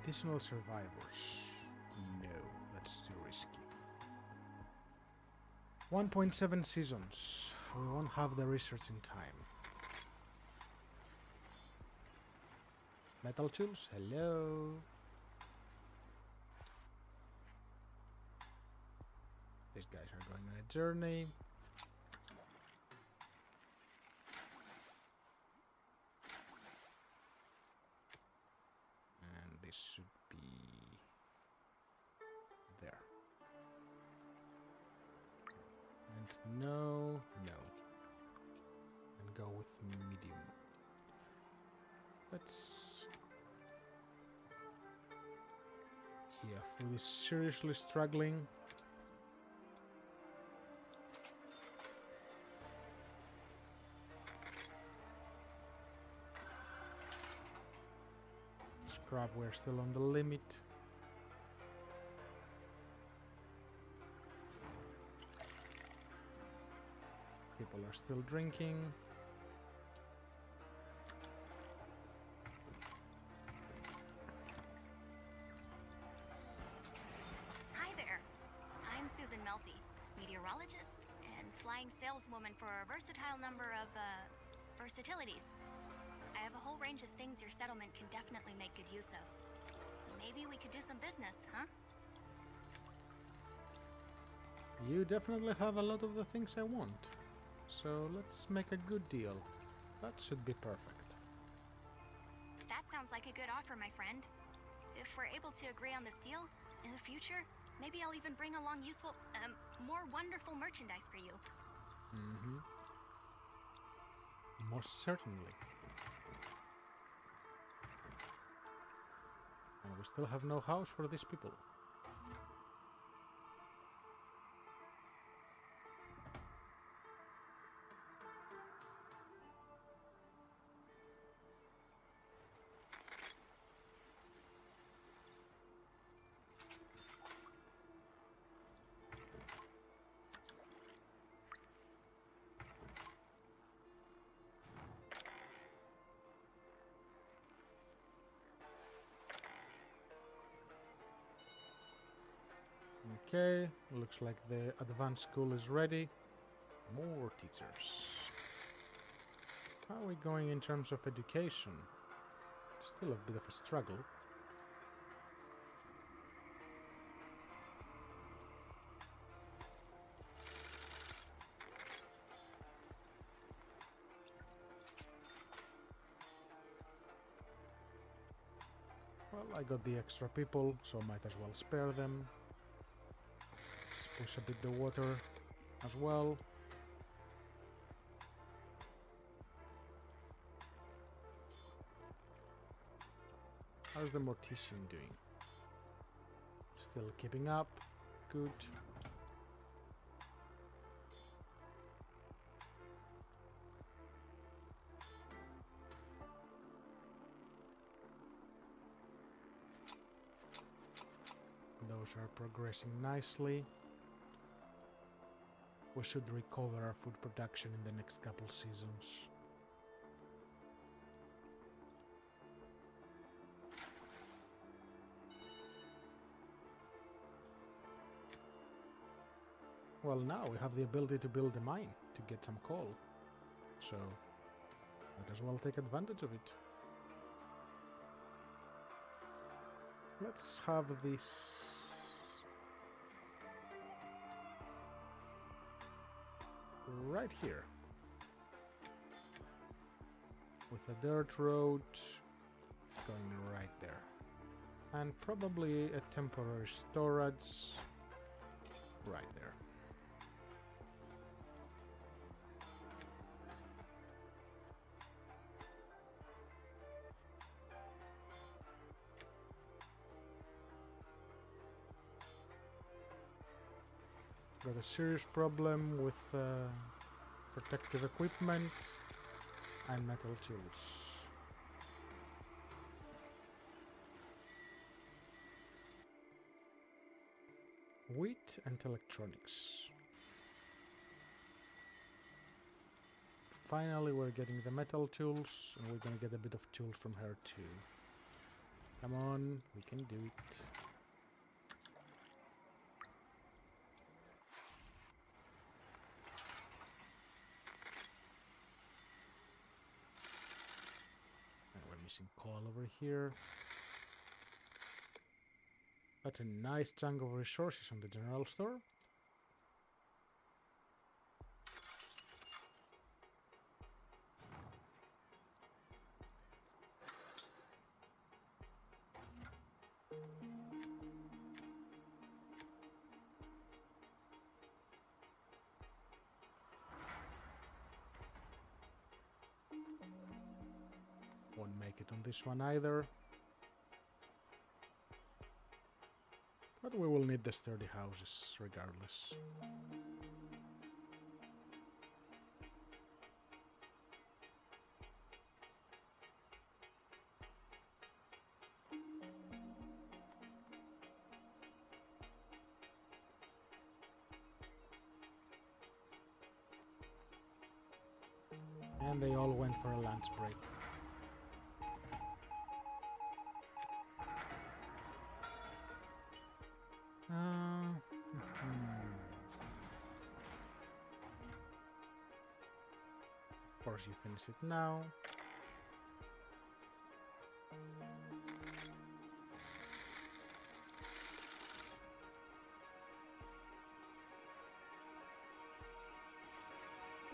Additional survivors. No, that's too risky. 1.7 seasons. We won't have the research in time. Metal tools, hello. These guys are going on a journey. Should be there. And no. And go with medium. Let's... Yeah, food is seriously struggling. Scrap, we're still on the limit. People are still drinking. trying saleswoman for a versatile number of, versatilities. I have a whole range of things your settlement can definitely make good use of. Maybe we could do some business, huh? You definitely have a lot of the things I want. So let's make a good deal. That should be perfect. That sounds like a good offer, my friend. If we're able to agree on this deal, in the future, maybe I'll even bring along useful, more wonderful merchandise for you. Mm-hmm. Most certainly. And we still have no house for these people. Okay, looks like the advanced school is ready. More teachers. How are we going in terms of education? Still a bit of a struggle. Well, I got the extra people, so might as well spare them. Let's push a bit the water as well. How's the mortician doing? Still keeping up. Good. Those are progressing nicely. We should recover our food production in the next couple seasons. Well, now we have the ability to build a mine to get some coal. So, might as well take advantage of it. Let's have this right here. With a dirt road going right there. And probably a temporary storage right there. Got a serious problem with protective equipment and metal tools. Wheat and electronics. Finally we're getting the metal tools, and we're gonna get a bit of tools from her too. Come on, we can do it. Missing coal over here. That's a nice chunk of resources on the general store. Won't make it on this one either. But we will need the sturdy houses regardless. And they all went for a lunch break. course you finish it now.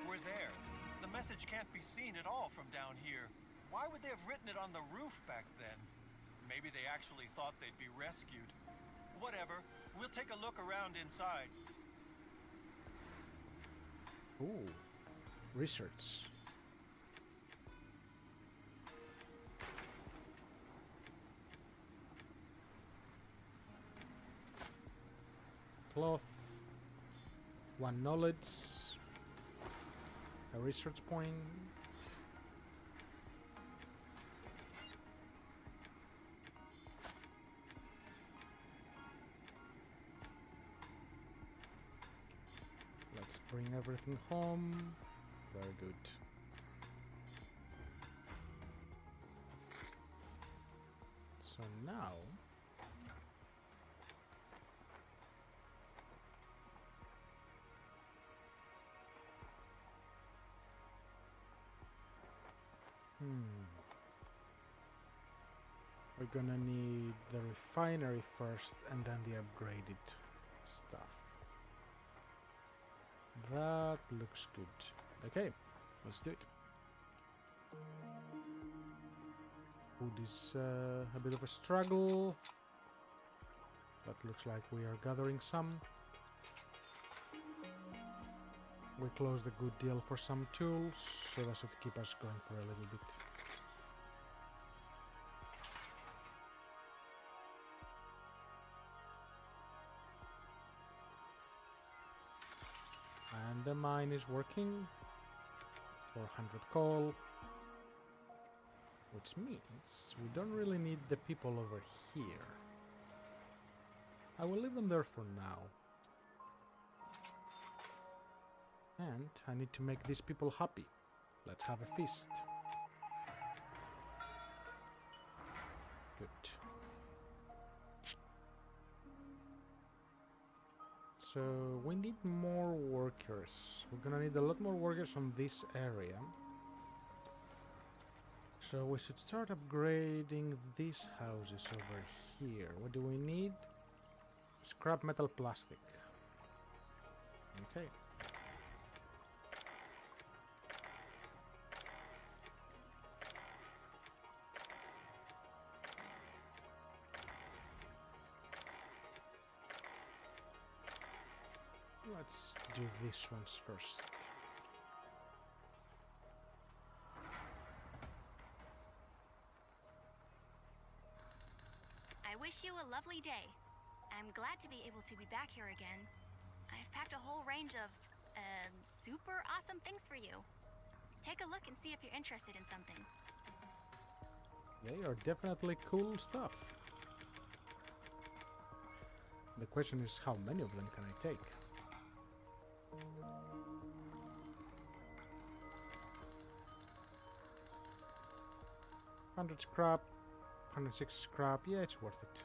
We're there. The message can't be seen at all from down here. Why would they have written it on the roof back then? Maybe they actually thought they'd be rescued. Whatever. We'll take a look around inside. Ooh. Research. Cloth. 1 knowledge. A research point. Let's bring everything home. Very good. So now we're gonna need the refinery first and then the upgraded stuff. That looks good. Okay, let's do it. Wood is a bit of a struggle, but looks like we are gathering some. We closed a good deal for some tools, so that should keep us going for a little bit. And the mine is working. 400 coal. Which means we don't really need the people over here. I will leave them there for now. And I need to make these people happy. Let's have a feast. Good. So we need more workers. We're gonna need a lot more workers on this area. So we should start upgrading these houses over here. What do we need? Scrap metal plastic. Okay. Let's do these ones first. I wish you a lovely day. I'm glad to be able to be back here again. I've packed a whole range of, super awesome things for you. Take a look and see if you're interested in something. They are definitely cool stuff. The question is, how many of them can I take? $100 scrap, 160 scrap, yeah, it's worth it.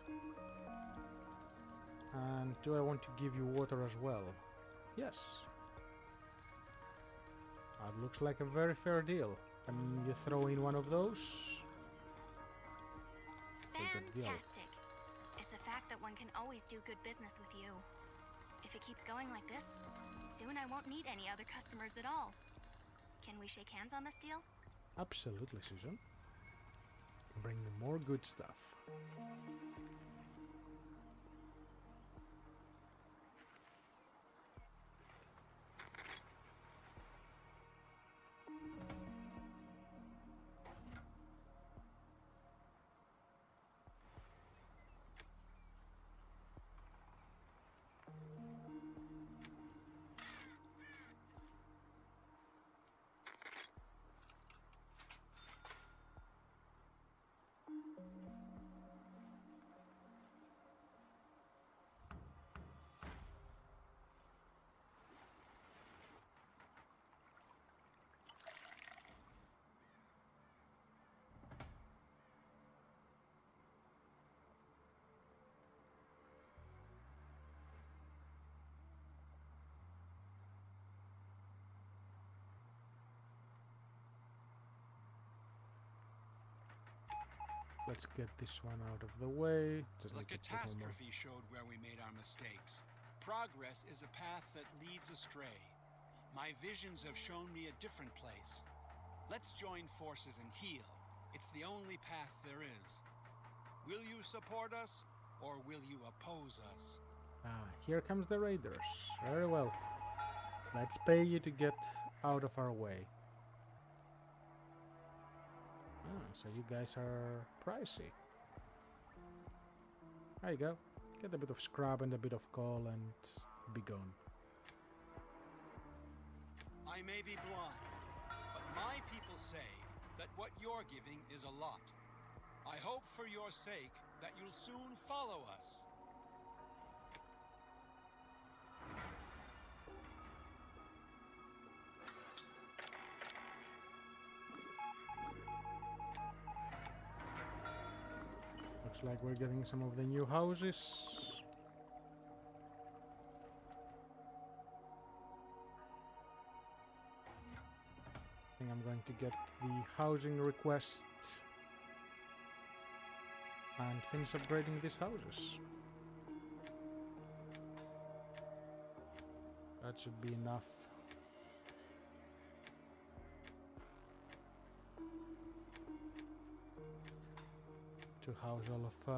And do I want to give you water as well? Yes. That looks like a very fair deal. Can you throw in one of those? Fantastic. It's a fact that one can always do good business with you. If it keeps going like this, soon I won't need any other customers at all. Can we shake hands on this deal? Absolutely, Susan. Bring me more good stuff. Let's get this one out of the way. Just The need to put all more. catastrophe showed where we made our mistakes. Progress is a path that leads astray. My visions have shown me a different place. Let's join forces and heal. It's the only path there is. Will you support us, or will you oppose us? Ah, here comes the raiders. Very well. Let's pay you to get out of our way. Ah, so you guys are pricey. There you go. Get a bit of scrap and a bit of coal and be gone. I may be blind, but my people say that what you're giving is a lot. I hope for your sake that you'll soon follow us. Looks like we're getting some of the new houses. I think I'm going to get the housing request and finish upgrading these houses. That should be enough. To house all of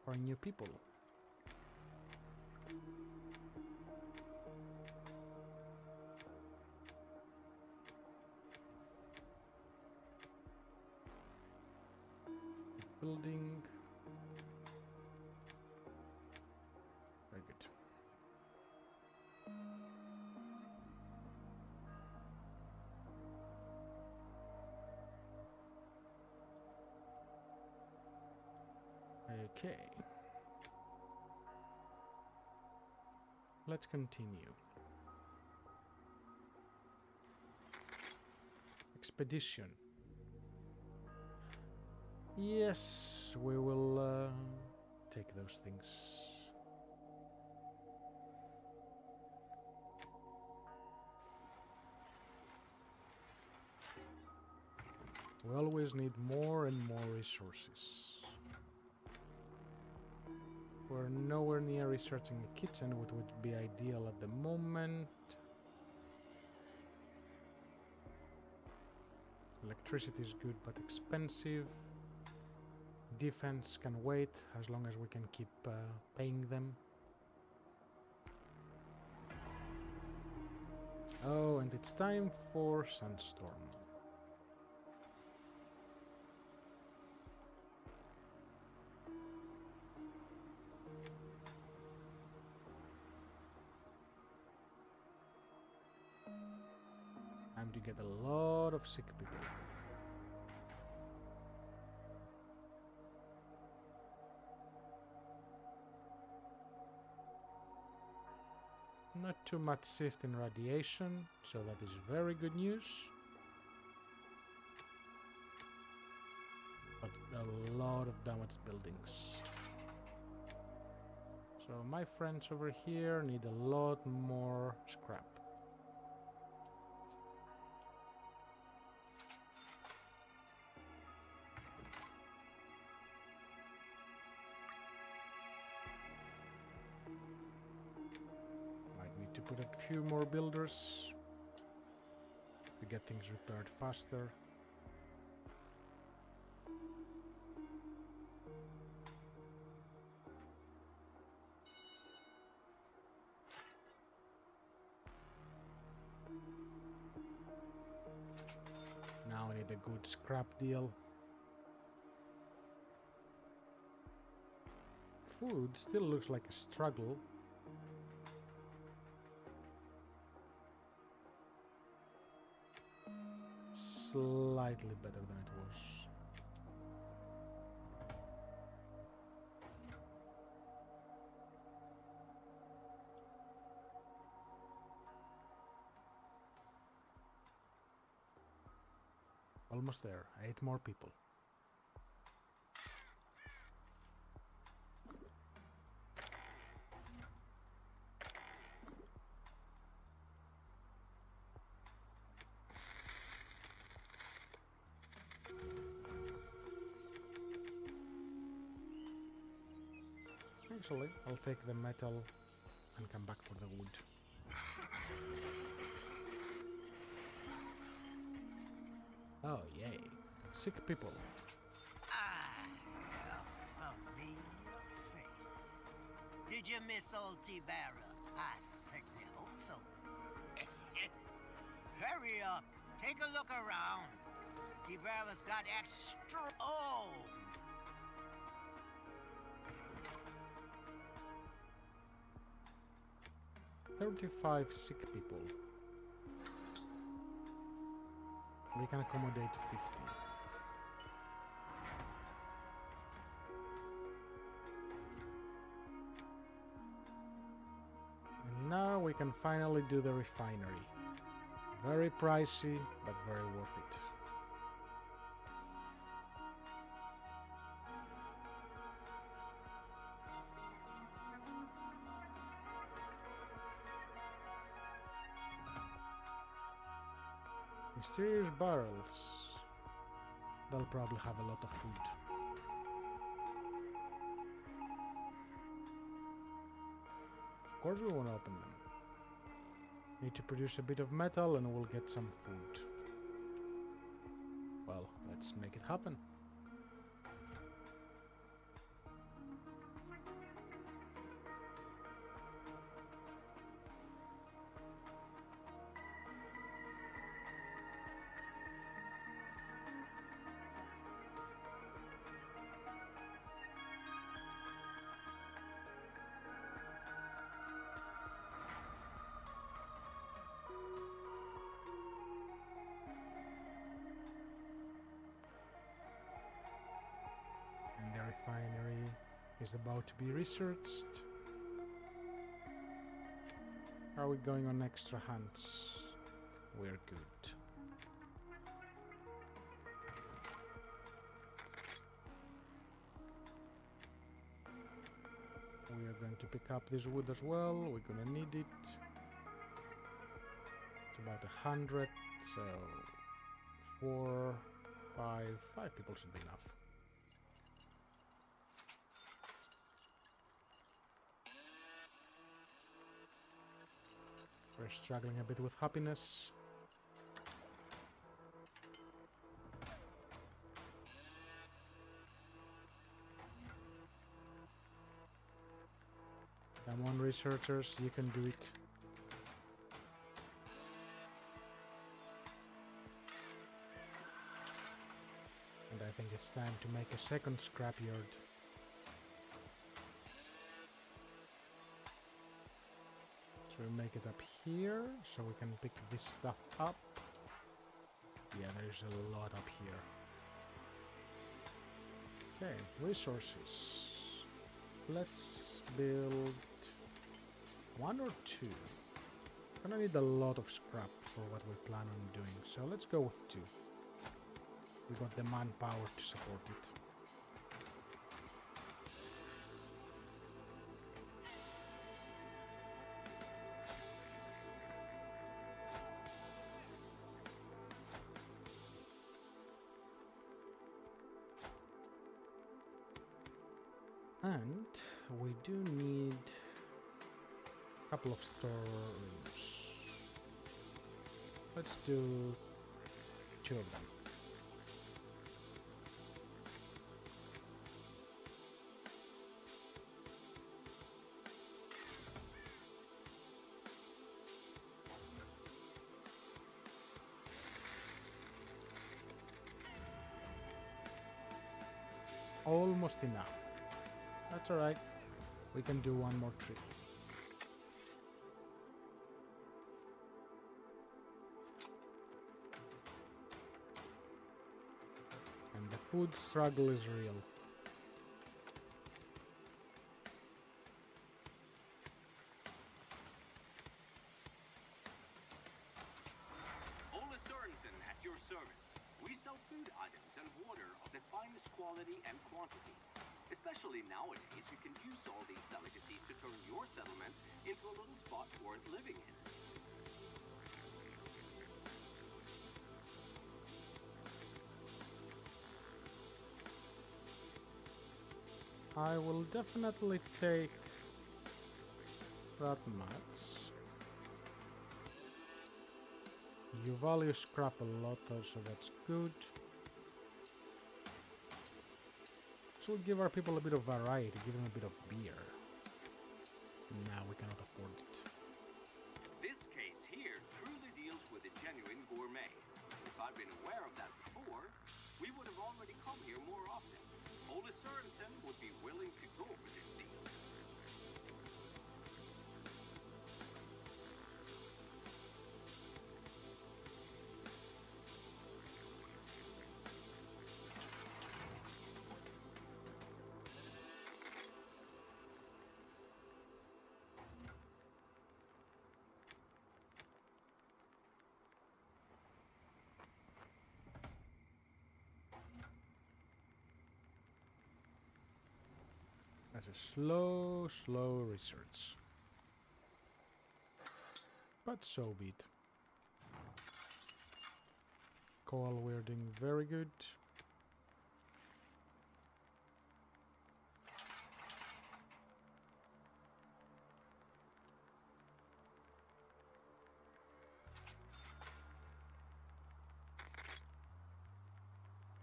our new people. Building. Very good. Okay. Let's continue. Expedition. Yes, we will take those things. We always need more and more resources. We're nowhere near researching a kitchen, which would be ideal at the moment. Electricity is good but expensive. Defense can wait as long as we can keep paying them. Oh, and it's time for Sandstorm. Time to get a lot of sick people. Not too much shift in radiation, so that is very good news. But a lot of damaged buildings. So my friends over here need a lot more scrap. To put a few more builders to get things repaired faster. Now I need a good scrap deal. Food still looks like a struggle. Slightly better than it was. Almost there. 8 more people. Actually, I'll take the metal and come back for the wood. Oh, yay. Sick people. Ah, a familiar face. Did you miss old T-Barra? I certainly hope so. Hurry up. Take a look around. T-Barra's got extra... Oh! 35 sick people. We can accommodate 50. And now we can finally do the refinery. Very pricey, but very worth it. Mysterious barrels. They'll probably have a lot of food. Of course we want to open them. Need to produce a bit of metal and we'll get some food. Well, let's make it happen. Refinery is about to be researched. Are we going on extra hunts? We're good. We are going to pick up this wood as well. We're gonna need it. It's about 100, so 4, 5 people should be enough. We're struggling a bit with happiness. Come on, researchers, you can do it. And I think it's time to make a second scrapyard. So we make it up here, so we can pick this stuff up. Yeah, there's a lot up here. Okay, resources. Let's build 1 or 2. We're gonna need a lot of scrap for what we plan on doing, so let's go with 2. We got the manpower to support it. And we do need a couple of storerooms. Let's do 2 of them. Almost enough. That's alright. We can do one more trip. And the food struggle is real. Ola Sorensen at your service. We sell food items and water of the finest quality and quantity. Especially nowadays, you can use all these delicacies to turn your settlement into a little spot worth living in. I will definitely take that much. You value scrap a lot, so that's good. So we'll give our people a bit of variety, give them a bit of beer. Now we cannot afford it. This case here truly deals with a genuine gourmet. If I'd been aware of that before, we would have already come here more often. Ole Sørensen would be willing to go for this deal. That's a slow research. But so be it. Coal, we're doing very good.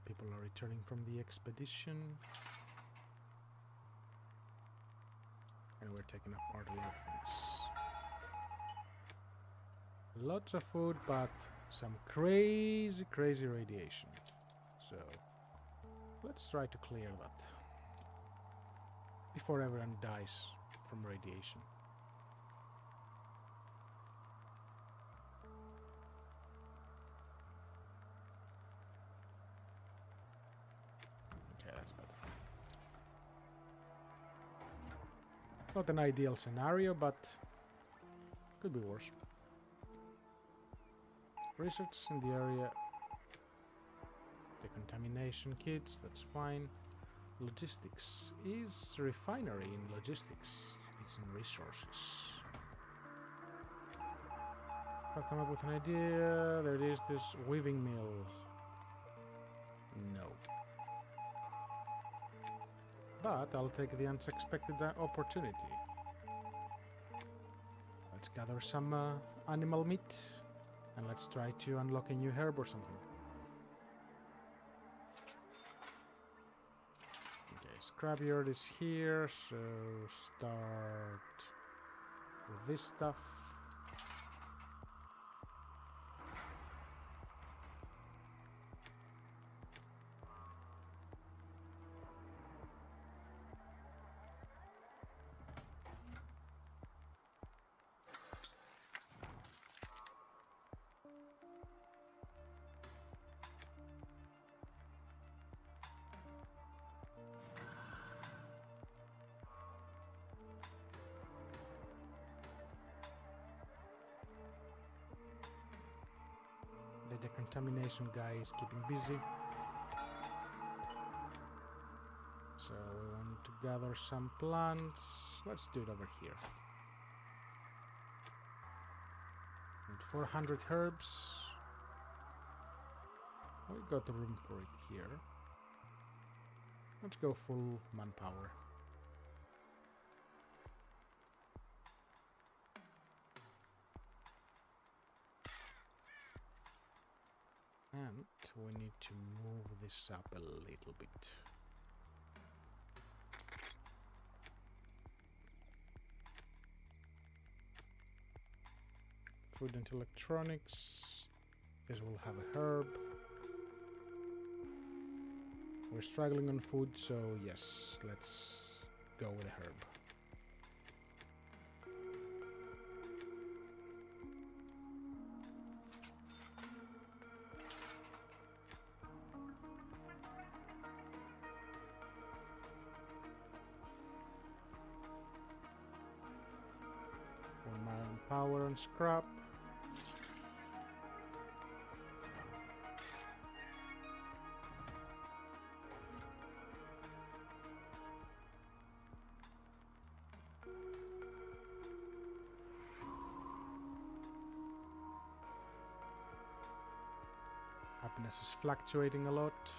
People are returning from the expedition. And we're taking apart a lot of things. Lots of food, but some crazy radiation. So let's try to clear that before everyone dies from radiation. Okay, that's better. Not an ideal scenario, but could be worse. Research in the area. Decontamination kits, that's fine. Logistics. Is refinery in logistics? It's in resources. I've come up with an idea. There it is, this weaving mill. No. But I'll take the unexpected opportunity. Let's gather some animal meat and let's try to unlock a new herb or something. Okay, scrapyard is here, so start with this stuff. The decontamination guy is keeping busy. So we want to gather some plants. Let's do it over here. And 400 herbs. We got the room for it here. Let's go full manpower. And we need to move this up a little bit. Food and electronics. This will have a herb. We're struggling on food, so yes, let's go with a herb. Power and scrap. Happiness is fluctuating a lot.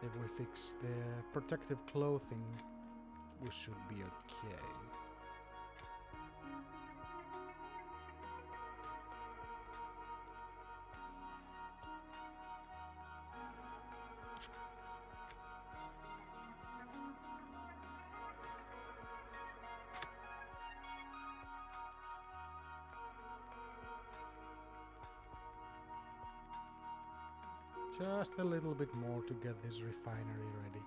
If we fix the protective clothing, we should be okay. Just a little bit more to get this refinery ready.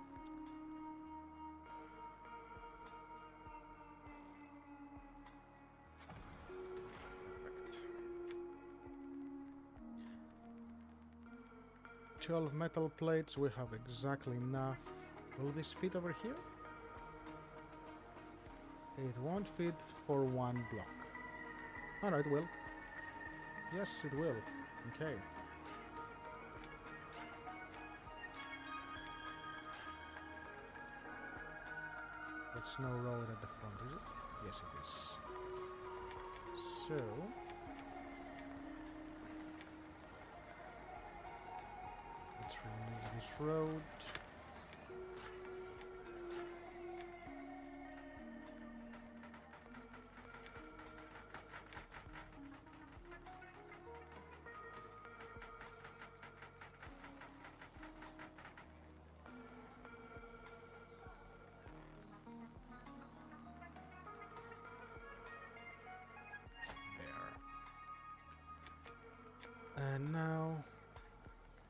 Perfect. 12 metal plates, we have exactly enough. Will this fit over here? It won't fit for one block. Oh no, it will. Yes, it will. Okay. It's no road at the front, is it? Yes, it is. So... let's remove this road. And now,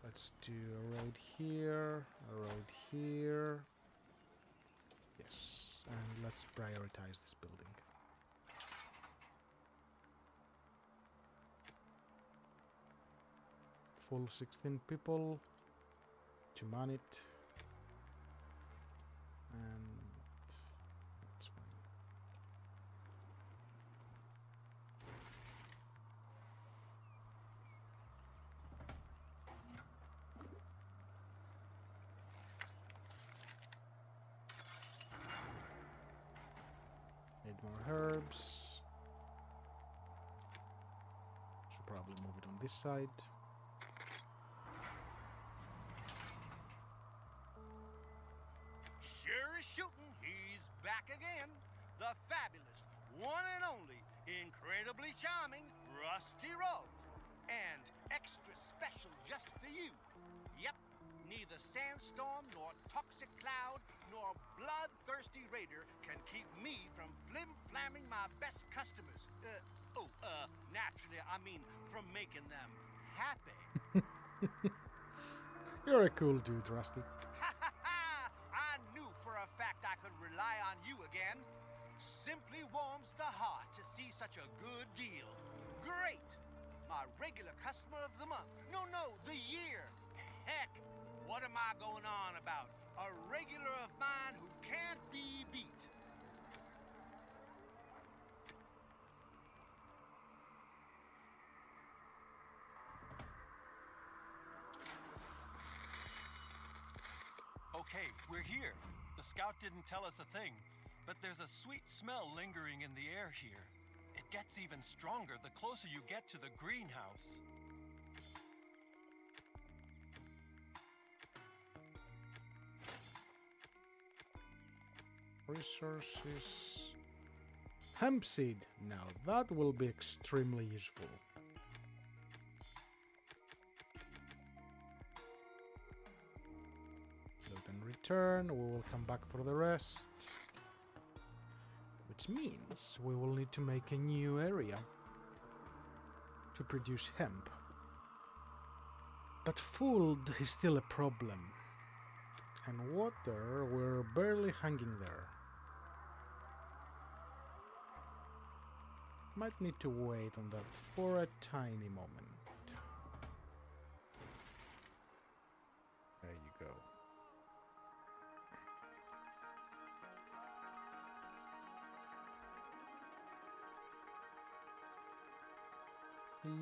let's do a road here, a road here. Yes, and let's prioritize this building. Full 16 people to man it. And that's fine. Need more herbs. Should probably move it on this side. Sure is shooting. He's back again. The fabulous, one and only, incredibly charming Rusty Rolf. And extra special just for you. Yep, neither sandstorm nor toxic cloud nor bloodthirsty raider can keep me from flim-flamming my best customers. Naturally, I mean from making them happy. You're a cool dude, Rusty. Ha ha ha! I knew for a fact I could rely on you again. Simply warms the heart to see such a good deal. Great! My regular customer of the month. No, the year. Heck, what am I going on about? A regular of mine who can't be beat. Okay, we're here. The scout didn't tell us a thing, but there's a sweet smell lingering in the air here. It gets even stronger the closer you get to the greenhouse. Resources. Hemp seed. Now that will be extremely useful. Loot and return. We will come back for the rest. Which means we will need to make a new area to produce hemp. But food is still a problem. And water, we're barely hanging there. Might need to wait on that for a tiny moment. There you go.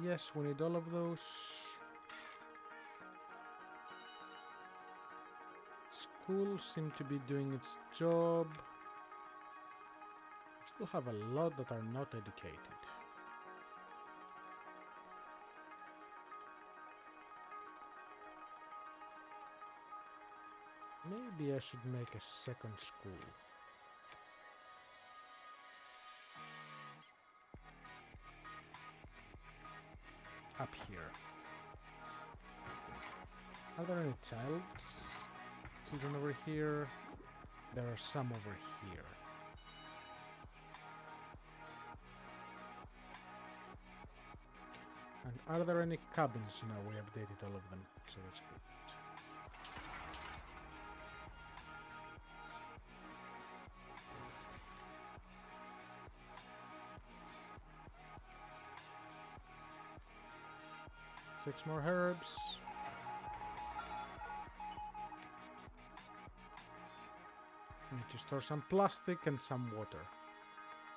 Yes, we need all of those. School seems to be doing its job. We still have a lot that are not educated. Maybe I should make a second school. Up here. Are there any children over here? There are some over here. And are there any cabins? No, we updated all of them, so that's good. Six more herbs. Need to store some plastic and some water.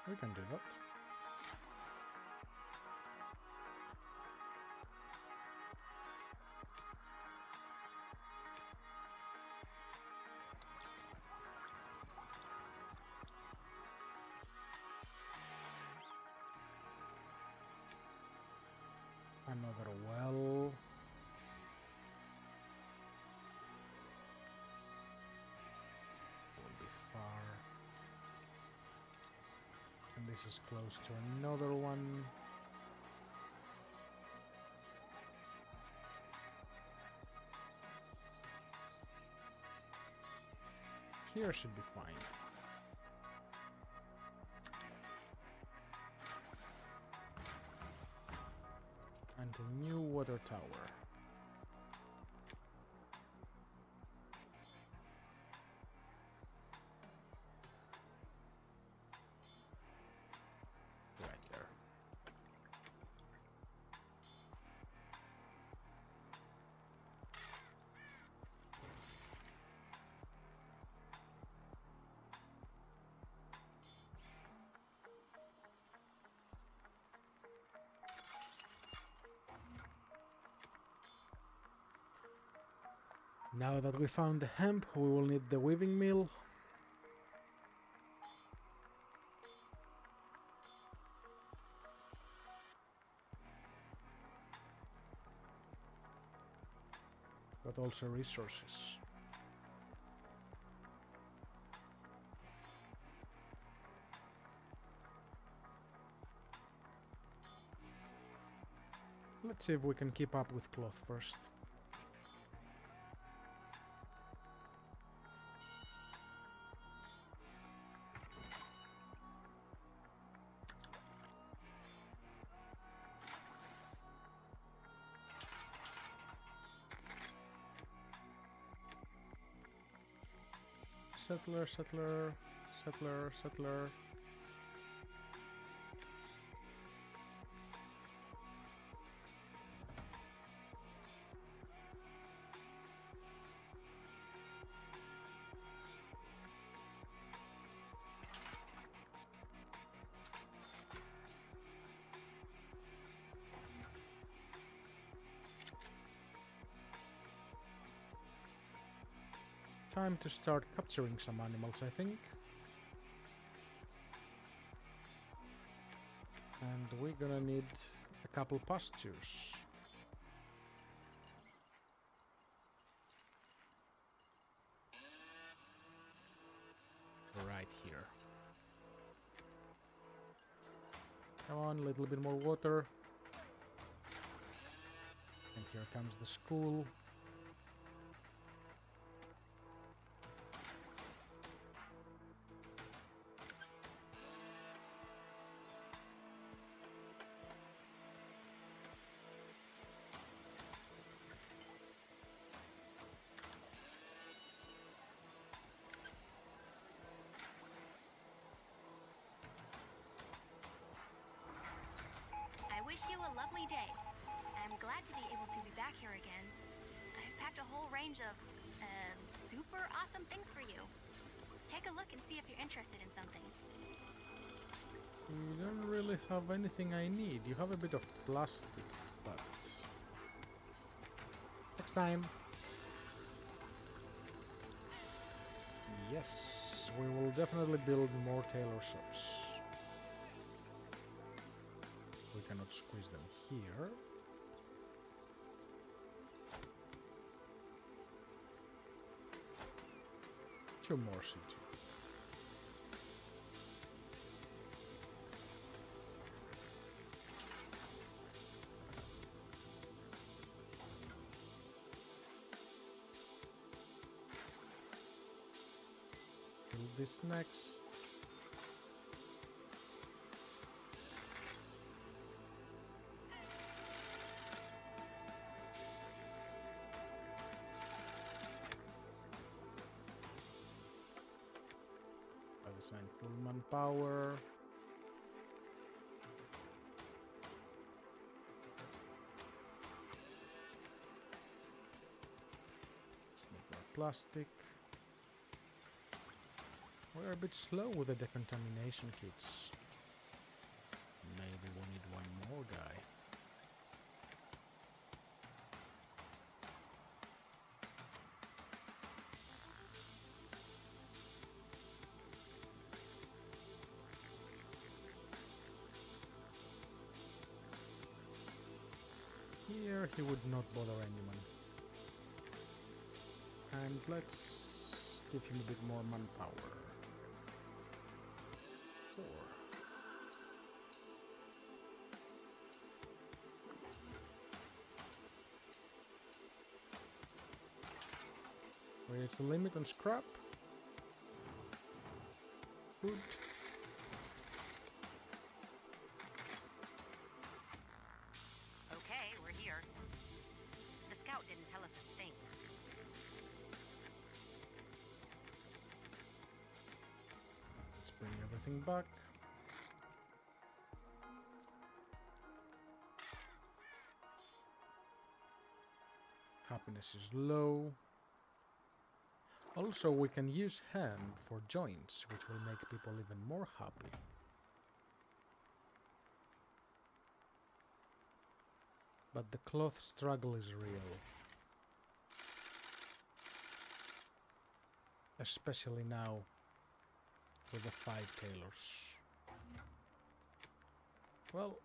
We can do that. Another well. Will be far. And this is close to another one. Here should be fine. And a new water tower. Right there. Now that we found the hemp, we will need the weaving mill. But also resources. Let's see if we can keep up with cloth first. Settler, settler, settler, settler. Time to start capturing some animals, I think. And we're gonna need a couple pastures. Right here. Come on, a little bit more water. And here comes the school. I wish you a lovely day. I'm glad to be able to be back here again. I've packed a whole range of, super awesome things for you. Take a look and see if you're interested in something. You don't really have anything I need. You have a bit of plastic, but... next time. Yes, we will definitely build more tailor shops. We cannot squeeze them here. 2 more CG. Build this next. I've assigned full manpower. Let's make more plastic. We're a bit slow with the decontamination kits. Maybe we need one more guy. Here he would not bother anyone. And let's give him a bit more manpower. 4. Where's the limit on scrap? Good. Okay, we're here. The scout didn't tell us a thing. Let's bring everything back. Happiness is low. Also, we can use hemp for joints, which will make people even more happy. But the cloth struggle is real. Especially now with the 5 tailors. Well,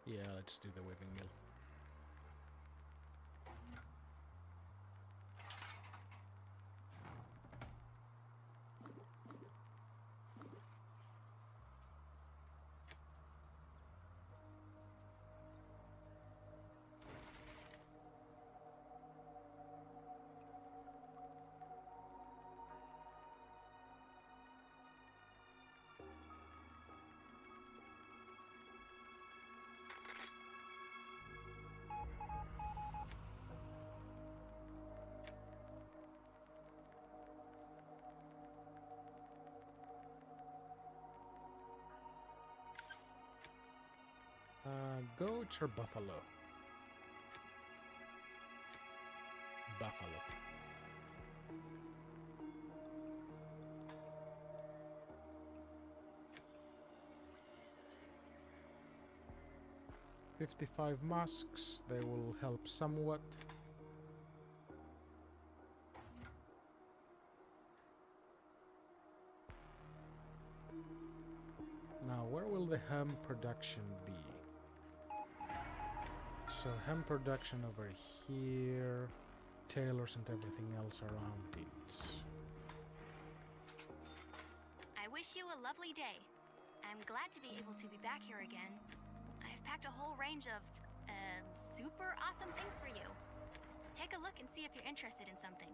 yeah, let's do the weaving mill. Goats or buffalo? Buffalo. $55 masks, they will help somewhat. Now, where will the hemp production be? So hemp production over here, tailors and everything else around it. I wish you a lovely day. I'm glad to be able to be back here again. I've packed a whole range of, super awesome things for you. Take a look and see if you're interested in something.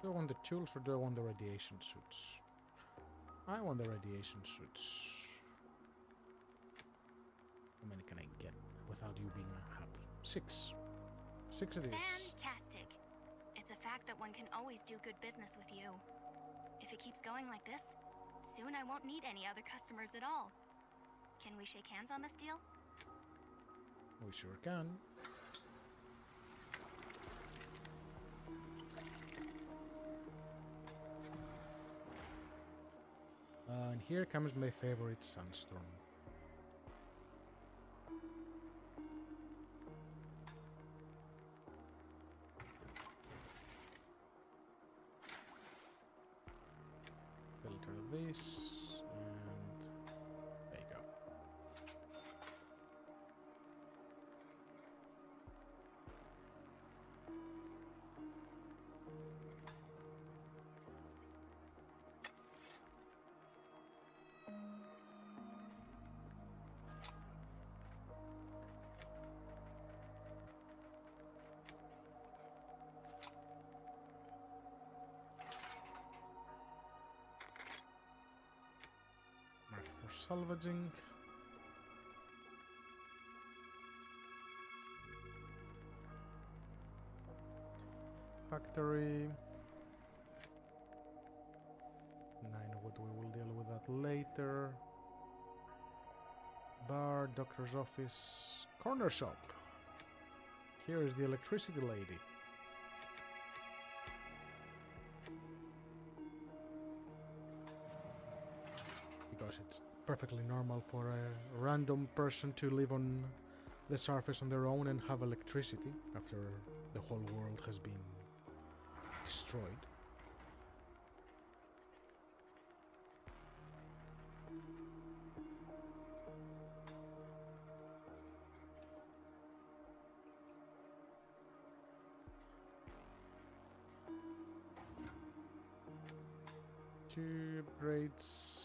Do I want the tools or do I want the radiation suits? I want the radiation suits. How many can I get without you being happy? 6. 6 it is. Fantastic. It's a fact that one can always do good business with you. If it keeps going like this, soon I won't need any other customers at all. Can we shake hands on this deal? We sure can. And here comes my favorite sandstorm. Filter this, and there you go. salvaging. Factory. I know what we will deal with that later. Bar, doctor's office, corner shop. Here is the electricity lady. Because it's perfectly normal for a random person to live on the surface on their own and have electricity after the whole world has been destroyed. Two upgrades.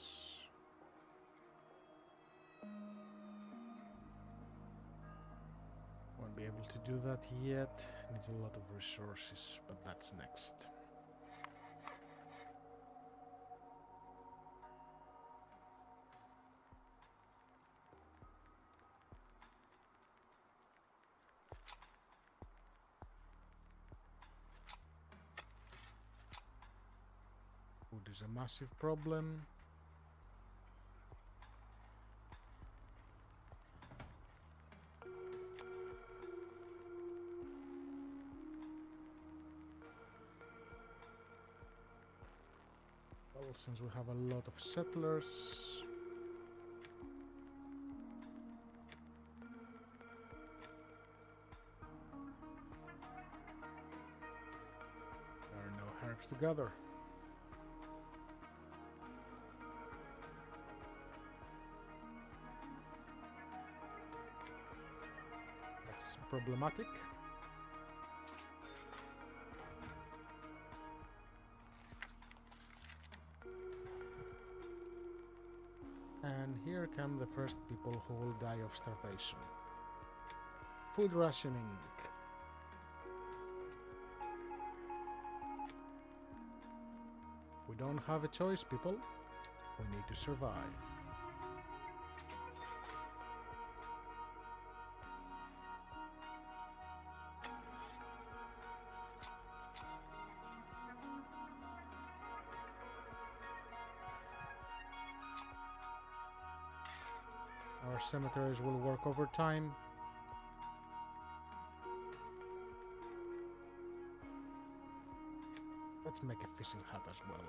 Won't be able to do that yet. Needs a lot of resources, but that's next. Food is a massive problem. Well, since we have a lot of settlers, there are no herbs to gather. That's problematic. And here come the first people who will die of starvation. Food rationing. We don't have a choice, people. We need to survive. Our cemeteries will work overtime. Let's make a fishing hut as well.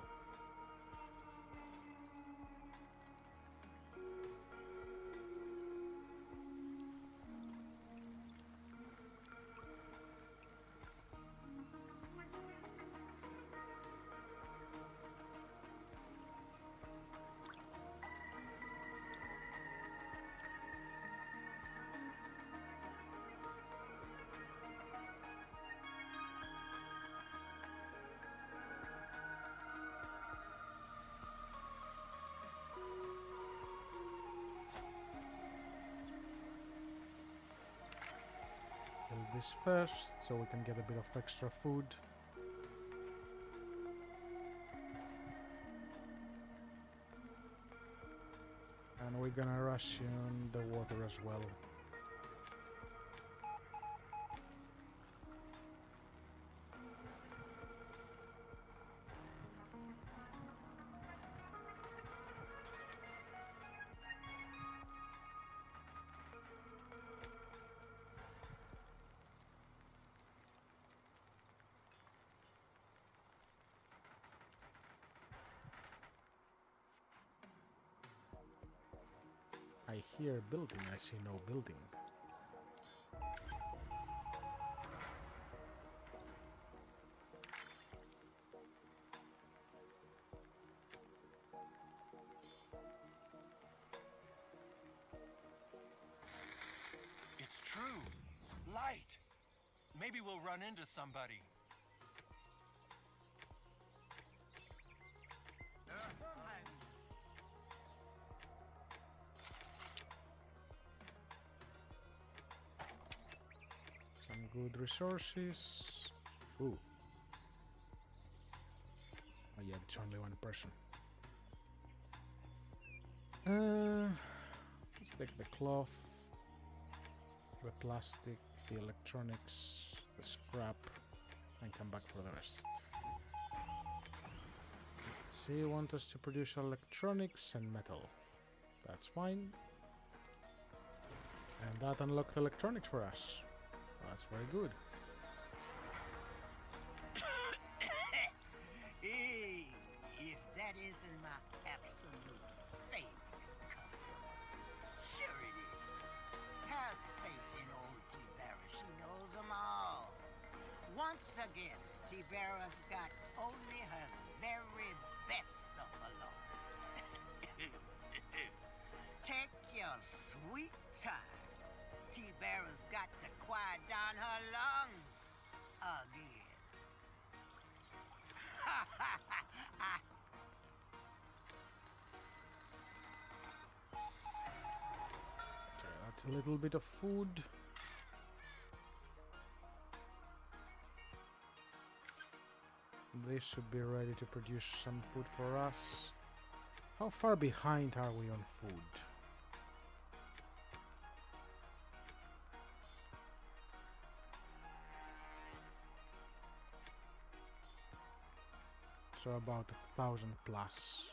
This first, so we can get a bit of extra food. And we're gonna ration the water as well. I hear building, I see no building. It's true. Light. Maybe we'll run into somebody. Good resources. Ooh. Oh yeah, it's only one person. Let's take the cloth, the plastic, the electronics, the scrap, and come back for the rest. So you want us to produce electronics and metal. That's fine. And that unlocked electronics for us. That's very good. Hey, if that isn't my absolute favorite customer. Sure it is. Have faith in old T-Barra. She knows them all. Once again, T-Barra's got only her very best stuff along. Take your sweet time. T-Barra's got to quiet down her lungs again. Okay, that's a little bit of food. This should be ready to produce some food for us. How far behind are we on food? So about 1,000 plus.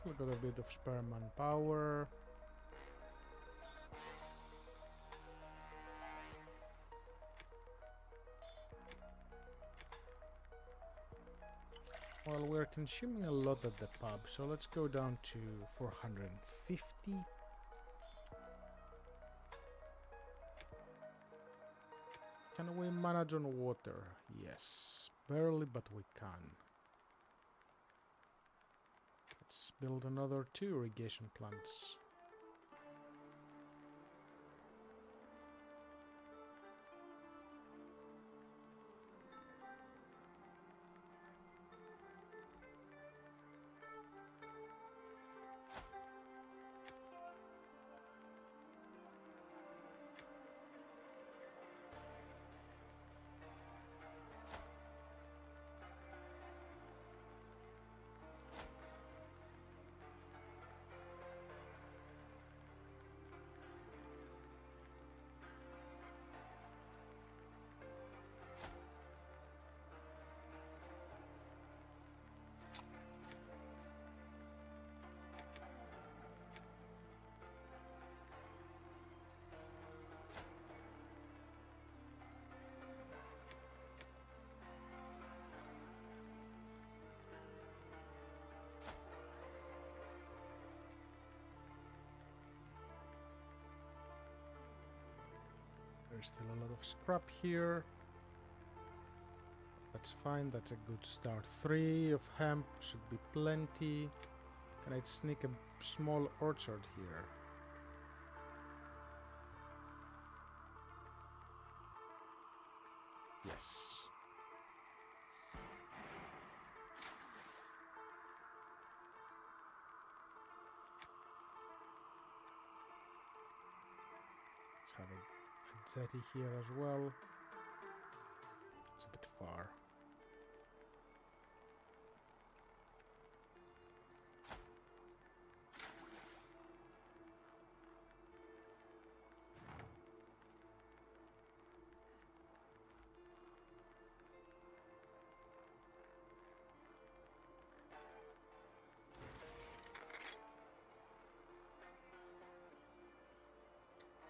Still got a bit of spare manpower. Well, we're consuming a lot at the pub, so let's go down to 450. Can we manage on water? Yes, barely, but we can. Let's build another 2 irrigation plants. There's still a lot of scrap here. That's fine, that's a good start. 3 of hemp should be plenty. Can I sneak a small orchard here? Yes. Let's have a jetty here as well. It's a bit far.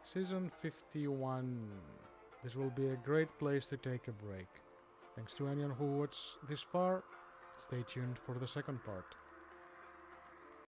Season 51. this will be a great place to take a break. Thanks to anyone who watched this far. Stay tuned for the second part.